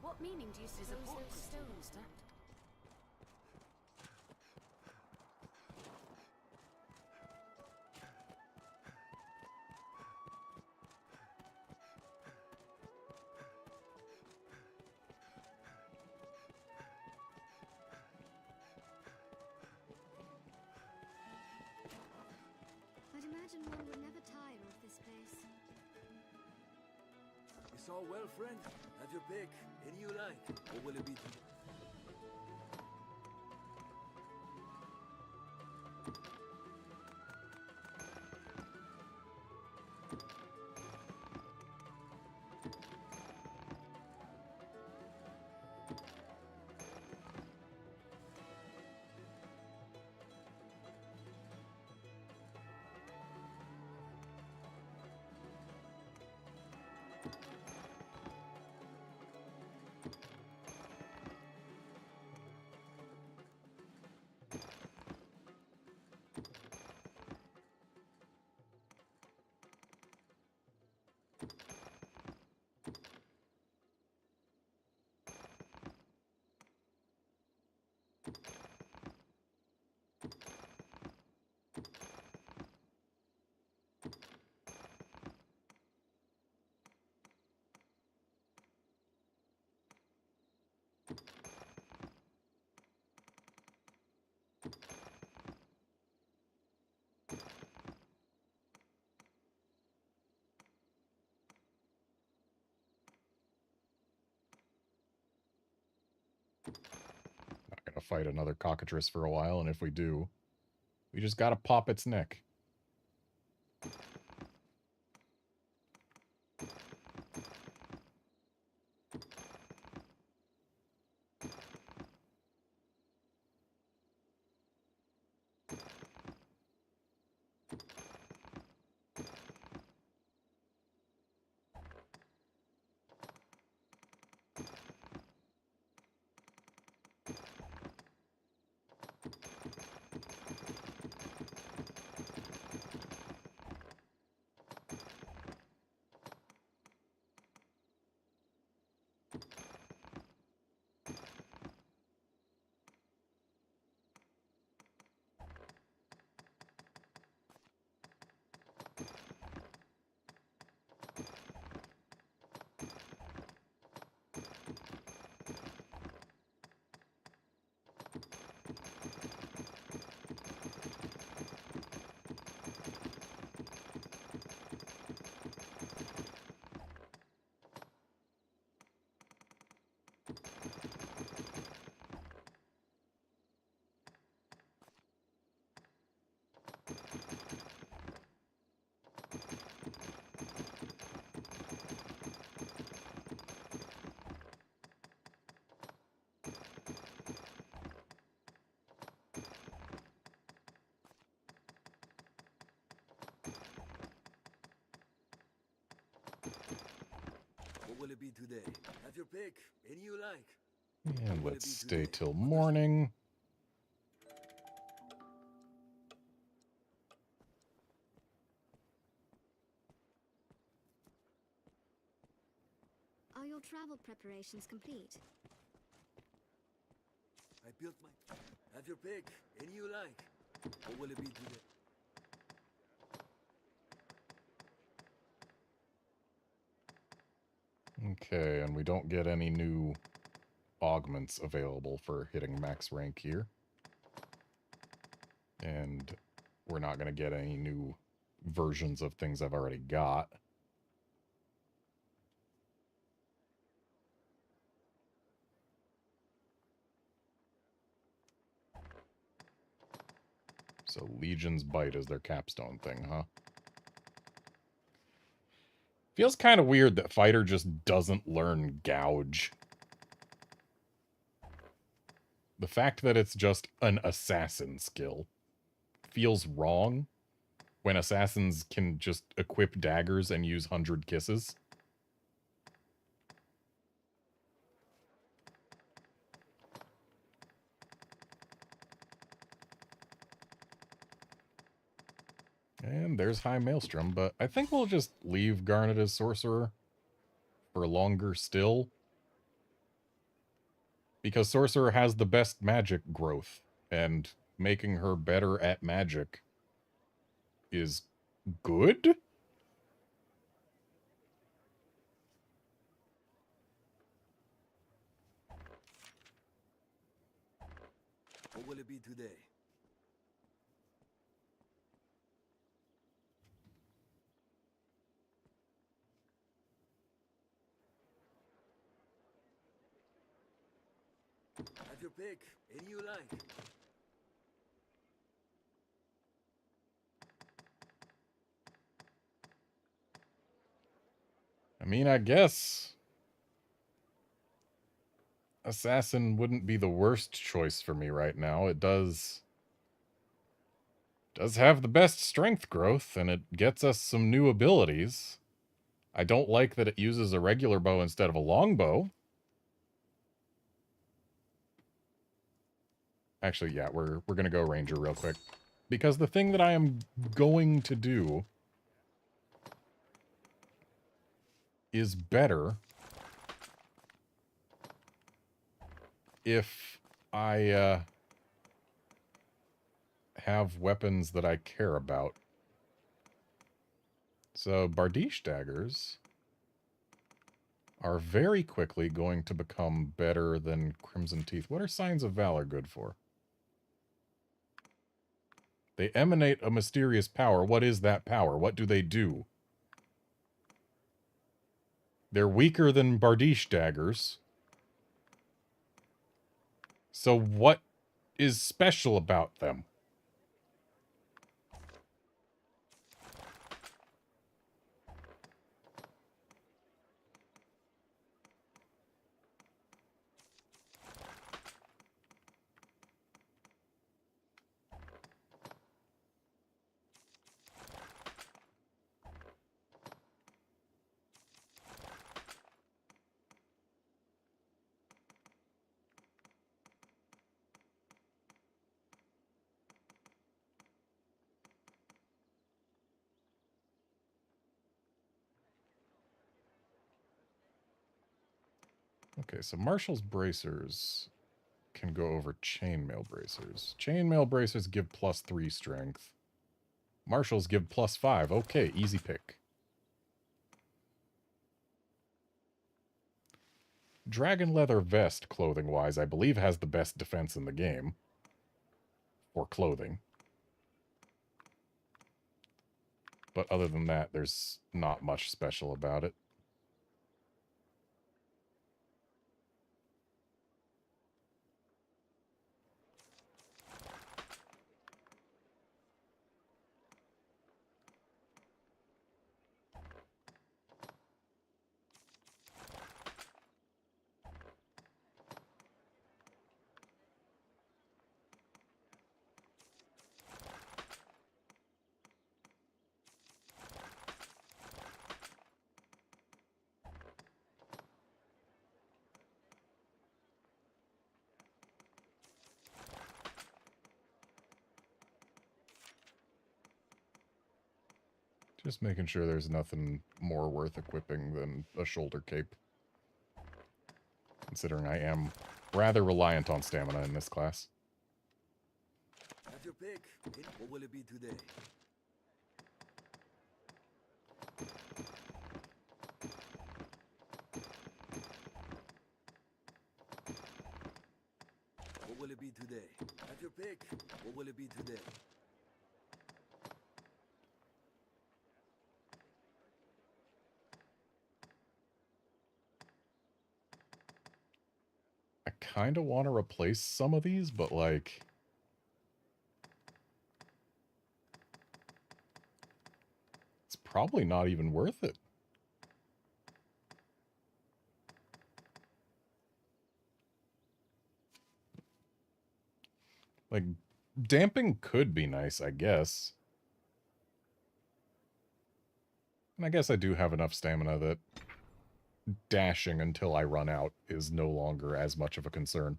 E: What meaning do you suppose those stones stand?
F: I'd imagine one would never tire of this place.
C: It's all well, friend. Have your pick. Any you like. Or will it be...
A: Not gonna fight another cockatrice for a while, and if we do, we just gotta pop its neck.
C: What will it be today? Have your pick. Any you like.
A: And let's stay till morning.
F: Are your travel preparations complete?
C: I built my... Have your pick. Any you like. What will it be today?
A: Okay, and we don't get any new augments available for hitting max rank here. And we're not going to get any new versions of things I've already got. So Legion's Bite is their capstone thing, huh? Feels kind of weird that Fighter just doesn't learn Gouge. The fact that it's just an assassin skill feels wrong when assassins can just equip daggers and use 100 kisses. And there's High Maelstrom, but I think we'll just leave Garnet as Sorcerer for longer still. Because Sorcerer has the best magic growth, and making her better at magic is good?
C: What will it be today? Have your pick. Any you like.
A: I mean, I guess Assassin wouldn't be the worst choice for me right now. It does have the best strength growth, and it gets us some new abilities. I don't like that it uses a regular bow instead of a longbow. Actually, yeah, we're going to go Ranger real quick. Because the thing that I am going to do is better if I have weapons that I care about. So Bardiche daggers are very quickly going to become better than Crimson Teeth. What are Signs of Valor good for? They emanate a mysterious power. What is that power? What do they do? They're weaker than Bardiche daggers. So what is special about them? Okay, so Marshall's bracers can go over chainmail bracers. Chainmail bracers give +3 strength. Marshall's give +5. Okay, easy pick. Dragon leather vest, clothing-wise, I believe has the best defense in the game. For clothing. But other than that, there's not much special about it. Just making sure there's nothing more worth equipping than a shoulder cape. Considering I am rather reliant on stamina in this class.
C: Have your pick. What will it be today? What will it be today? Have your pick. What will it be today?
A: I kind of want to replace some of these, but like... it's probably not even worth it. Like, damping could be nice, I guess. And I guess I do have enough stamina that dashing until I run out is no longer as much of a concern.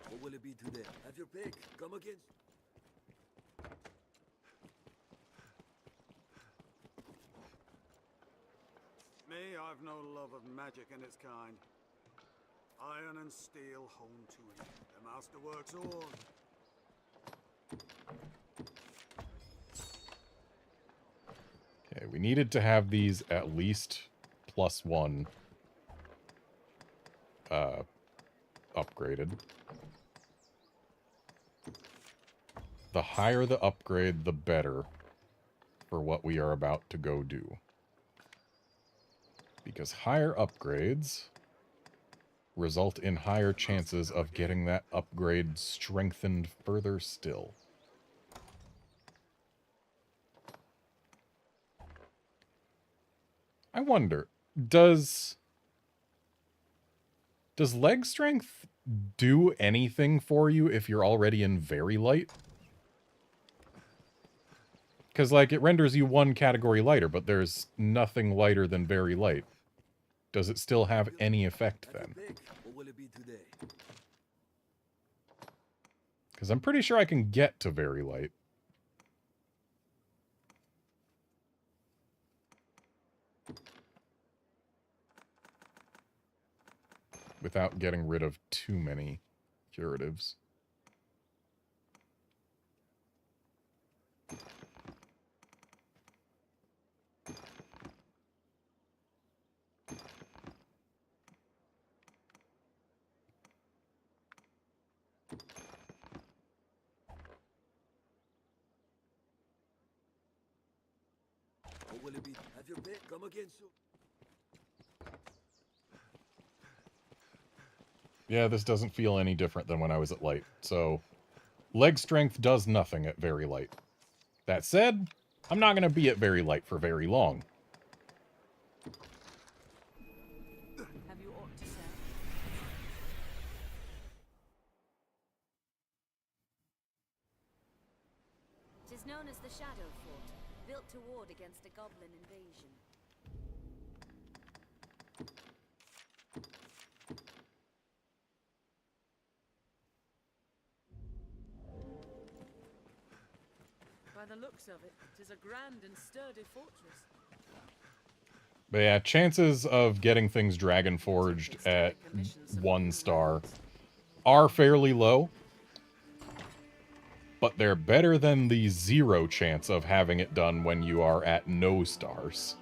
C: What will it be today? Have your pick. Come against...
D: Me, I've no love of magic in its kind. Iron and steel hone to it. The master works all.
A: Okay, we needed to have these at least +1 upgraded. The higher the upgrade, the better for what we are about to go do. Because higher upgrades result in higher chances of getting that upgrade strengthened further still. I wonder, does leg strength do anything for you if you're already in very light? Because, like, it renders you 1 category lighter, but there's nothing lighter than very light. Does it still have any effect then?
C: What will it be today?
A: Because I'm pretty sure I can get to very light. Without getting rid of too many curatives.
C: What will it be? Have your pick. Come against you.
A: Yeah, this doesn't feel any different than when I was at light, so... leg strength does nothing at very light. That said, I'm not going to be at very light for very long.
I: Have you aught to say?
E: It is known as the Shadow Fort, built to ward against a goblin invasion.
I: By the looks of it, 'tis a grand and sturdy fortress.
A: But yeah, chances of getting things Dragon Forged at 1 star are fairly low. But they're better than the 0 chance of having it done when you are at no stars.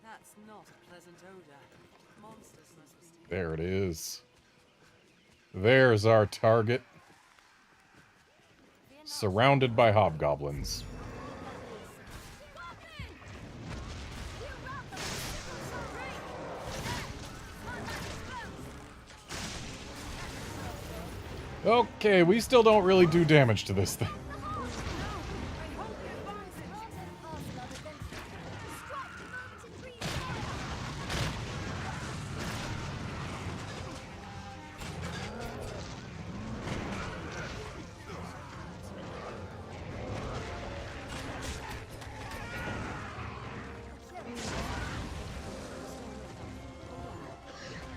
I: That's not a pleasant odor. Monsters must be.
A: There it is. There's our target. Surrounded by hobgoblins. Okay, we still don't really do damage to this thing.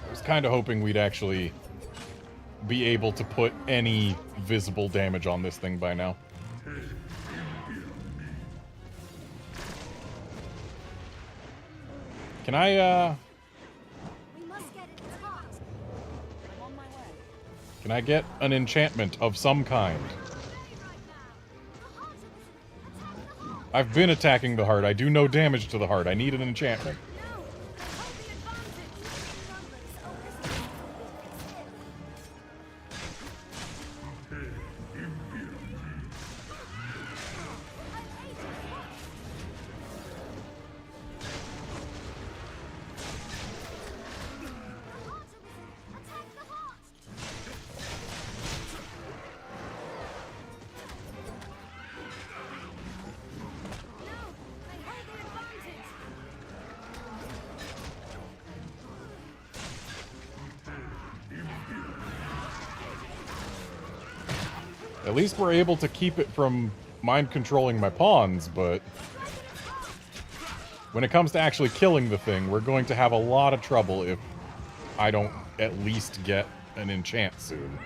A: I was kind of hoping we'd actually be able to put any visible damage on this thing by now. Can I, Can I get an enchantment of some kind? I've been attacking the heart. I do no damage to the heart. I need an enchantment. At least we're able to keep it from mind-controlling my pawns, but when it comes to actually killing the thing, we're going to have a lot of trouble if I don't at least get an enchant soon.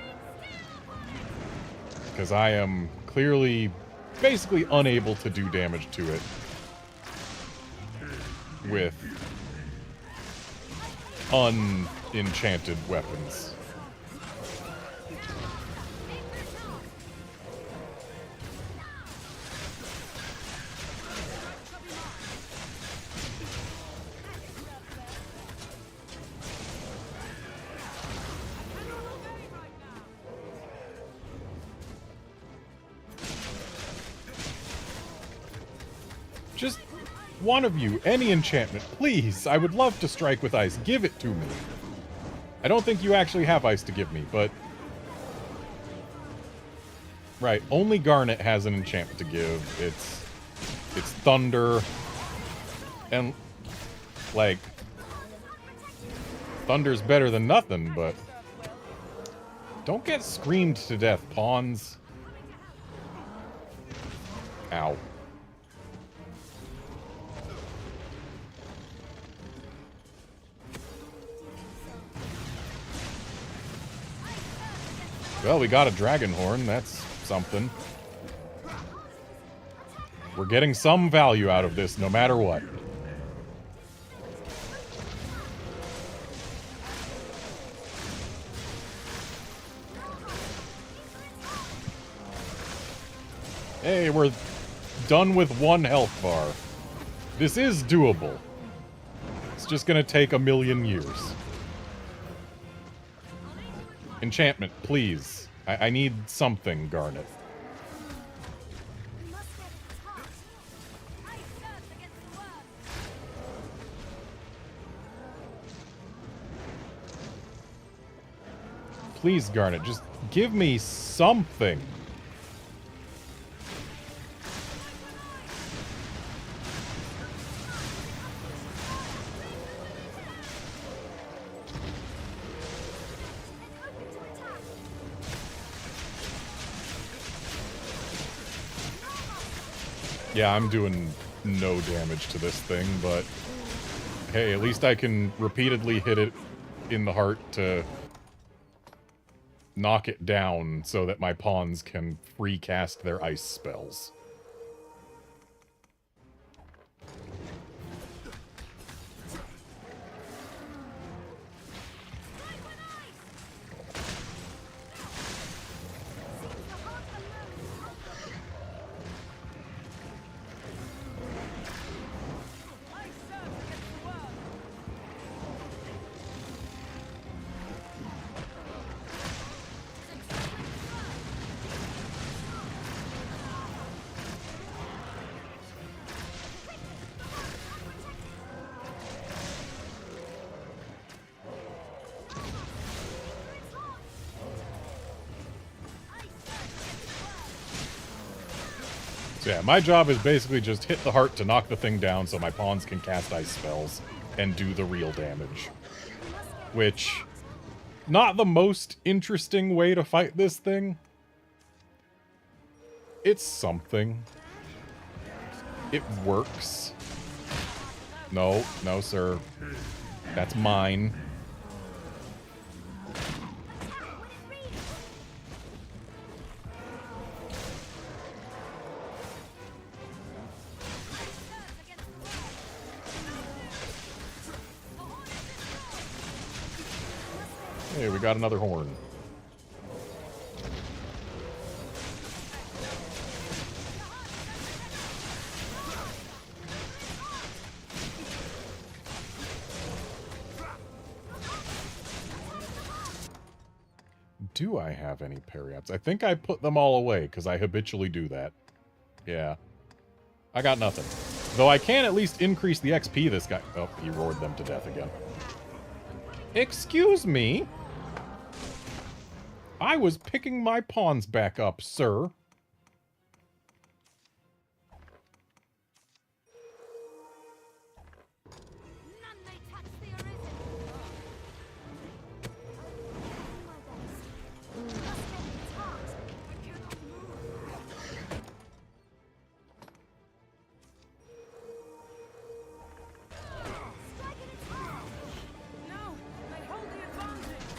A: Because I am clearly, basically unable to do damage to it with unenchanted weapons. Just one of you, any enchantment, please. I would love to strike with ice. Give it to me. I don't think you actually have ice to give me, but... Right, only Garnet has an enchantment to give. It's thunder. And, like... Thunder's better than nothing, but... Don't get screamed to death, pawns. Ow. Well, we got a dragon horn. That's something. We're getting some value out of this, no matter what. Hey, we're done with one health bar. This is doable. It's just gonna take a million years. Enchantment, please. I need something, Garnet. Please, Garnet, just give me something. Yeah, I'm doing no damage to this thing, but hey, at least I can repeatedly hit it in the heart to knock it down so that my pawns can free cast their ice spells. Yeah, my job is basically just hit the heart to knock the thing down so my pawns can cast ice spells and do the real damage. Which, not the most interesting way to fight this thing. It's something. It works. No, no, sir. That's mine. Hey, we got another horn. Do I have any parry-ups? I think I put them all away, because I habitually do that. Yeah. I got nothing. Though I can at least increase the XP this guy... Oh, he roared them to death again. Excuse me? I was picking my pawns back up, sir.
B: None may touch the Arisen. Must get its heart. I cannot move. Strike at its heart.
I: No, they hold the advantage.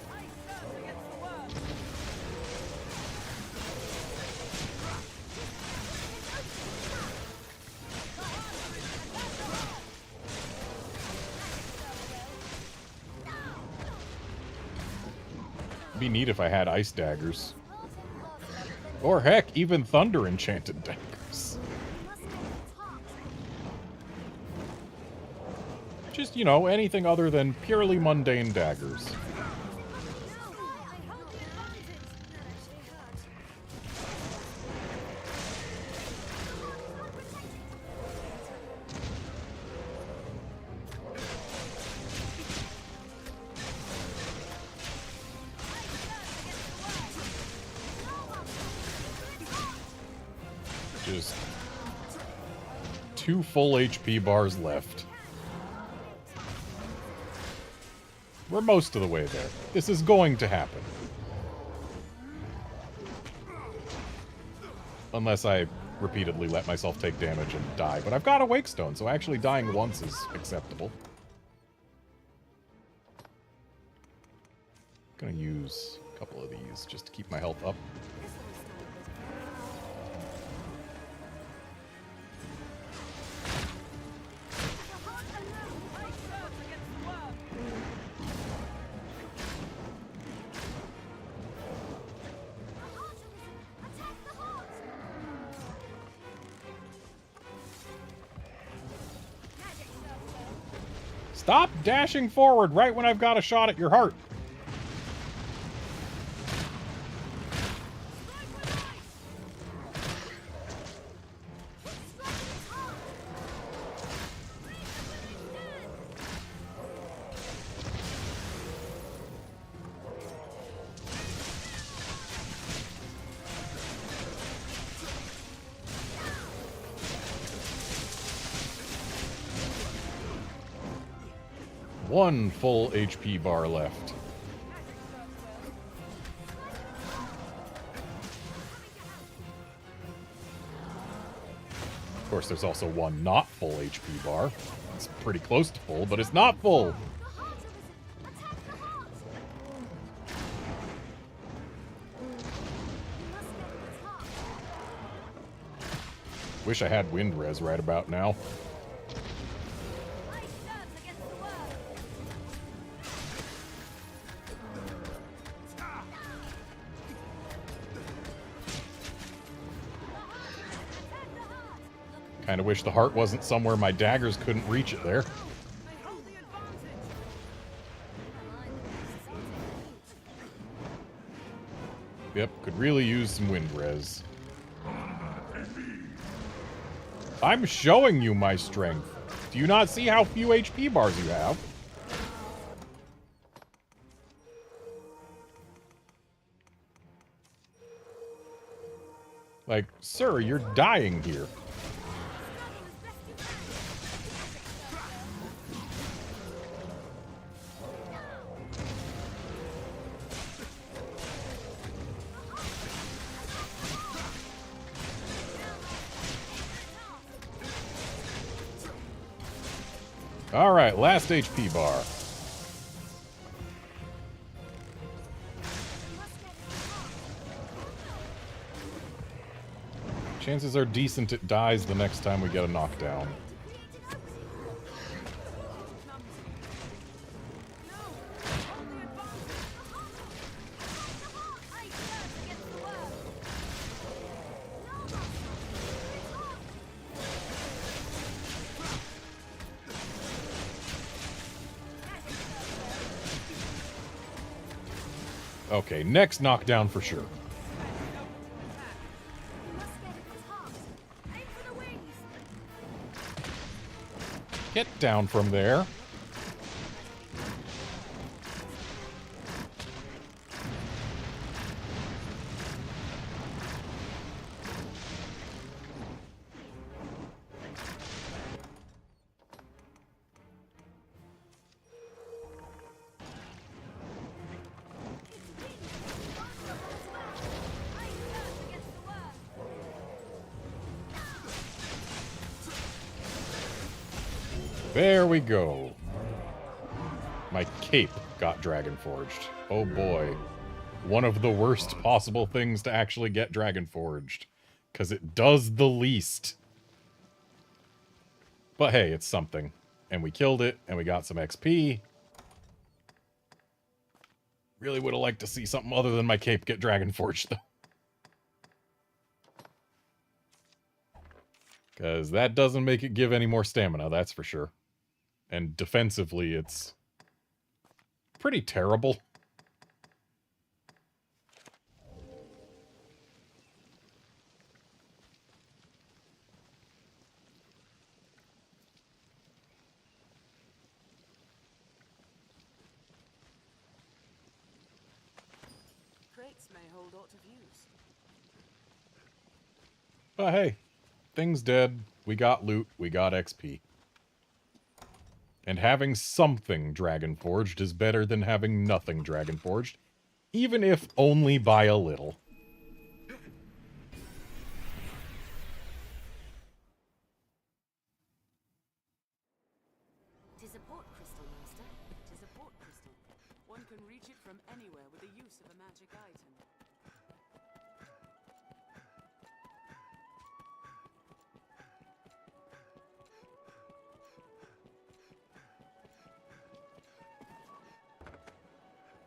I: I surge against the worm.
A: Be neat if I had ice daggers. Or heck, even thunder enchanted daggers. Just, you know, anything other than purely mundane daggers. Just 2 full HP bars left. We're most of the way there. This is going to happen. Unless I repeatedly let myself take damage and die. But I've got a Wake Stone, so actually dying once is acceptable. Gonna use a couple of these just to keep my health up. Stop dashing forward right when I've got a shot at your heart. One full HP bar left. Of course, there's also one not full HP bar. It's pretty close to full, but it's not full. Wish I had wind res right about now. Kind of wish the heart wasn't somewhere my daggers couldn't reach it there. Yep, could really use some wind res. I'm showing you my strength. Do you not see how few HP bars you have? Like, sir, you're dying here. All right, last HP bar. Chances are decent it dies the next time we get a knockdown. Okay, next knockdown for sure. Get down from there. There we go. My cape got Dragon Forged. Oh boy. One of the worst possible things to actually get Dragon Forged. Because it does the least. But hey, it's something. And we killed it, and we got some XP. Really would have liked to see something other than my cape get Dragon Forged, though. Because that doesn't make it give any more stamina, that's for sure. And defensively, it's pretty terrible.
I: Crates may hold aught of use.
A: But hey, thing's dead. We got loot. We got XP. And having something Dragon Forged is better than having nothing Dragon Forged, even if only by a little.
E: Tis a port crystal, Master.
I: Tis a port crystal. One can reach it from anywhere with the use of a magic item.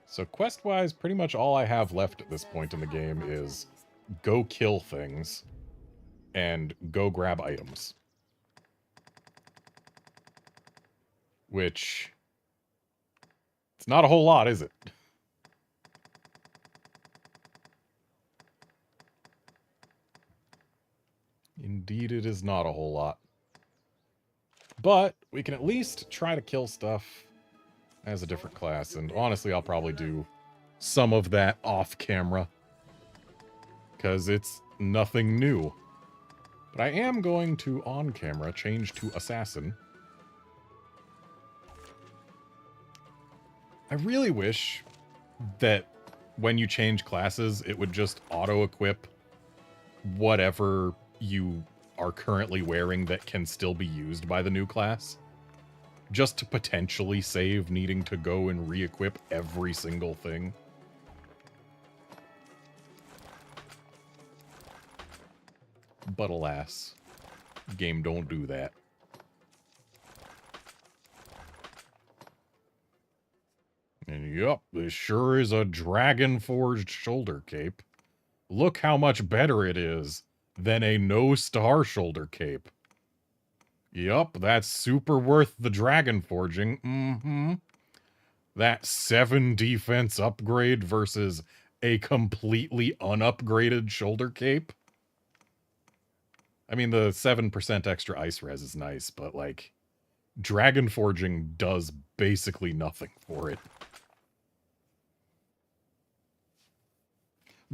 A: So quest-wise, pretty much all I have left at this point in the game is go kill things and go grab items. Which, it's not a whole lot, is it? Indeed, it is not a whole lot. But we can at least try to kill stuff as a different class, and honestly, I'll probably do some of that off camera, because it's nothing new. But I am going to, on camera, change to Assassin. I really wish that when you change classes, it would just auto-equip whatever you are currently wearing that can still be used by the new class. Just to potentially save needing to go and re-equip every single thing. But alas, game don't do that. And yup, this sure is a dragon-forged shoulder cape. Look how much better it is than a no-star shoulder cape. Yup, that's super worth the dragon forging. Mm-hmm. That 7 defense upgrade versus a completely unupgraded shoulder cape. I mean, the 7% extra ice res is nice, but, like, dragon forging does basically nothing for it.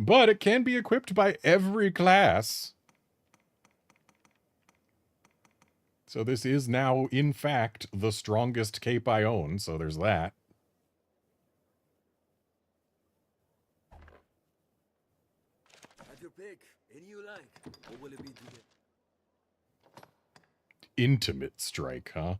A: But it can be equipped by every class. So this is now, in fact, the strongest cape I own, so there's that.
C: Have your pick. Any you like. What will it be today?
A: Intimate strike, huh?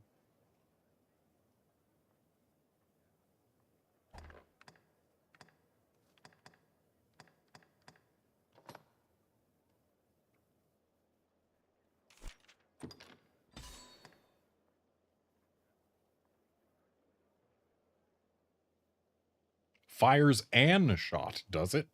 A: Fires and shot, does it?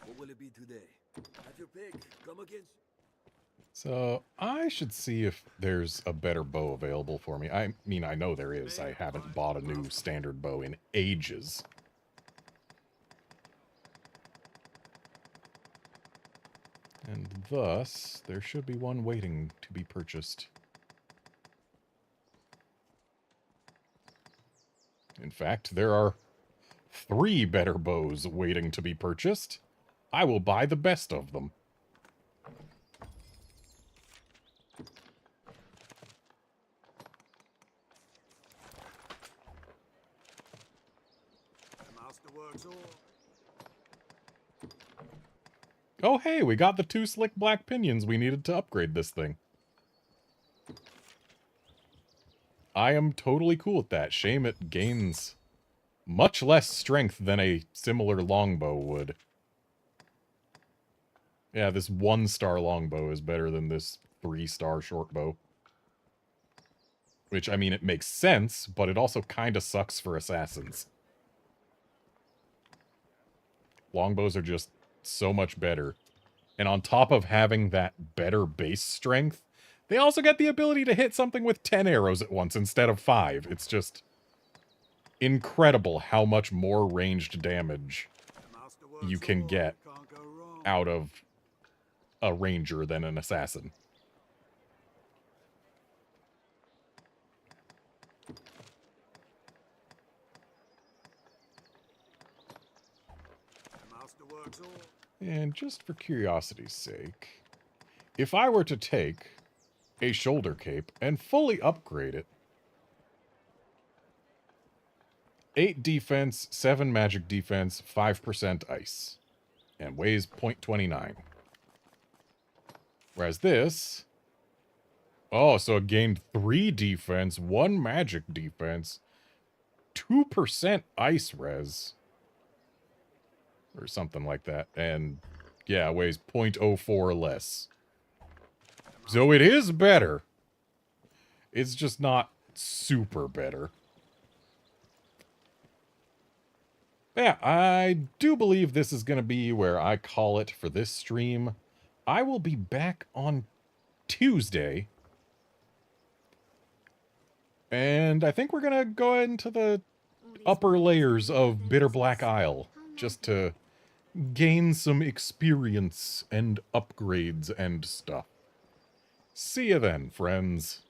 C: What will it be today? Have your pick. Come against.
A: So, I should see if there's a better bow available for me. I mean, I know there is. I haven't bought a new standard bow in ages. And thus, there should be one waiting to be purchased. In fact, there are 3 better bows waiting to be purchased. I will buy the best of them. Oh hey, we got the 2 slick black pinions we needed to upgrade this thing. I am totally cool with that. Shame it gains much less strength than a similar longbow would. Yeah, this 1-star longbow is better than this 3-star shortbow. Which, I mean, it makes sense, but it also kinda sucks for assassins. Longbows are just so much better. And on top of having that better base strength, they also get the ability to hit something with 10 arrows at once instead of 5. It's just incredible how much more ranged damage you can get out of a ranger than an assassin. And just for curiosity's sake, if I were to take a shoulder cape and fully upgrade it, 8 defense, 7 magic defense, 5% ice, and weighs 0.29. Whereas this, oh, so it gained 3 defense, 1 magic defense, 2% ice res, or something like that, and yeah, weighs 0.04 less. So it is better. It's just not super better. Yeah, I do believe this is going to be where I call it for this stream. I will be back on Tuesday. And I think we're going to go into the upper layers of Bitter Black Isle, just to gain some experience and upgrades and stuff. See you then, friends.